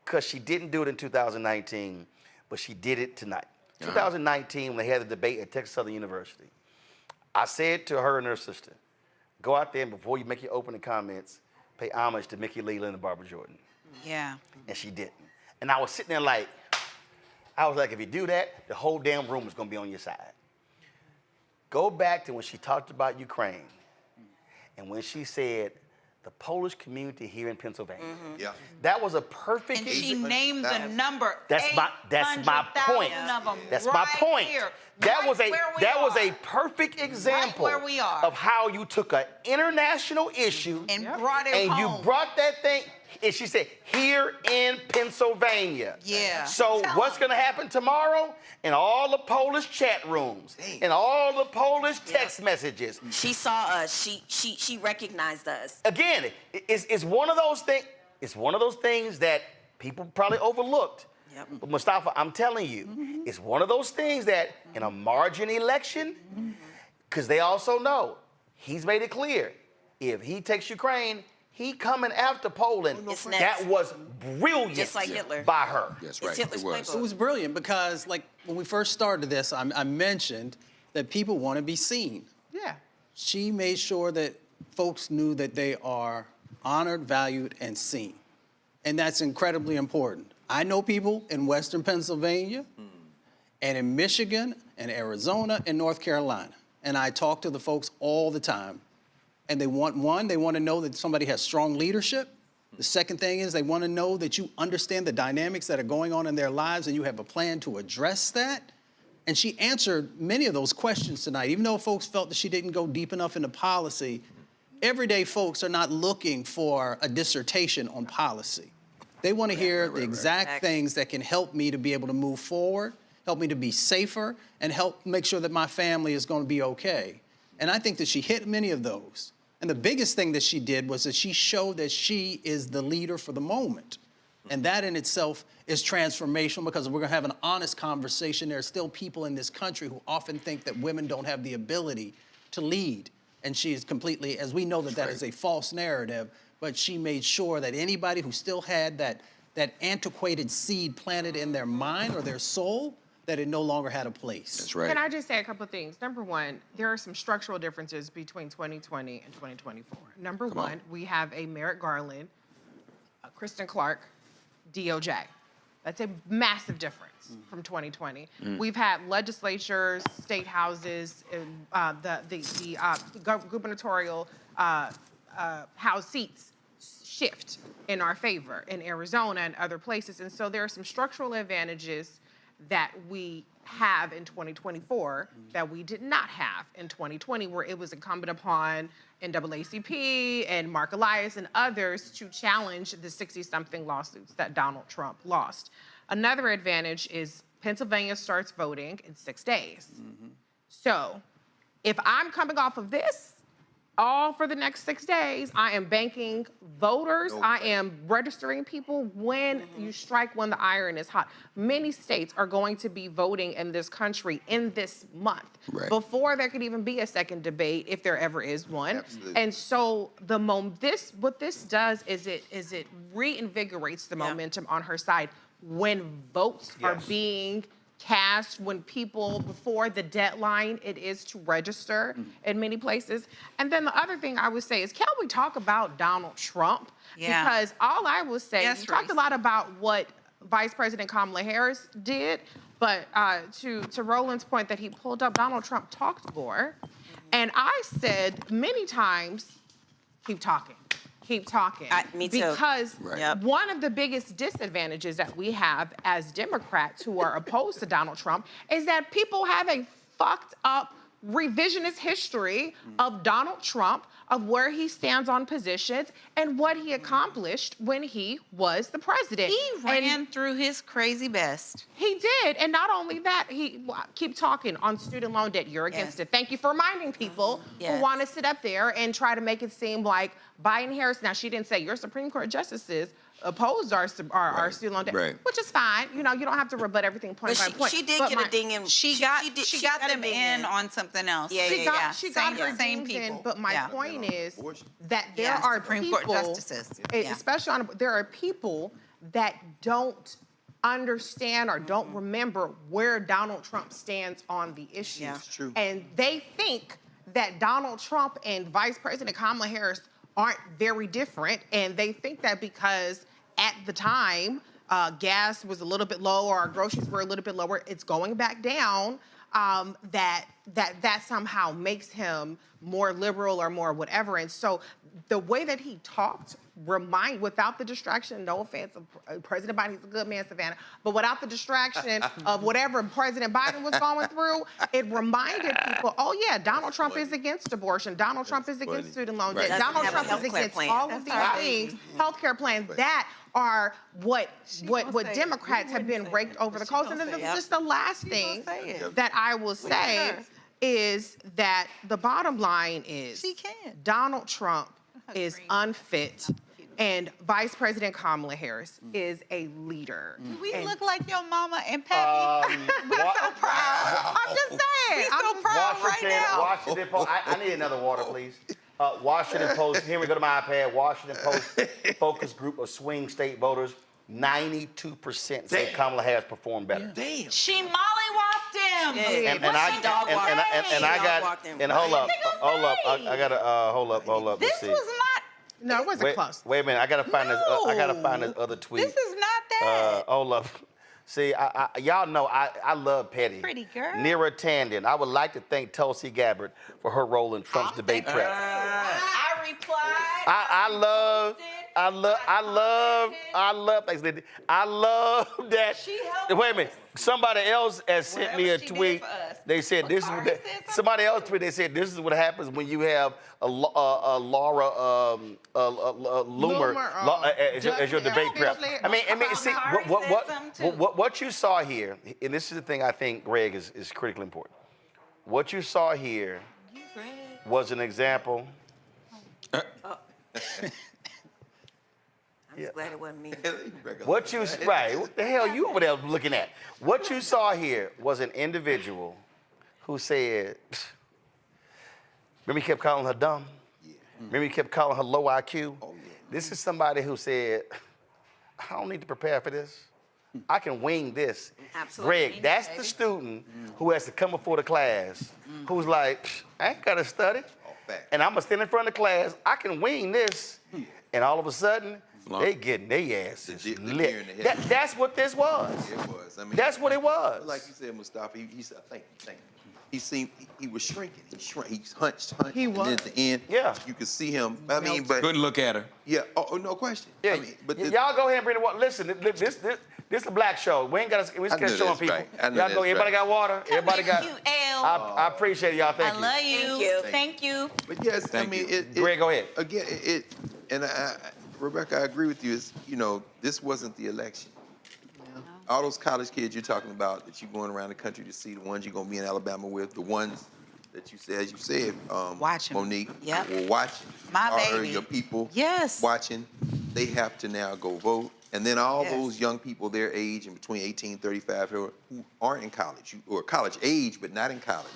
because she didn't do it in 2019, but she did it tonight. 2019, when they had the debate at Texas Southern University, I said to her and her sister, go out there and before you make your opening comments, pay homage to Mickey Leland and Barbara Jordan. Yeah. And she didn't. And I was sitting there like, if you do that, the whole damn room is going to be on your side. Go back to when she talked about Ukraine and when she said, the Polish community here in Pennsylvania. Yeah. That was a perfect. And she named the number. That's my point. That's my point. Here, that was a perfect example where we are. of how you took an international issue and brought it home. You brought that thing. And she said, here in Pennsylvania. Yeah. So what's going to happen tomorrow? In all the Polish chat rooms, in all the Polish text messages. She saw us. She recognized us. Again, it's one of those things. It's one of those things that people probably overlooked. Yep. But Mustafa, I'm telling you, it's one of those things that in a margin election, because they also know he's made it clear, if he takes Ukraine, he coming after Poland. That was brilliant. Just like Hitler. By her. That's right. Hitler's playbook. It was brilliant because, like, when we first started this, I mentioned that people want to be seen. Yeah. She made sure that folks knew that they are honored, valued, and seen. And that's incredibly important. I know people in Western Pennsylvania and in Michigan and Arizona and North Carolina. And I talk to the folks all the time. And they want to know that somebody has strong leadership. The second thing is they want to know that you understand the dynamics that are going on in their lives and you have a plan to address that. And she answered many of those questions tonight. Even though folks felt that she didn't go deep enough into policy, everyday folks are not looking for a dissertation on policy. They want to hear the exact things that can help me to be able to move forward, help me to be safer, and help make sure that my family is going to be okay. And I think that she hit many of those. And the biggest thing that she did was that she showed that she is the leader for the moment. And that in itself is transformational because we're going to have an honest conversation. There are still people in this country who often think that women don't have the ability to lead. And she is completely, as we know that is a false narrative, but she made sure that anybody who still had that antiquated seed planted in their mind or their soul, that it no longer had a place. That's right. Can I just say a couple of things? Number one, there are some structural differences between 2020 and 2024. Number one, we have a Merrick Garland, a Kristen Clark, DOJ. That's a massive difference from 2020. We've had legislatures, state houses, the gubernatorial house seats shift in our favor in Arizona and other places. And so there are some structural advantages that we have in 2024 that we did not have in 2020, where it was incumbent upon NAACP and Mark Elias and others to challenge the 60-something lawsuits that Donald Trump lost. Another advantage is Pennsylvania starts voting in 6 days. So if I'm coming off of this, all for the next 6 days, I am banking voters. I am registering people when you strike when the iron is hot. Many states are going to be voting in this country in this month before there could even be a second debate, if there ever is one. Absolutely. And so what this does is it reinvigorates the momentum on her side when votes are being cast, when people, before the deadline it is to register in many places. And then the other thing I would say is, can we talk about Donald Trump? Yeah. Because all I will say, we talked a lot about what Vice President Kamala Harris did, but to Roland's point that he pulled up, Donald Trump talked more. And I said many times, keep talking. Keep talking. Me too. Because one of the biggest disadvantages that we have as Democrats who are opposed to Donald Trump is that people have a fucked up revisionist history of Donald Trump, of where he stands on positions and what he accomplished when he was the president. He ran through his crazy best. He did, and not only that, keep talking on student loan debt. You're against it. Thank you for reminding people who want to sit up there and try to make it seem like Biden-Harris. Now, she didn't say your Supreme Court justices opposed our student loan debt, which is fine. You know, you don't have to rebut everything point by point. She did get a ding in. She got them in on something else. She got her dings in, but my point is that there are Supreme people, Court justices, especially there are people that don't understand or don't remember where Donald Trump stands on the issues. That's true. And they think that Donald Trump and Vice President Kamala Harris aren't very different, and they think that because at the time gas was a little bit low or our groceries were a little bit lower, it's going back down, that somehow makes him more liberal or more whatever. And so the way that he talked, without the distraction, no offense, President Biden, he's a good man, Savannah, but without the distraction of whatever President Biden was going through, it reminded people, oh yeah, Donald Trump is against abortion, Donald Trump is against student loan debt, Donald Trump is against all of these things, healthcare plans, that are what Democrats have been raked over the coals. And then just the last thing that I will say is that the bottom line is Donald Trump is unfit and Vice President Kamala Harris is a leader. We look like your mama and Pappy. We're so proud. I'm just saying. We're so proud right now. Washington Post. I need another water, please. Washington Post. Here we go to my iPad. Washington Post focus group of swing state voters. 92% say Kamala Harris performed better. Damn. She mollywopped him. Hold up. This was not. No, it wasn't close. Wait a minute. I gotta find this. I gotta find this other tweet. This is not that. Hold up. See, y'all know I love petty. Pretty girl. Nira Tandon. I would like to thank Tulsi Gabbard for her role in Trump's debate prep. I replied. I love that. Wait a minute. Somebody else has sent me a tweet. They said this is what somebody else tweeted. They said this is what happens when you have a Laura Loomer as your debate prep. I mean, see what you saw here, and this is the thing I think, Greg, is critically important. What you saw here was an example. I'm glad it wasn't me. What the hell you over there looking at? What you saw here was an individual who said, remember he kept calling her dumb? Yeah. Remember he kept calling her low IQ? Oh, yeah. This is somebody who said, I don't need to prepare for this. I can wing this. Absolutely. Greg, that's the student who has to come before the class, who's like, I ain't gotta study. And I'm gonna stand in front of the class, I can wing this. And all of a sudden, they getting their asses lit. That's what this was. It was. I mean, that's what it was. Like you said, Mustafa, he said, thank you. He was shrinking. He hunched. He was. And at the end, you could see him. I mean, but couldn't look at her. Yeah. Oh, no question. Yeah. I mean, but y'all go ahead and bring the water. Listen, this is a black show. We just showing people. Right. Y'all go. Everybody got water. Everybody got. Thank you, L. I appreciate it, y'all. Thank you. I love you. Thank you. But yes, Thank you. Greg, go ahead. Again, Rebecca, I agree with you. This wasn't the election. All those college kids you're talking about that you're going around the country to see, the ones you're going to be in Alabama with, the ones that you said, as you said, Monique, were watching. My baby. Your people Yes. watching. They have to now go vote. And then all those young people their age and between 18 and 35 who aren't in college, or college age but not in college,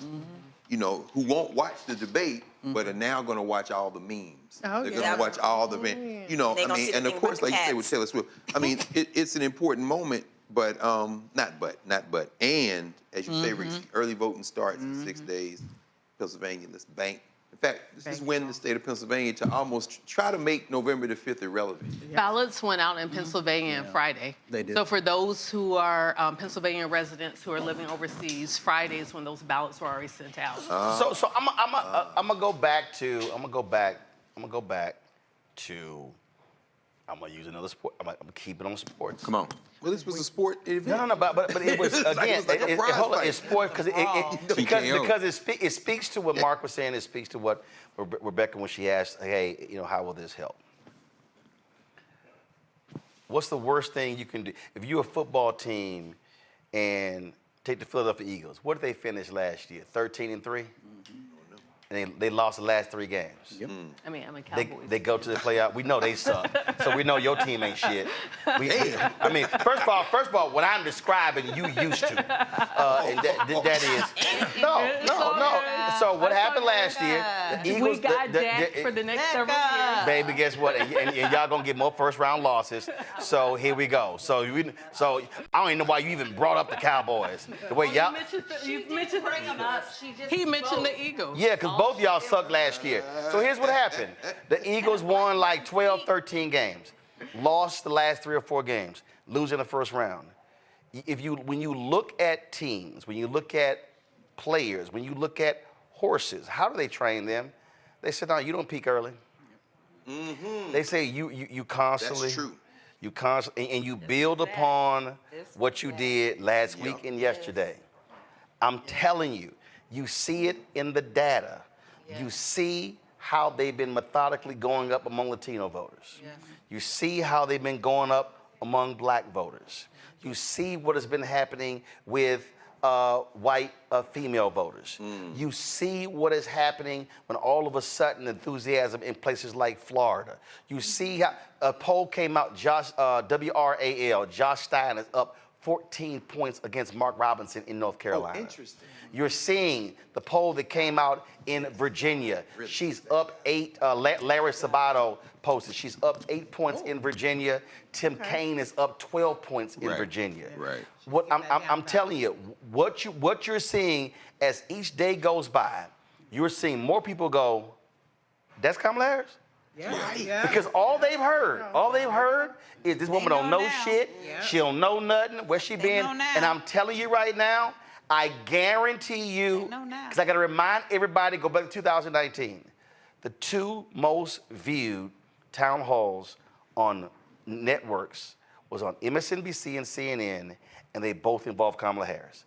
who won't watch the debate but are now going to watch all the memes. They're going to watch all the, and of course, like you say with Taylor Swift, I mean, it's an important moment, but and as you say, Reese, early voting starts in 6 days. Pennsylvania, let's bank. In fact, this is when the state of Pennsylvania to almost try to make November the 5th irrelevant. Ballots went out in Pennsylvania on Friday. They did. So for those who are Pennsylvania residents who are living overseas, Friday is when those ballots were already sent out. So I'm gonna go back to I'm gonna use another sport. I'm gonna keep it on sports. Come on. Well, this was a sport event. No, but it was again. Hold on, it's sport because it speaks to what Mark was saying. It speaks to what Rebecca when she asked, "Hey, how will this help?" What's the worst thing you can do if you're a football team and take the Philadelphia Eagles? What did they finish last year? 13-3. And they lost the last 3 games. Yep. I mean, Cowboys. They go to the playoff. We know they suck, so we know your team ain't shit. I mean, first of all, what I'm describing, you used to, and that is no. So what happened last year? The Eagles, we got Dak for the next several years. Baby, guess what? And y'all gonna get more first-round losses. So here we go. So I don't even know why you even brought up the Cowboys. The way y'all. You mentioned bring them up. He mentioned the Eagles. Yeah, because both of y'all sucked last year. So here's what happened. The Eagles won like 12, 13 games. Lost the last 3 or 4 games. Losing the first round. When you look at teams, when you look at players, when you look at horses, how do they train them? They say, no, you don't peak early. Mm-hmm. They say you constantly. That's true. You constantly, and you build upon what you did last week and yesterday. I'm telling you, you see it in the data. You see how they've been methodically going up among Latino voters. You see how they've been going up among black voters. You see what has been happening with white female voters. You see what is happening when all of a sudden enthusiasm in places like Florida. You see how a poll came out, WRAL, Josh Stein is up 14 points against Mark Robinson in North Carolina. Oh, interesting. You're seeing the poll that came out in Virginia. Really? She's up 8. Larry Sabato posted. She's up 8 points in Virginia. Tim Kaine is up 12 points in Virginia. Right. What I'm telling you, what you're seeing as each day goes by, you're seeing more people go, "That's Kamala Harris." Yeah. Because all they've heard is this woman don't know shit. She don't know nothing. Where she been? And I'm telling you right now, I guarantee you, because I got to remind everybody, go back to 2019, the 2 most viewed town halls on networks was on MSNBC and CNN, and they both involved Kamala Harris.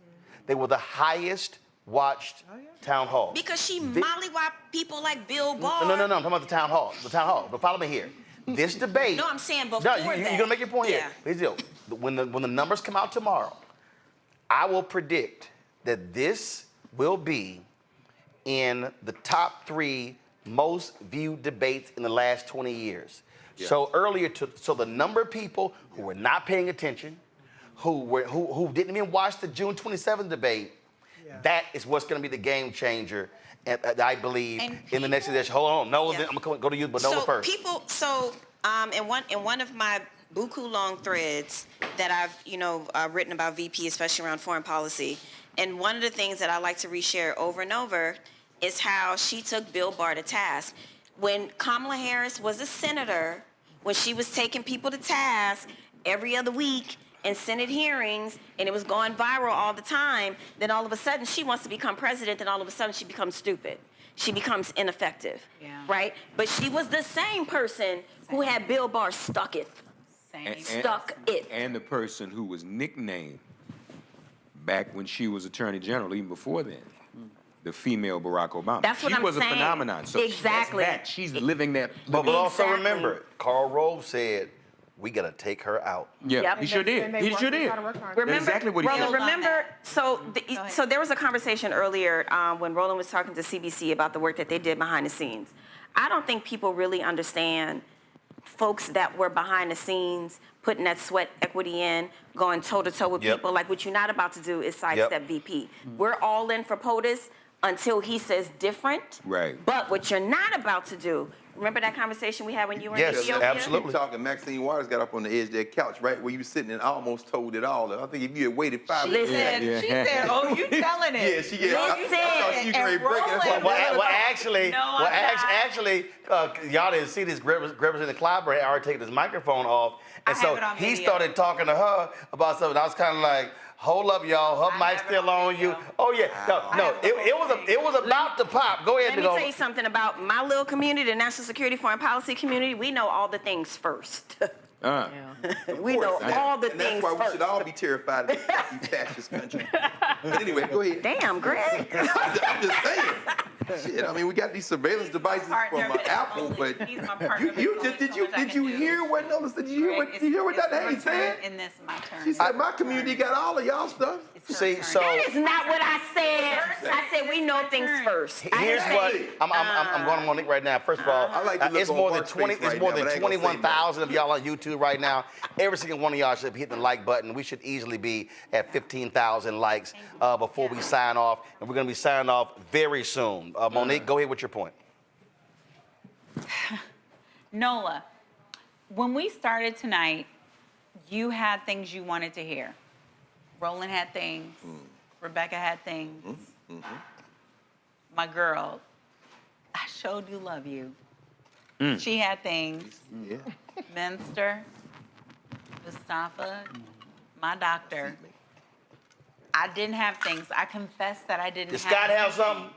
They were the highest watched town hall. Because she mollywop people like Bill Barr. No, I'm talking about the town hall. The town hall. But follow me here. This debate. No, I'm saying before that. You're going to make your point here. Here's the deal. When the numbers come out tomorrow, I will predict that this will be in the top 3 most viewed debates in the last 20 years. Yeah. So the number of people who were not paying attention, who didn't even watch the June 27th debate, that is what's going to be the game changer, and I believe in the next edition. Hold on, Nola, I'm going to go to you, but Nola first. In one of my buku long threads that I've written about VP, especially around foreign policy, and one of the things that I like to reshare over and over is how she took Bill Barr to task. When Kamala Harris was a senator, when she was taking people to task every other week in Senate hearings, and it was going viral all the time, then all of a sudden she wants to become president, then all of a sudden she becomes stupid. She becomes ineffective, right? But she was the same person who had Bill Barr stucketh. And the person who was nicknamed back when she was Attorney General, even before then, the female Barack Obama. That's what she I'm was saying. A phenomenon. So exactly. She's living that. But also remember, Karl Rove said, "We got to take her out." Yeah, he sure did. He sure did. Remember, exactly what he said. Remember, so there was a conversation earlier when Roland was talking to CBC about the work that they did behind the scenes. I don't think people really understand folks that were behind the scenes, putting that sweat equity in, going toe-to-toe with people. Like what you're not about to do is sidestep VP. We're all in for POTUS until he says different. Right. But what you're not about to do, remember that conversation we had when you were in Ethiopia? Yes, absolutely. Talking, Maxine Waters got up on the edge of that couch right where you sitting and almost told it all. I think if you had waited 5 minutes. She said, "Oh, you telling it?" Yeah, she I thought she was ready to break it. Well, actually, y'all didn't see this. Representative Clyburn already taken his microphone off, and so he started talking to her about something. I was kind of like, Hold up, y'all. Her mic's still on you. Oh yeah. No. It was about to pop. Go ahead, Let me tell you something about my little community, the national security foreign policy community. We know all the things first. We know all the and things that's why we first. should all be terrified of this fascist country. But anyway, go ahead. Damn, Greg. I'm just saying. Shit, I mean, we got these surveillance devices from Apple, but did you hear what Nola said? Did you hear what Dr. Hayes said? And this is my turn. She said my community got all of y'all stuff. See, so That is not what I said. I said we know things first. here's what I'm going to Monique right now. First of all, it's more than 21,000 of y'all on YouTube right now. Every single one of y'all should be hitting the like button. We should easily be at 15,000 likes before we sign off, and we're going to be signing off very soon. Monique, go ahead with your point. Nola, when we started tonight, you had things you wanted to hear. Roland had things. Rebecca had things. My girl, I showed you love you. She had things. Yeah. Minster, Mustafa, my doctor. I didn't have things. I confess that I didn't have. Did Scott have something?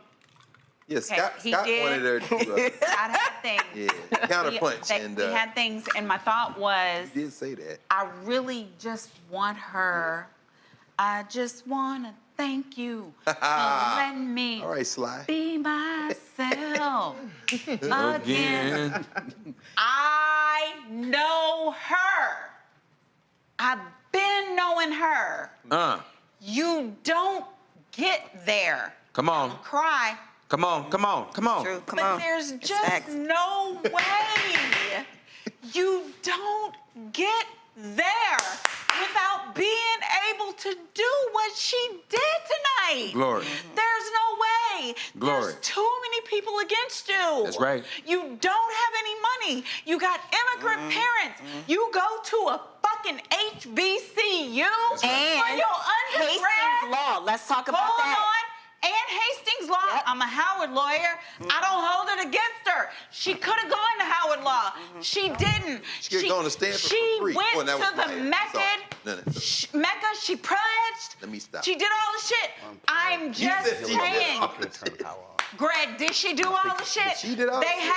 Yeah, Scott he wanted did. her to Scott had things. yeah, counterpunch. We had things, and my thought was, you did say that. I really just want her. I just want to thank you for letting me All right, Sly. be myself again. I know her. I've been knowing her. You don't get there. Come on. Cry. Come on. True, come But on. there's It's just facts. no way you don't get there without being able to do what she did tonight. Glory. There's no way. Glory. There's too many people against you. That's right. You don't have any money. You got immigrant parents. You go to a fucking HBCU for And your undergrad. Hastings Law. Let's talk about Hold that. on. And Hastings Law. Yep. I'm a Howard lawyer. I don't hold it against her. She could have gone to Howard Law. She didn't. She could have gone to Stanford She for free. went Well, that was to the my- Mecca. sorry. Mecca. She pledged. Let me stop. She did all the shit. I'm just said she did. saying. Greg, did she do all the shit? She did all the shit.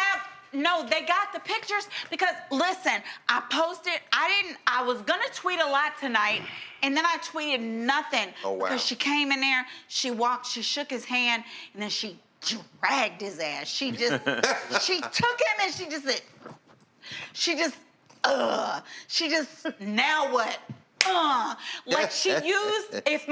No, they got the pictures because listen, I posted, I was gonna tweet a lot tonight, and then I tweeted nothing. Oh, wow. Because she came in there, she shook his hand, and then she dragged his ass. She just, she took him and she just said, now what? Like she used, if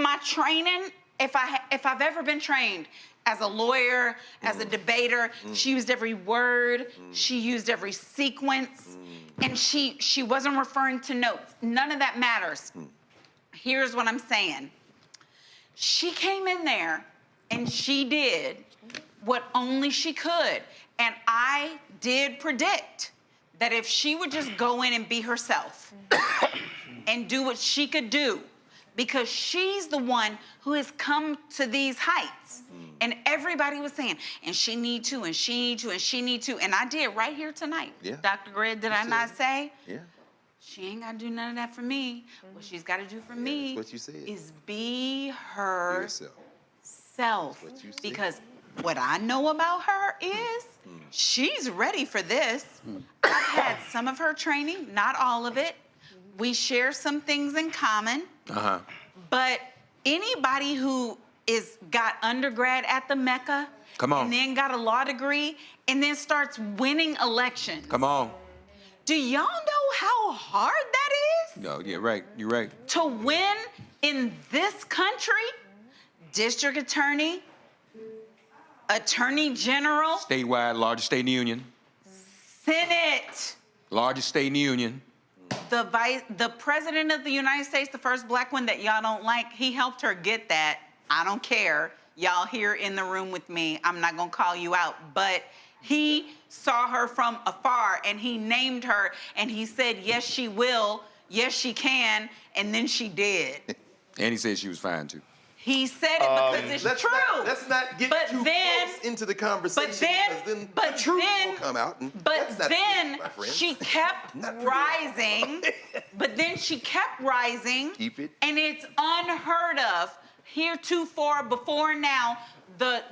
I've ever been trained as a lawyer, as a debater, she used every word, she used every sequence, and she wasn't referring to notes. None of that matters. Here's what I'm saying. She came in there and she did what only she could. And I did predict that if she would just go in and be herself and do what she could do, because she's the one who has come to these heights. And everybody was saying, and she need to, and she need to, and she need to. And I did right here tonight. Yeah. Dr. Greg, did I not say? Yeah. She ain't got to do none of that for me. What she's got to do for me That's what you said. is be herself. That's what you said. Because what I know about her is she's ready for this. I've had some of her training, not all of it. We share some things in common. But anybody who got undergrad at the Mecca and then got a law degree and then starts winning elections. Come on. Do y'all know how hard that is? No, yeah, right. You're right. To win in this country, district attorney, attorney general, Statewide, largest state in the union. Senate. Largest state in the union. The president of the United States, the first black one that y'all don't like, he helped her get that. I don't care. Y'all here in the room with me. I'm not gonna call you out, but he saw her from afar and he named her and he said, yes, she will, yes, she can, and then she did. And he said she was fine too. He said it because it's true. Let's not get too close into the conversation because then the truth will come out. But then she kept rising. But then she kept rising. Keep it. And it's unheard of heretofore, before now, the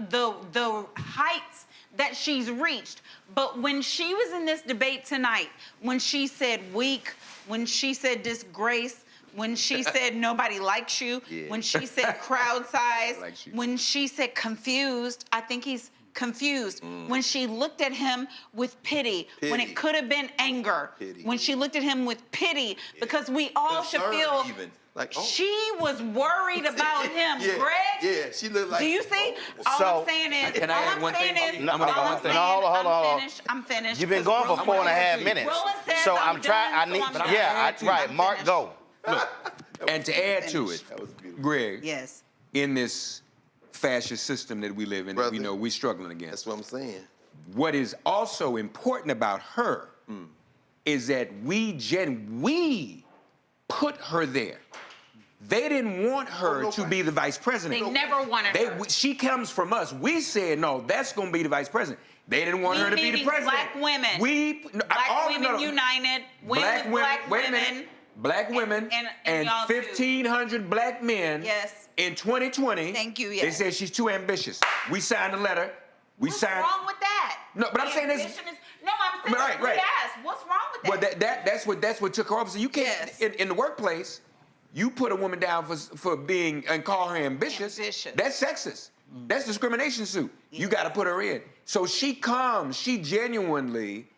heights that she's reached. But when she was in this debate tonight, when she said weak, when she said disgrace, when she said nobody likes you, when she said crowd size, when she said confused, I think he's confused. When she looked at him with pity, when it could have been anger, when she looked at him with pity, because we all should feel she was worried about him, Greg. Yeah, she looked like. Do you see? All I'm saying is, Can I add one thing? I'm finished. You've been going for 4.5 minutes. So I'm trying. Right. Mark, go. Look, and to add to it, Greg. Yes. In this fascist system that we live in, that we know we're struggling against. That's what I'm saying. What is also important about her is that we put her there. They didn't want her to be the vice president. They never wanted her. She comes from us. We said, no, that's going to be the vice president. They didn't want her to be the president. Black women. Black women united. Black women. Black women and 1,500 black men in 2020. Thank you, They said she's too ambitious. We signed a letter. What's wrong with that? No, but I'm saying this. No, I'm saying right. What's wrong with that? Well, that's what took her off. So you can't in the workplace. You put a woman down for being and call her ambitious. That's sexist. That's discrimination suit. You got to put her in. So she genuinely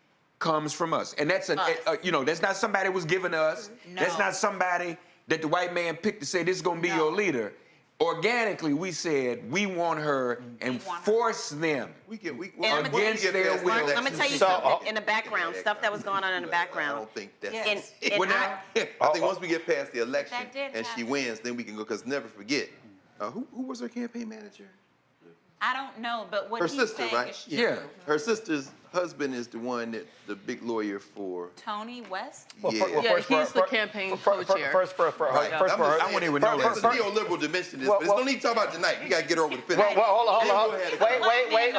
comes from us, and that's that's not somebody who was given to us. No. That's not somebody that the white man picked to say this is going to be your leader. Organically, we said we want her and force them against their will. I'm gonna tell you something in the background, stuff that was going on in the background. I don't think that's. I think once we get past the election and she wins, then we can go. Because never forget, who was her campaign manager? I don't know, but what her he's sister, saying right? is true. Her sister's husband is the one that the big lawyer for Tony West. He's the campaign co-chair. I wouldn't even know that. There's a neoliberal dimension to this, but it's no need to talk about it tonight. You got to get over the finish. Hold on. Wait.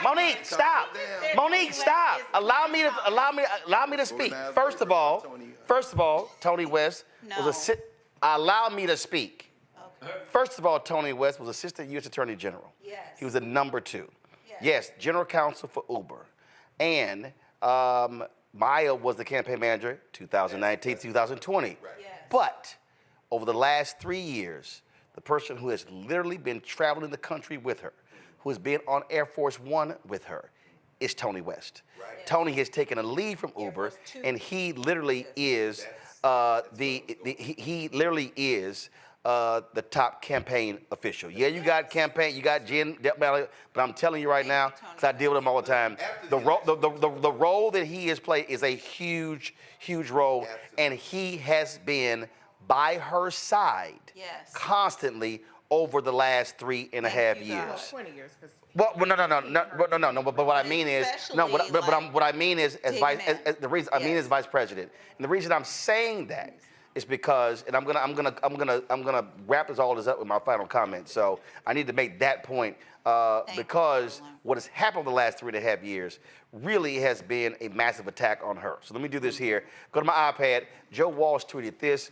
Monique, stop. Monique, stop. Allow me to speak. First of all, Tony West allow me to speak. First of all, Tony West was Assistant U.S. Attorney General. Yes. He was the number 2. Yes, General Counsel for Uber. And Maya was the campaign manager 2019, 2020. Right. Yes. But over the last 3 years, the person who has literally been traveling the country with her, who has been on Air Force One with her, is Tony West. Right. Yes. Tony has taken a lead from Uber, and he literally is the top campaign official. Yeah, you got Jen, but I'm telling you right now, because I deal with him all the time, the role that he has played is a huge role, and he has been by her side constantly over the last 3.5 years. 20 years. Well, no. But what I mean is, what I mean is, as vice president, and the reason I'm saying that is because, and I'm gonna wrap all this up with my final comment. So I need to make that point because what has happened the last 3.5 years really has been a massive attack on her. So let me do this here. Go to my iPad. Joe Walsh tweeted this.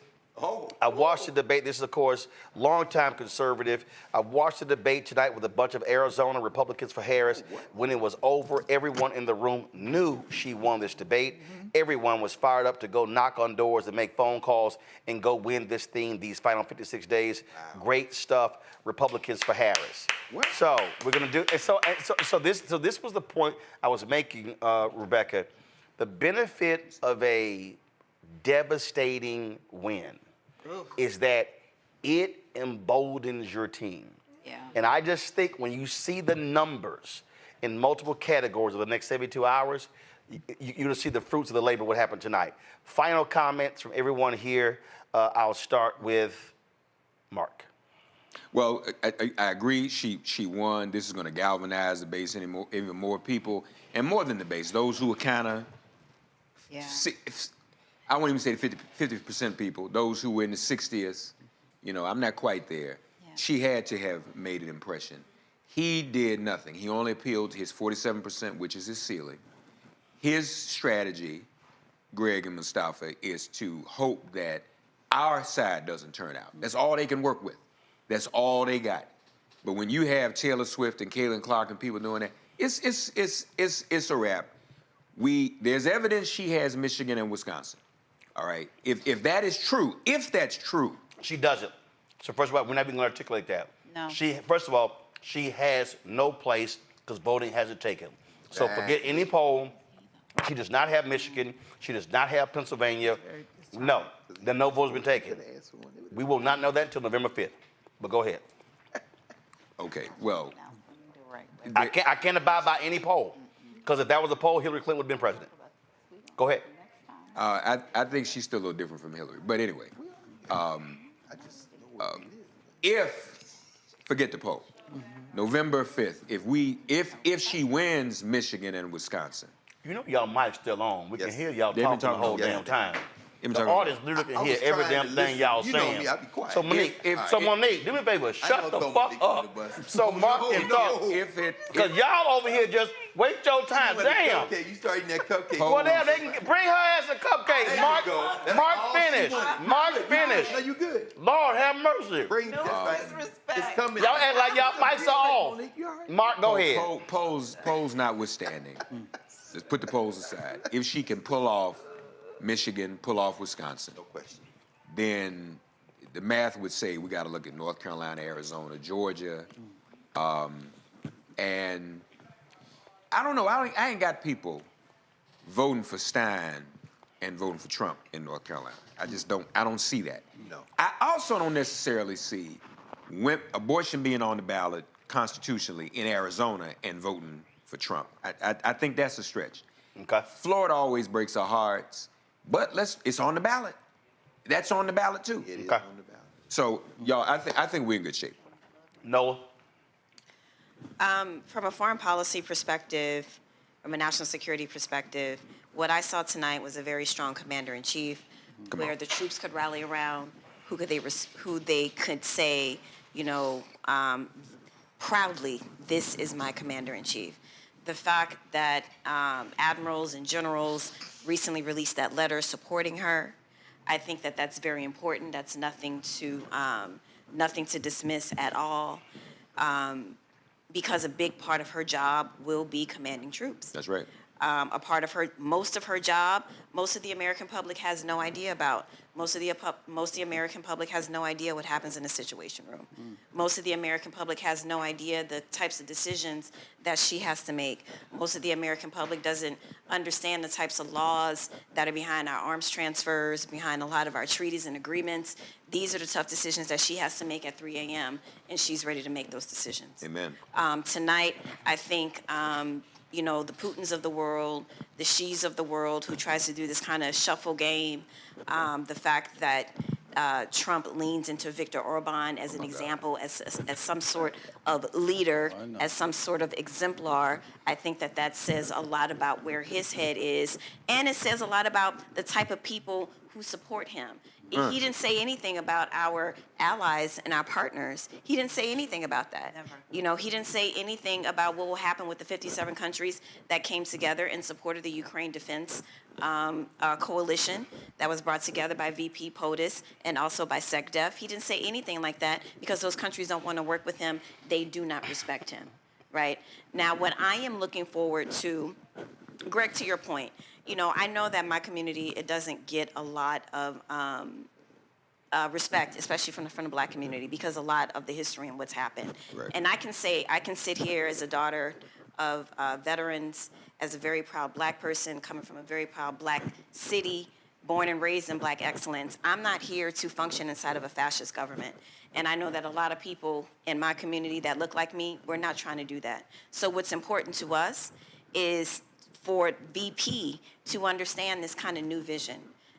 I watched the debate. This is, of course, longtime conservative. I watched the debate tonight with a bunch of Arizona Republicans for Harris. When it was over, everyone in the room knew she won this debate. Everyone was fired up to go knock on doors and make phone calls and go win this thing these final 56 days. Great stuff, Republicans for Harris. So we're gonna do. And so this was the point I was making, Rebecca. The benefit of a devastating win is that it emboldens your team. Yeah. And I just think when you see the numbers in multiple categories of the next 72 hours, you're going to see the fruits of the labor, what happened tonight. Final comments from everyone here. I'll start with Mark. Well, I agree. She won. This is going to galvanize the base even more people, and more than the base, those who are kind of I won't even say 50% people, those who were in the 60s, you know, I'm not quite there. Yeah. She had to have made an impression. He did nothing. He only appealed to his 47%, which is his ceiling. His strategy, Greg and Mustafa, is to hope that our side doesn't turn out. That's all they can work with. That's all they got. But when you have Taylor Swift and Caitlin Clark and people doing that, it's a wrap. There's evidence she has Michigan and Wisconsin. All right. If that is true, if that's true. She doesn't. So first of all, we're not even going to articulate that. No. First of all, she has no place because voting hasn't taken. So forget any poll. She does not have Michigan. She does not have Pennsylvania. No, the no vote's been taken. We will not know that until November 5th. But go ahead. Okay, well. I can't abide by any poll. Because if that was a poll, Hillary Clinton would have been president. Go ahead. I think she's still a little different from Hillary. But anyway, forget the poll. November 5th, if she wins Michigan and Wisconsin. You know y'all mic still on. We can hear y'all talking the whole damn time. The audience literally can hear every damn thing y'all saying. Me, I'll be quiet. So Monique, Monique, do me a favor, shut the fuck up so Mark can talk. Because y'all over here just wait your time. Damn. You start eating that cupcake. Well, damn, they can bring her ass a cupcake. Mark finish. Mark finish. No, you good. Lord have mercy. Bring it's coming. Y'all act like y'all mics are off. Mark, go ahead. Polls notwithstanding. Let's put the polls aside. If she can pull off Michigan, pull off Wisconsin, no question, then the math would say we got to look at North Carolina, Arizona, Georgia, and I don't know. I ain't got people voting for Stein and voting for Trump in North Carolina. I just don't. I don't see that. No. I also don't necessarily see abortion being on the ballot constitutionally in Arizona and voting for Trump. I think that's a stretch. Okay. Florida always breaks our hearts, but it's on the ballot. That's on the ballot too. It is on the ballot. So, y'all, I think we're in good shape. Noah? From a foreign policy perspective, from a national security perspective, what I saw tonight was a very strong commander-in-chief, where the troops could rally around, who they could say, you know, proudly, this is my commander-in-chief. The fact that admirals and generals recently released that letter supporting her, I think that that's very important. That's nothing to dismiss at all, because a big part of her job will be commanding troops. That's right. Most of her job, most of the American public has no idea about. Most of the American public has no idea what happens in a situation room. Most of the American public has no idea the types of decisions that she has to make. Most of the American public doesn't understand the types of laws that are behind our arms transfers, behind a lot of our treaties and agreements. These are the tough decisions that she has to make at 3 a.m., and she's ready to make those decisions. Amen. Tonight, I think, you know, the Putins of the world, the Xis of the world, who tries to do this kind of shuffle game, the fact that Trump leans into Viktor Orban as an example, as some sort of leader, as some sort of exemplar, I think that says a lot about where his head is, and it says a lot about the type of people who support him. He didn't say anything about our allies and our partners. He didn't say anything about that. Never. You know, he didn't say anything about what will happen with the 57 countries that came together in support of the Ukraine Defense Coalition that was brought together by VP POTUS and also by SecDef. He didn't say anything like that because those countries don't want to work with him. They do not respect him, right? Now, what I am looking forward to, Greg, to your point, you know, I know that my community, it doesn't get a lot of respect, especially from the Black community, because a lot of the history and what's happened. Right. And I can sit here as a daughter of veterans, as a very proud Black person, coming from a very proud Black city, born and raised in Black excellence. I'm not here to function inside of a fascist government. And I know that a lot of people in my community that look like me, we're not trying to do that. So what's important to us is for VP to understand this kind of new vision.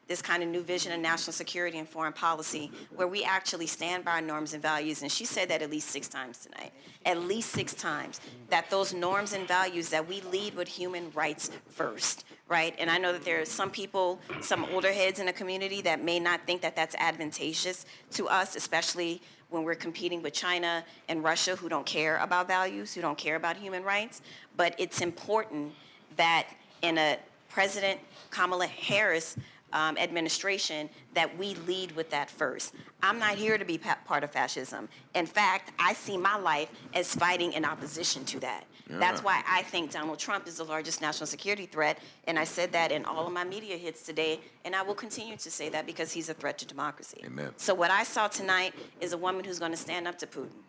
this kind of new vision of national security and foreign policy where we actually stand by our norms and values. And she said that at least 6 times tonight, at least 6 times, that those norms and values that we lead with human rights first, right? And I know that there are some people, some older heads in the community that may not think that that's advantageous to us, especially when we're competing with China and Russia who don't care about values, who don't care about human rights. But it's important that in a President Kamala Harris administration that we lead with that first. I'm not here to be part of fascism. In fact, I see my life as fighting in opposition to that. Yeah. That's why I think Donald Trump is the largest national security threat, and I said that in all of my media hits today, and I will continue to say that because he's a threat to democracy. Amen. So what I saw tonight is a woman who's going to stand up to Putin.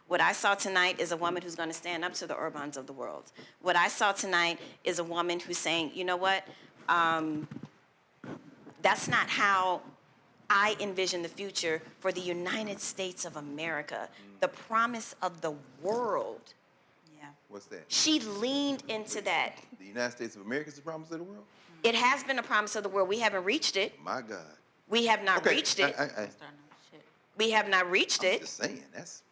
What I saw tonight is a woman who's going to stand up to the Orbans of the world. What I saw tonight is a woman who's saying, you know what, that's not how I envision the future for the United States of America, the promise of the world. Yeah. What's that? She leaned into that. The United States of America is the promise of the world? It has been a promise of the world. We haven't reached it. My God. We have not reached it. We have not reached it. I'm just saying, that's...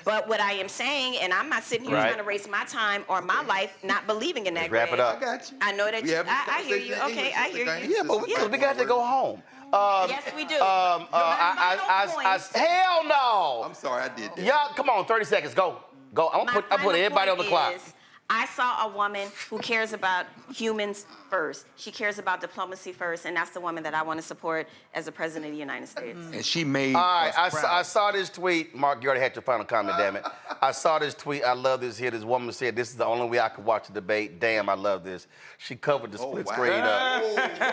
But what I am saying, and I'm not sitting here trying to waste my time or my life not believing in that. Wrap it up. I got you. I know that I hear you. Okay, I hear you. Yeah, but we got to go home. Yes, we do. Hell no. I'm sorry, I did that. Y'all, come on, 30 seconds. Go. I'm put everybody on the clock. I saw a woman who cares about humans first. She cares about diplomacy first, and that's the woman that I want to support as the President of the United States. And she made All right, us proud. I saw this tweet. Mark, you already had your final comment, damn it. I saw this tweet. I love this here. This woman said, this is the only way I could watch the debate. Damn, I love this. She covered the split screen up.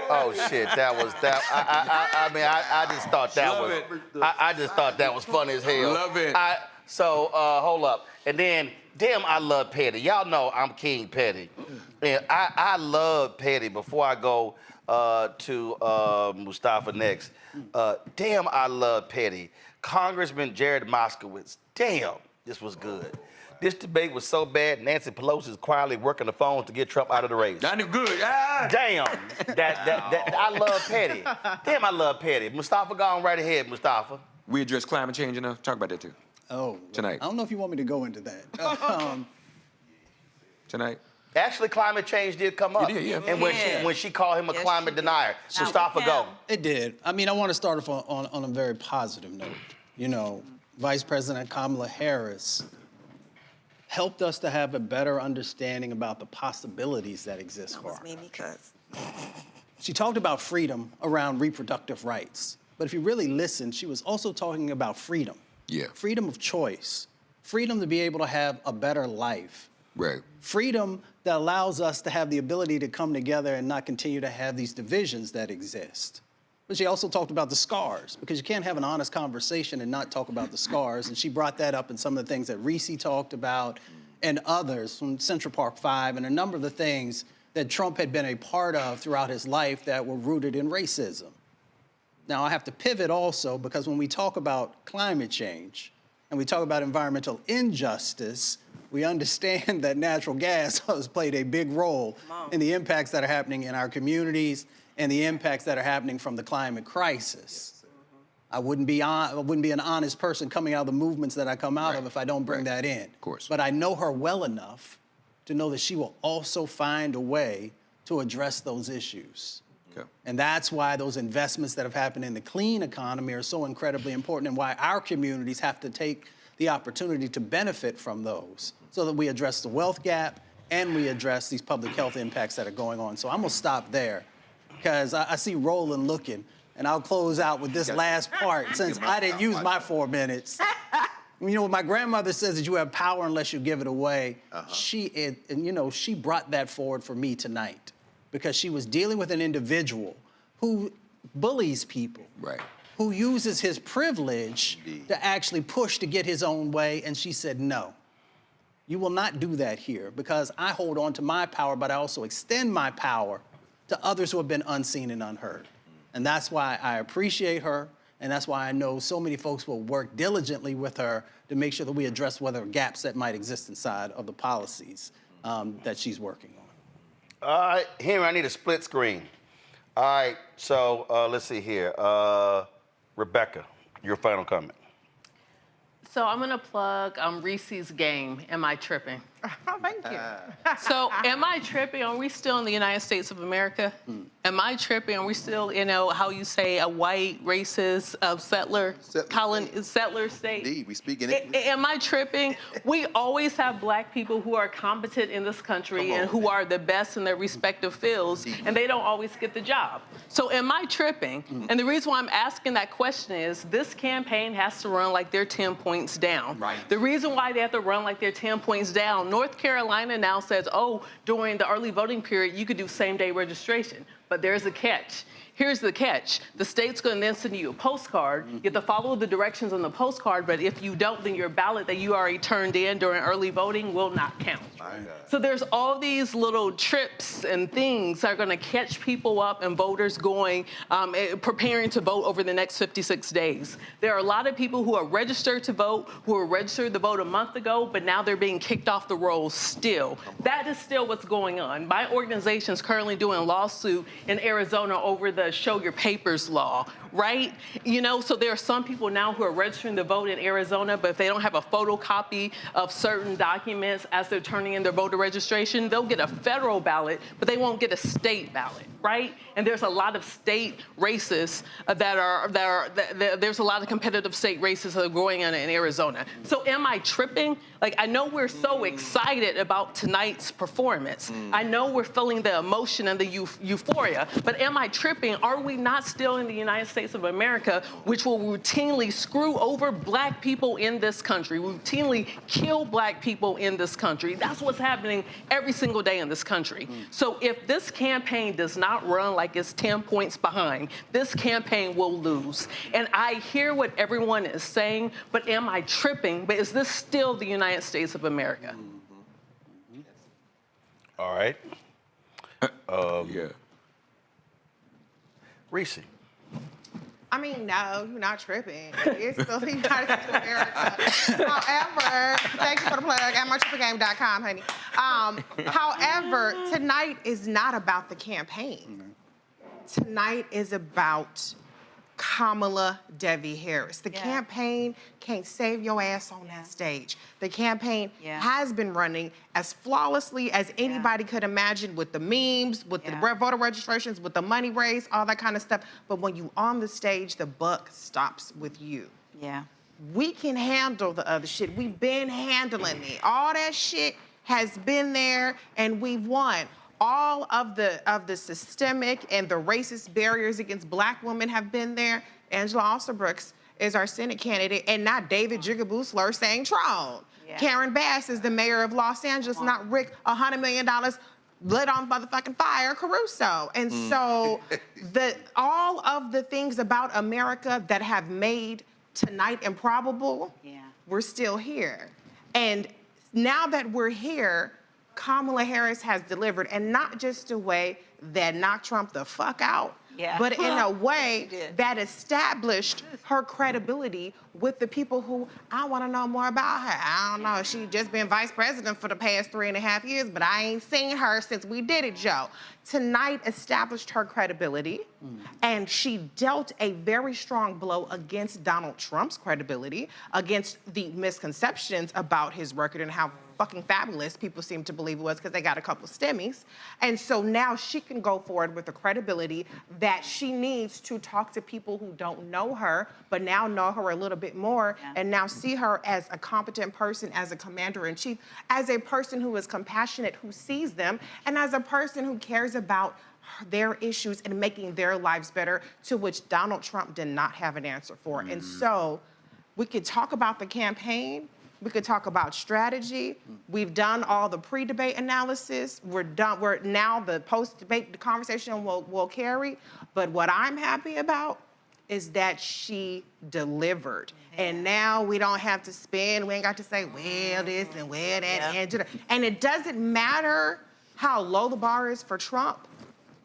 Oh, shit, that was that. I just thought that I just thought that was funny as hell. Love it. Hold up. And then, damn, I love Petty. Y'all know I'm King Petty. And I love Petty. Before I go to Mustafa next, damn, I love Petty. Congressman Jared Moskowitz, damn, this was good. This debate was so bad, Nancy Pelosi is quietly working the phones to get Trump out of the race. That good. Damn, I love Petty. Damn, I love Petty. Mustafa, go on right ahead, Mustafa. We address climate change enough? Talk about that too. Oh, tonight. I don't know if you want me to go into that. Tonight. Actually, climate change did come up. It did, yeah. And when she called him a climate denier. Mustafa, go. It did. I mean, I want to start off on a very positive note. You know, Vice President Kamala Harris helped us to have a better understanding about the possibilities that exist for us. Made me cuss. She talked about freedom around reproductive rights. But if you really listen, she was also talking about freedom. Yeah. Freedom of choice. Freedom to be able to have a better life. Right. Freedom that allows us to have the ability to come together and not continue to have these divisions that exist. But she also talked about the scars, because you can't have an honest conversation and not talk about the scars. And she brought that up in some of the things that Reese talked about and others from Central Park 5 and a number of the things that Trump had been a part of throughout his life that were rooted in racism. Now, I have to pivot also, because when we talk about climate change and we talk about environmental injustice, we understand that natural gas has played a big role in the impacts that are happening in our communities and the impacts that are happening from the climate crisis. I wouldn't be an honest person coming out of the movements that I come out of if I don't bring that in. Of course. But I know her well enough to know that she will also find a way to address those issues. And that's why those investments that have happened in the clean economy are so incredibly important, and why our communities have to take the opportunity to benefit from those so that we address the wealth gap and we address these public health impacts that are going on. So I'm gonna stop there because I see Roland looking, and I'll close out with this last part since I didn't use my 4 minutes. You know, my grandmother says that you have power unless you give it away. She brought that forward for me tonight, because she was dealing with an individual who bullies people, who uses his privilege to actually push to get his own way. And she said, no, you will not do that here, because I hold on to my power, but I also extend my power to others who have been unseen and unheard. And that's why I appreciate her. And that's why I know so many folks will work diligently with her to make sure that we address whatever gaps that might exist inside of the policies that she's working on. All right, Henry, I need a split screen. All right, so let's see here. Rebecca, your final comment. So I'm gonna plug Reese's game, Am I Tripping? Oh, thank you. So am I tripping? Are we still in the United States of America? Am I tripping? Are we still, how you say, a white, racist, settler state? Indeed, we speak in it. Am I tripping? We always have black people who are competent in this country and who are the best in their respective fields, and they don't always get the job. So am I tripping? And the reason why I'm asking that question is this campaign has to run like they're 10 points down. Right. The reason why they have to run like they're 10 points down, North Carolina now says, oh, during the early voting period, you could do same-day registration. But there's a catch. Here's the catch. The state's going to then send you a postcard. You have to follow the directions on the postcard, but if you don't, then your ballot that you already turned in during early voting will not count. So there's all these little trips and things that are going to catch people up and voters going, preparing to vote over the next 56 days. There are a lot of people who are registered to vote, who were registered to vote a month ago, but now they're being kicked off the rolls still. That is still what's going on. My organization is currently doing a lawsuit in Arizona over the Show Your Papers law, right? So there are some people now who are registering to vote in Arizona, but if they don't have a photocopy of certain documents as they're turning in their voter registration, they'll get a federal ballot, but they won't get a state ballot, right? And there's a lot of state races there's a lot of competitive state races that are going on in Arizona. So am I tripping? I know we're so excited about tonight's performance. I know we're feeling the emotion and the euphoria, but am I tripping? Are we not still in the United States of America, which will routinely screw over black people in this country, routinely kill black people in this country? That's what's happening every single day in this country. So if this campaign does not run like it's 10 points behind, this campaign will lose. And I hear what everyone is saying, but am I tripping? But is this still the United States of America? All right. Reese. I mean, no, you're not tripping. It's still the United States of America. However, thank you for the plug at mytripplegame.com, honey. However, tonight is not about the campaign. Tonight is about Kamala Devi Harris. The campaign can't save your ass on that stage. The campaign has been running as flawlessly as anybody could imagine, with the memes, with the voter registrations, with the money raised, all that kind of stuff. But when you on the stage, the buck stops with you. Yeah. We can handle the other shit. We've been handling it. All that shit has been there, and we've won. All of the systemic and the racist barriers against black women have been there. Angela Alsterbrooks is our Senate candidate, and not David Jigaboo Slur saying Tron. Karen Bass is the mayor of Los Angeles, not Rick $100 million lit on motherfucking fire Caruso. And so all of the things about America that have made tonight improbable, we're still here. And now that we're here, Kamala Harris has delivered, and not just a way that knocked Trump the fuck out, but in a way that established her credibility with the people who, I want to know more about her. I don't know, she's just been vice president for the past 3.5 years, but I ain't seen her since we did it, Joe. Tonight established her credibility, and she dealt a very strong blow against Donald Trump's credibility, against the misconceptions about his record and how fucking fabulous people seem to believe it was because they got a couple stimmies. And so now she can go forward with the credibility that she needs to talk to people who don't know her, but now know her a little bit more, and now see her as a competent person, as a commander-in-chief, as a person who is compassionate, who sees them, and as a person who cares about their issues and making their lives better, to which Donald Trump did not have an answer for. And so we could talk about the campaign, we could talk about strategy. We've done all the pre-debate analysis. We're now the post-debate conversation will carry. But what I'm happy about is that she delivered. And now we don't have to spin. We ain't got to say, well, this and well, that. And it doesn't matter how low the bar is for Trump.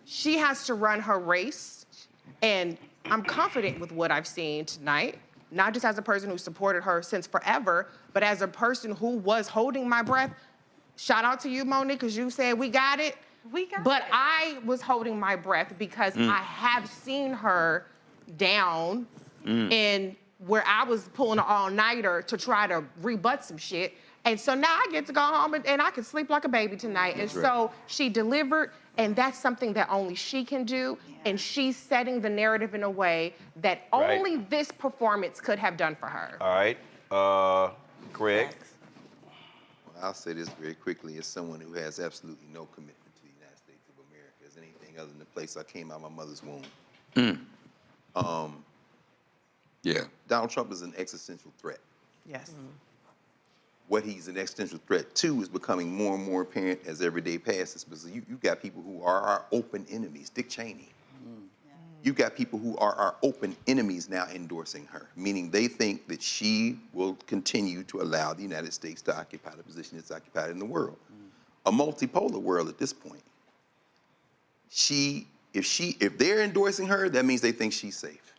She has to run her race. And I'm confident with what I've seen tonight, not just as a person who supported her since forever, but as a person who was holding my breath. Shout out to you, Monique, because you said we got it. But I was holding my breath because I have seen her down and where I was pulling an all-nighter to try to rebut some shit. And so now I get to go home and I can sleep like a baby tonight. And so she delivered, and that's something that only she can do. And she's setting the narrative in a way that only this performance could have done for her. All right, Greg. Well, I'll say this very quickly as someone who has absolutely no commitment to the United States of America as anything other than the place I came out of my mother's womb. Donald Trump is an existential threat. Yes. What he's an existential threat to is becoming more and more apparent as every day passes, because you've got people who are our open enemies, Dick Cheney. You've got people who are our open enemies now endorsing her, meaning they think that she will continue to allow the United States to occupy the position it's occupied in the world. A multipolar world at this point. If they're endorsing her, that means they think she's safe.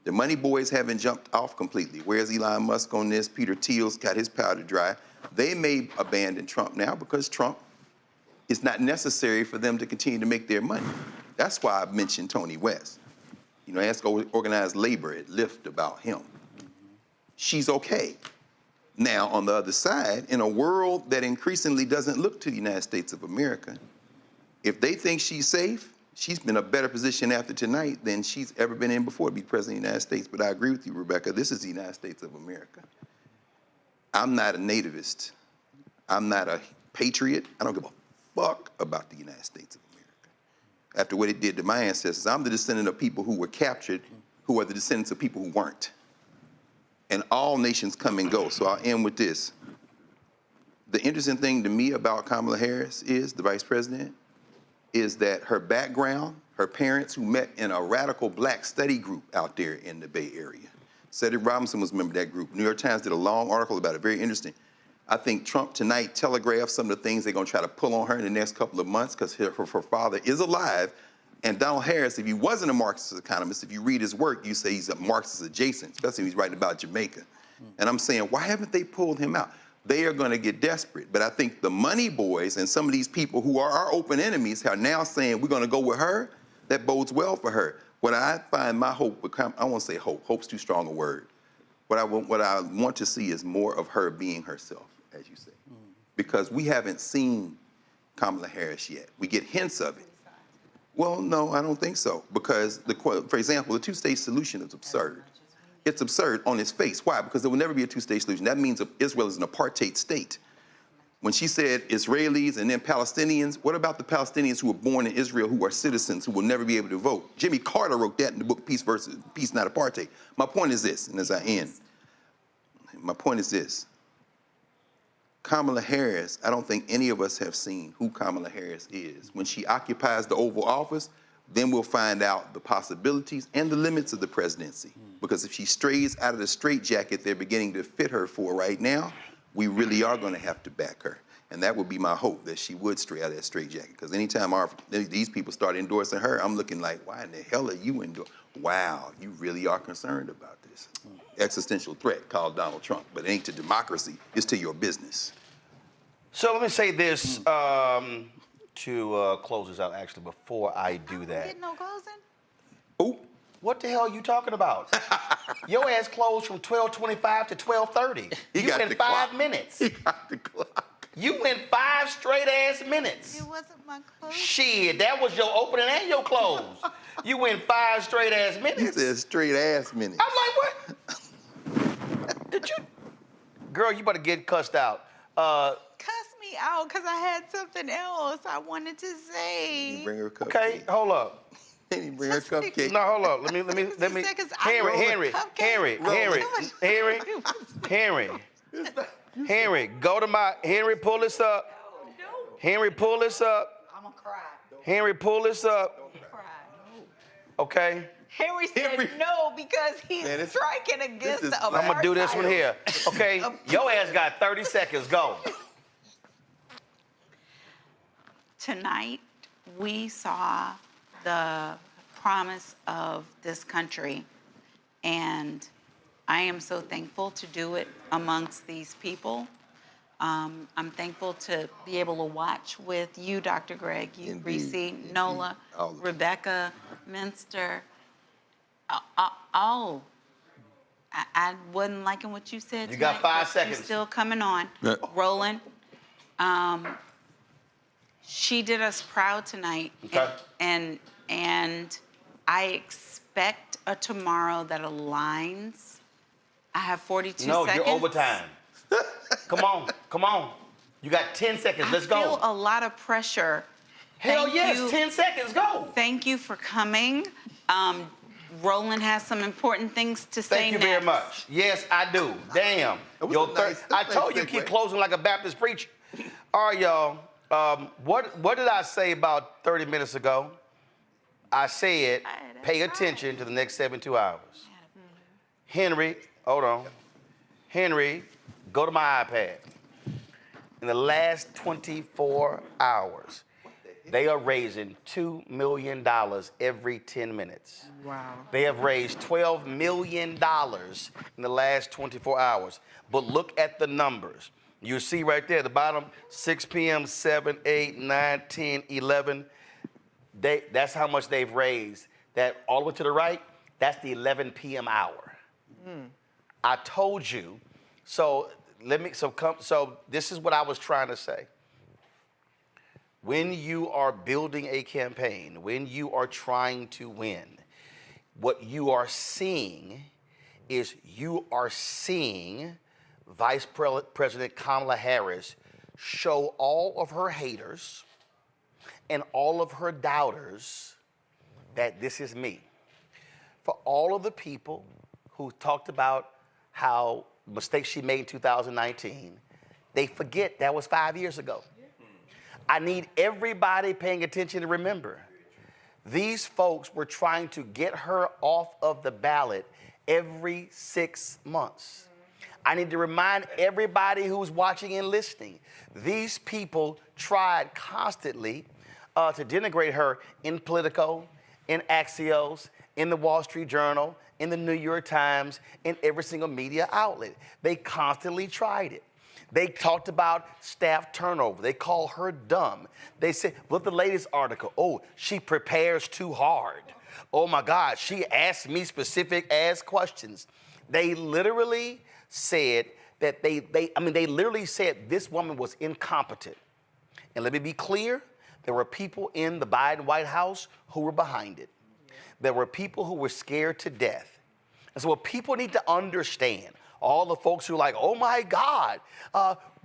The money boys haven't jumped off completely. Where's Elon Musk on this? Peter Thiel's got his powder dry. They may abandon Trump now because Trump is not necessary for them to continue to make their money. That's why I mentioned Tony West. You know, ask organized labor at Lyft about him. She's okay. Now, on the other side, in a world that increasingly doesn't look to the United States of America, if they think she's safe, she's been in a better position after tonight than she's ever been in before to be president of the United States. But I agree with you, Rebecca. This is the United States of America. I'm not a nativist. I'm not a patriot. I don't give a fuck about the United States of America. After what it did to my ancestors, I'm the descendant of people who were captured, who are the descendants of people who weren't. And all nations come and go. So I'll end with this. The interesting thing to me about Kamala Harris is, the vice president, is that her background, her parents who met in a radical black study group out there in the Bay Area. Cedric Robinson was a member of that group. New York Times did a long article about it, very interesting. I think Trump tonight telegraphed some of the things they're gonna try to pull on her in the next couple of months because her father is alive. And Donald Harris, if he wasn't a Marxist economist, if you read his work, you say he's a Marxist adjacent, especially if he's writing about Jamaica. And I'm saying, why haven't they pulled him out? They are going to get desperate. But I think the money boys and some of these people who are our open enemies are now saying we're going to go with her. That bodes well for her. What I find my hope, I won't say hope. Hope's too strong a word. What I want to see is more of her being herself, as you say. Because we haven't seen Kamala Harris yet. We get hints of it. Well, no, I don't think so. Because, for example, the two-state solution is absurd. It's absurd on its face. Why? Because there will never be a two-state solution. That means Israel is an apartheid state. When she said Israelis and then Palestinians, what about the Palestinians who were born in Israel who are citizens who will never be able to vote? Jimmy Carter wrote that in the book Peace, Not Apartheid. My point is this, and as I end, my point is this. Kamala Harris, I don't think any of us have seen who Kamala Harris is. When she occupies the Oval Office, then we'll find out the possibilities and the limits of the presidency. Because if she strays out of the straitjacket they're beginning to fit her for right now, we really are going to have to back her. And that would be my hope, that she would stray out of that straitjacket. Because anytime these people start endorsing her, I'm looking like, why in the hell are you endorsing? Wow, you really are concerned about this. Existential threat called Donald Trump. But it ain't to democracy, it's to your business. So let me say this to close this out, actually, before I do that. Getting no closing? Oh, what the hell are you talking about? Your ass closed from 12:25 to 12:30. You went 5 minutes. He got the clock. You went 5 straight ass minutes. It wasn't my close. Shit, that was your opening and your close. You went 5 straight ass minutes. He said straight ass minutes. I'm like, what? Did you? Girl, you better get cussed out. Cuss me out because I had something else I wanted to say. You bring her a cupcake. Okay, hold up. Can you bring her a cupcake? No, hold up. Let me. Henry, go to my, Henry, pull this up. Henry, pull this up. I'm gonna cry. Henry, pull this up. Don't cry. Okay. Henry said no because he's striking against the apartheid. I'm gonna do this one here. Okay, your ass got 30 seconds. Go. Tonight, we saw the promise of this country, and I am so thankful to do it amongst these people. I'm thankful to be able to watch with you, Dr. Greg, you, Reese, Nola, Rebecca, Minster. I wasn't liking what you said. You got 5 seconds. You're still coming on. Roland, she did us proud tonight. Okay. And I expect a tomorrow that aligns. I have 42 seconds. No, you're overtime. Come on. You got 10 seconds. Let's go. I feel a lot of pressure. Hell yes, 10 seconds, go. Thank you for coming. Roland has some important things to say Thank you very much. Yes, I do. Damn. I told you keep closing like a Baptist preacher. All right, y'all. What did I say about 30 minutes ago? I said, pay attention to the next 72 hours. Henry, hold on. Henry, go to my iPad. In the last 24 hours, they are raising $2 million every 10 minutes. Wow. They have raised $12 million in the last 24 hours. But look at the numbers. You see right there at the bottom, 6 p.m., 7, 8, 9, 10, 11. That's how much they've raised. That all the way to the right, that's the 11 p.m. hour. I told you. So this is what I was trying to say. When you are building a campaign, when you are trying to win, what you are seeing is Vice President Kamala Harris show all of her haters and all of her doubters that this is me. For all of the people who talked about how mistakes she made in 2019, they forget that was 5 years ago. I need everybody paying attention to remember, these folks were trying to get her off of the ballot every 6 months. I need to remind everybody who's watching and listening, these people tried constantly to denigrate her in Politico, in Axios, in the Wall Street Journal, in the New York Times, in every single media outlet. They constantly tried it. They talked about staff turnover. They call her dumb. They said, look at the latest article. Oh, she prepares too hard. Oh my God, she asked me specific ass questions. They literally said that they literally said this woman was incompetent. And let me be clear, there were people in the Biden White House who were behind it. There were people who were scared to death. And so what people need to understand, all the folks who are like, oh my God,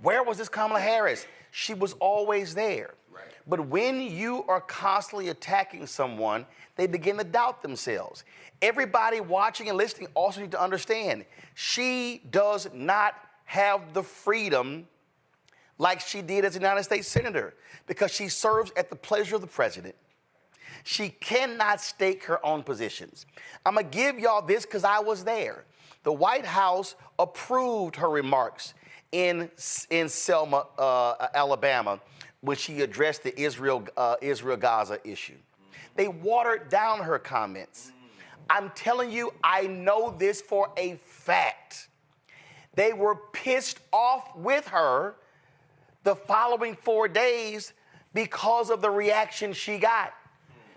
where was this Kamala Harris? She was always there. Right. But when you are constantly attacking someone, they begin to doubt themselves. Everybody watching and listening also need to understand, she does not have the freedom like she did as a United States Senator because she serves at the pleasure of the president. She cannot stake her own positions. I'm gonna give y'all this because I was there. The White House approved her remarks in Selma, Alabama, when she addressed the Israel-Gaza issue. They watered down her comments. I'm telling you, I know this for a fact. They were pissed off with her the following 4 days because of the reaction she got.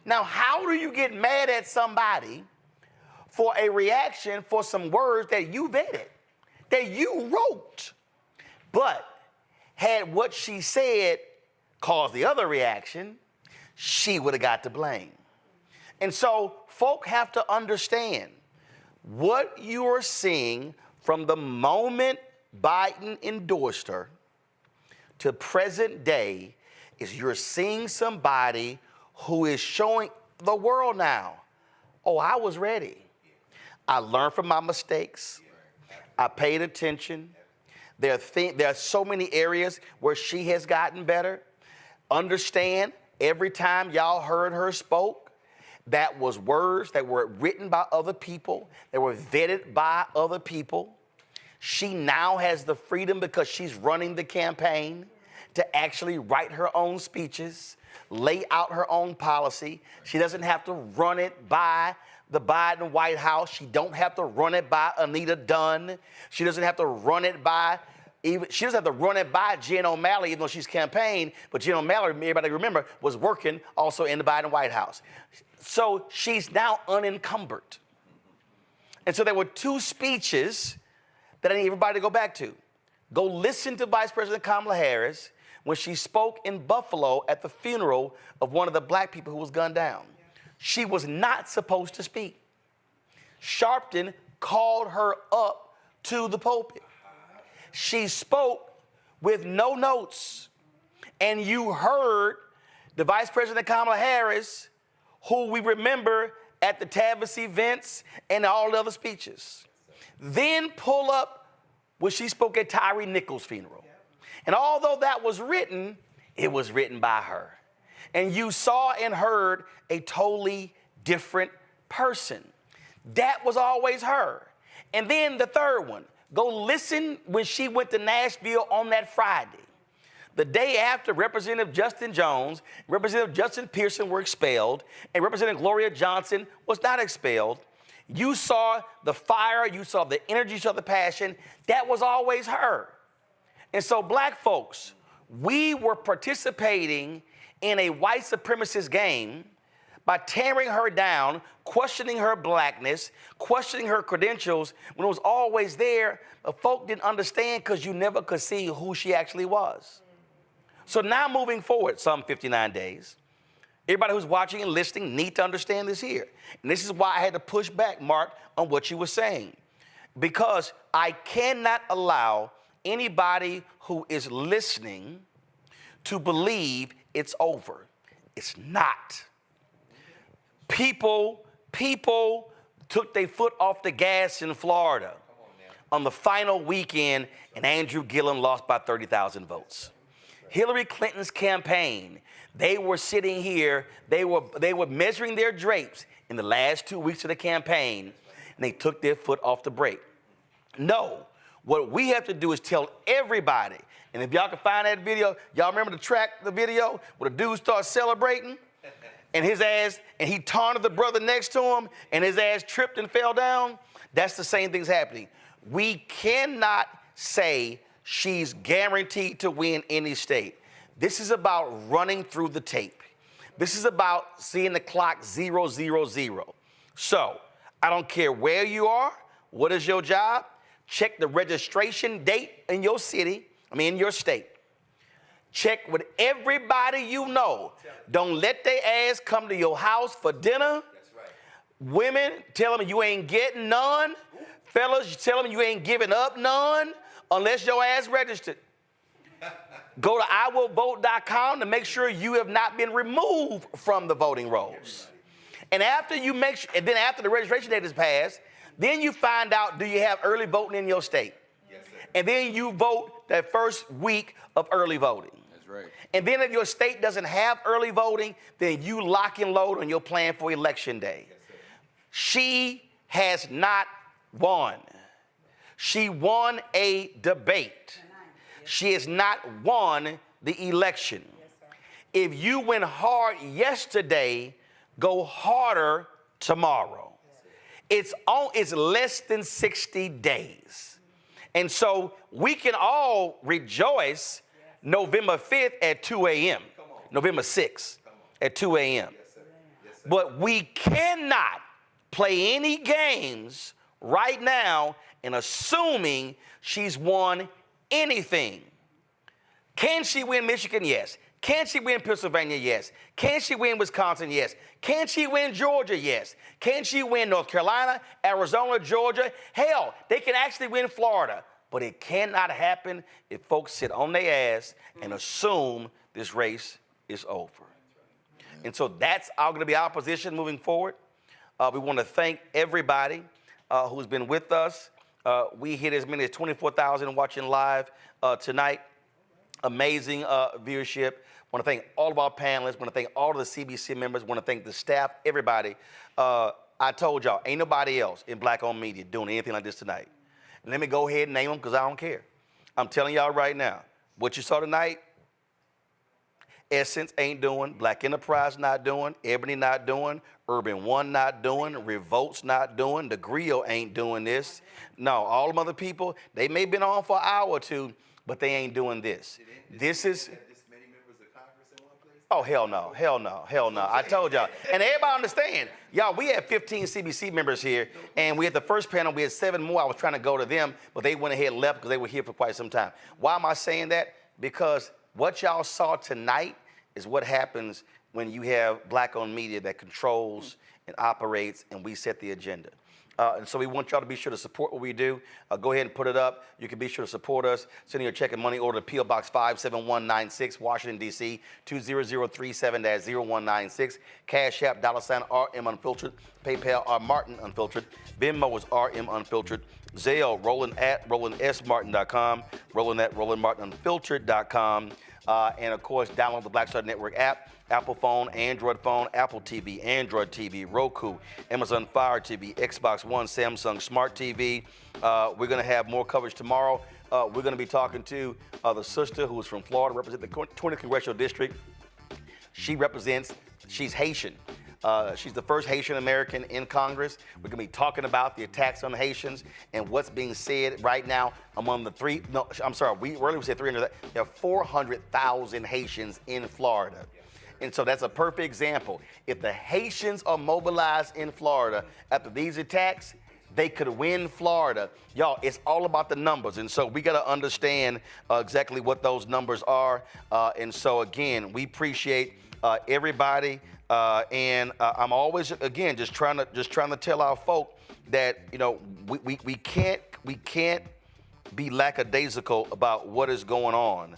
Now, how do you get mad at somebody for a reaction for some words that you vetted, that you wrote? But had what she said caused the other reaction, she would have got to blame. And so folk have to understand what you are seeing from the moment Biden endorsed her to present day is you're seeing somebody who is showing the world now, oh, I was ready. I learned from my mistakes. I paid attention. There are so many areas where she has gotten better. Understand, every time y'all heard her spoke, that was words that were written by other people, that were vetted by other people. She now has the freedom because she's running the campaign to actually write her own speeches, lay out her own policy. She doesn't have to run it by the Biden White House. She don't have to run it by Anita Dunn. She doesn't have to run it by Even she doesn't have to run it by Jen O'Malley, even though she's campaigned. But Jen O'Malley, everybody remember, was working also in the Biden White House. So she's now unencumbered. And so there were 2 speeches that I need everybody to go back to. Go listen to Vice President Kamala Harris when she spoke in Buffalo at the funeral of one of the black people who was gunned down. She was not supposed to speak. Sharpton called her up to the pulpit. She spoke with no notes. And you heard the Vice President Kamala Harris, who we remember at the Tavis events and all the other speeches. Then pull up when she spoke at Tyree Nichols' funeral. And although that was written, it was written by her. And you saw and heard a totally different person. That was always her. And then the third one, go listen when she went to Nashville on that Friday. The day after Representative Justin Jones, Representative Justin Pearson were expelled, and Representative Gloria Johnson was not expelled. You saw the fire, you saw the energy, you saw the passion. That was always her. And so black folks, we were participating in a white supremacist game by tearing her down, questioning her blackness, questioning her credentials when it was always there, but folk didn't understand because you never could see who she actually was. So now moving forward, some 59 days, everybody who's watching and listening need to understand this here. And this is why I had to push back, Mark, on what you were saying. Because I cannot allow anybody who is listening to believe it's over. It's not. People took their foot off the gas in Florida on the final weekend, and Andrew Gillum lost by 30,000 votes. Hillary Clinton's campaign, they were sitting here, they were measuring their drapes in the last 2 weeks of the campaign, and they took their foot off the brake. No, what we have to do is tell everybody, and if y'all can find that video, y'all remember the video where the dude starts celebrating, and his ass, and he taunted the brother next to him, and his ass tripped and fell down? That's the same thing's happening. We cannot say she's guaranteed to win any state. This is about running through the tape. This is about seeing the clock 0, 0, 0. So I don't care where you are, what is your job, check the registration date in your city, in your state. Check with everybody you know. Don't let their ass come to your house for dinner. That's right. Women, tell them you ain't getting none. Fellas, tell them you ain't giving up none unless your ass registered. Go to iwillvote.com to make sure you have not been removed from the voting rolls. And after you make sure, and then after the registration date is passed, then you find out, do you have early voting in your state? Yes, sir. And then you vote that first week of early voting. That's right. And then if your state doesn't have early voting, then you lock and load on your plan for election day. Yes, sir. She has not won. She won a debate. She has not won the election. If you went hard yesterday, go harder tomorrow. It's less than 60 days. And so we can all rejoice November 5th at 2 a.m., November 6th at 2 a.m. But we cannot play any games right now in assuming she's won anything. Can she win Michigan? Yes. Can she win Pennsylvania? Yes. Can she win Wisconsin? Yes. Can she win Georgia? Yes. Can she win North Carolina, Arizona, Georgia? Hell, they can actually win Florida. But it cannot happen if folks sit on their ass and assume this race is over. And so that's going to be our position moving forward. We want to thank everybody who's been with us. We hit as many as 24,000 watching live tonight. Amazing viewership. Want to thank all of our panelists. Want to thank all of the CBC members. Want to thank the staff, everybody. I told y'all, ain't nobody else in black-owned media doing anything like this tonight. And let me go ahead and name them because I don't care. I'm telling y'all right now, what you saw tonight, Essence ain't doing, Black Enterprise not doing, Ebony not doing, Urban One not doing, Revolt's not doing, The Griot ain't doing this. No, all them other people, they may have been on for an hour or two, but they ain't doing this. This is. Oh, hell no, hell no, hell no. I told y'all. And everybody understand. Y'all, we had 15 CBC members here, and we had the first panel, we had 7 more. I was trying to go to them, but they went ahead and left because they were here for quite some time. Why am I saying that? Because what y'all saw tonight is what happens when you have black-owned media that controls and operates, and we set the agenda. And so we want y'all to be sure to support what we do. Go ahead and put it up. You can be sure to support us. Send your check and money order to P.O. Box 57196, Washington, D.C., 20037-0196. Cash App, $RM Unfiltered. PayPal, R Martin Unfiltered. Venmo is RM Unfiltered. Zelle, Roland at RolandSMartin.com. Roland at RolandMartinUnfiltered.com. And of course, download the Black Star Network app. Apple phone, Android phone, Apple TV, Android TV, Roku, Amazon Fire TV, Xbox One, Samsung Smart TV. We're going to have more coverage tomorrow. We're going to be talking to the sister who is from Florida, represents the 20th Congressional District. She's Haitian. She's the first Haitian American in Congress. We're going to be talking about the attacks on the Haitians and what's being said right now among the we earlier said 300. There are 400,000 Haitians in Florida. And so that's a perfect example. If the Haitians are mobilized in Florida after these attacks, they could win Florida. Y'all, it's all about the numbers. And so we got to understand exactly what those numbers are. And so, again, we appreciate everybody. And I'm always, again, just trying to tell our folk that, you know, we can't be lackadaisical about what is going on.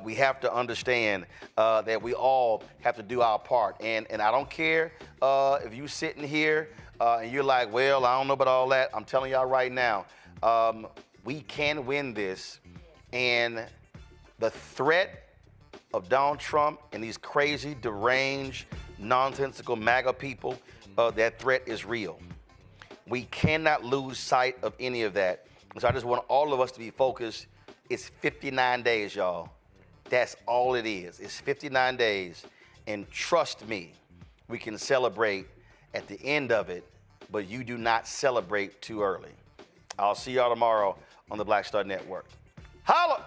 We have to understand that we all have to do our part. And I don't care if you sitting here and you're like, well, I don't know about all that. I'm telling y'all right now, we can win this. And the threat of Donald Trump and these crazy, deranged, nonsensical MAGA people, that threat is real. We cannot lose sight of any of that. So I just want all of us to be focused. It's 59 days, y'all. That's all it is. It's 59 days. And trust me, we can celebrate at the end of it, but you do not celebrate too early. I'll see y'all tomorrow on the Black Star Network. Holla!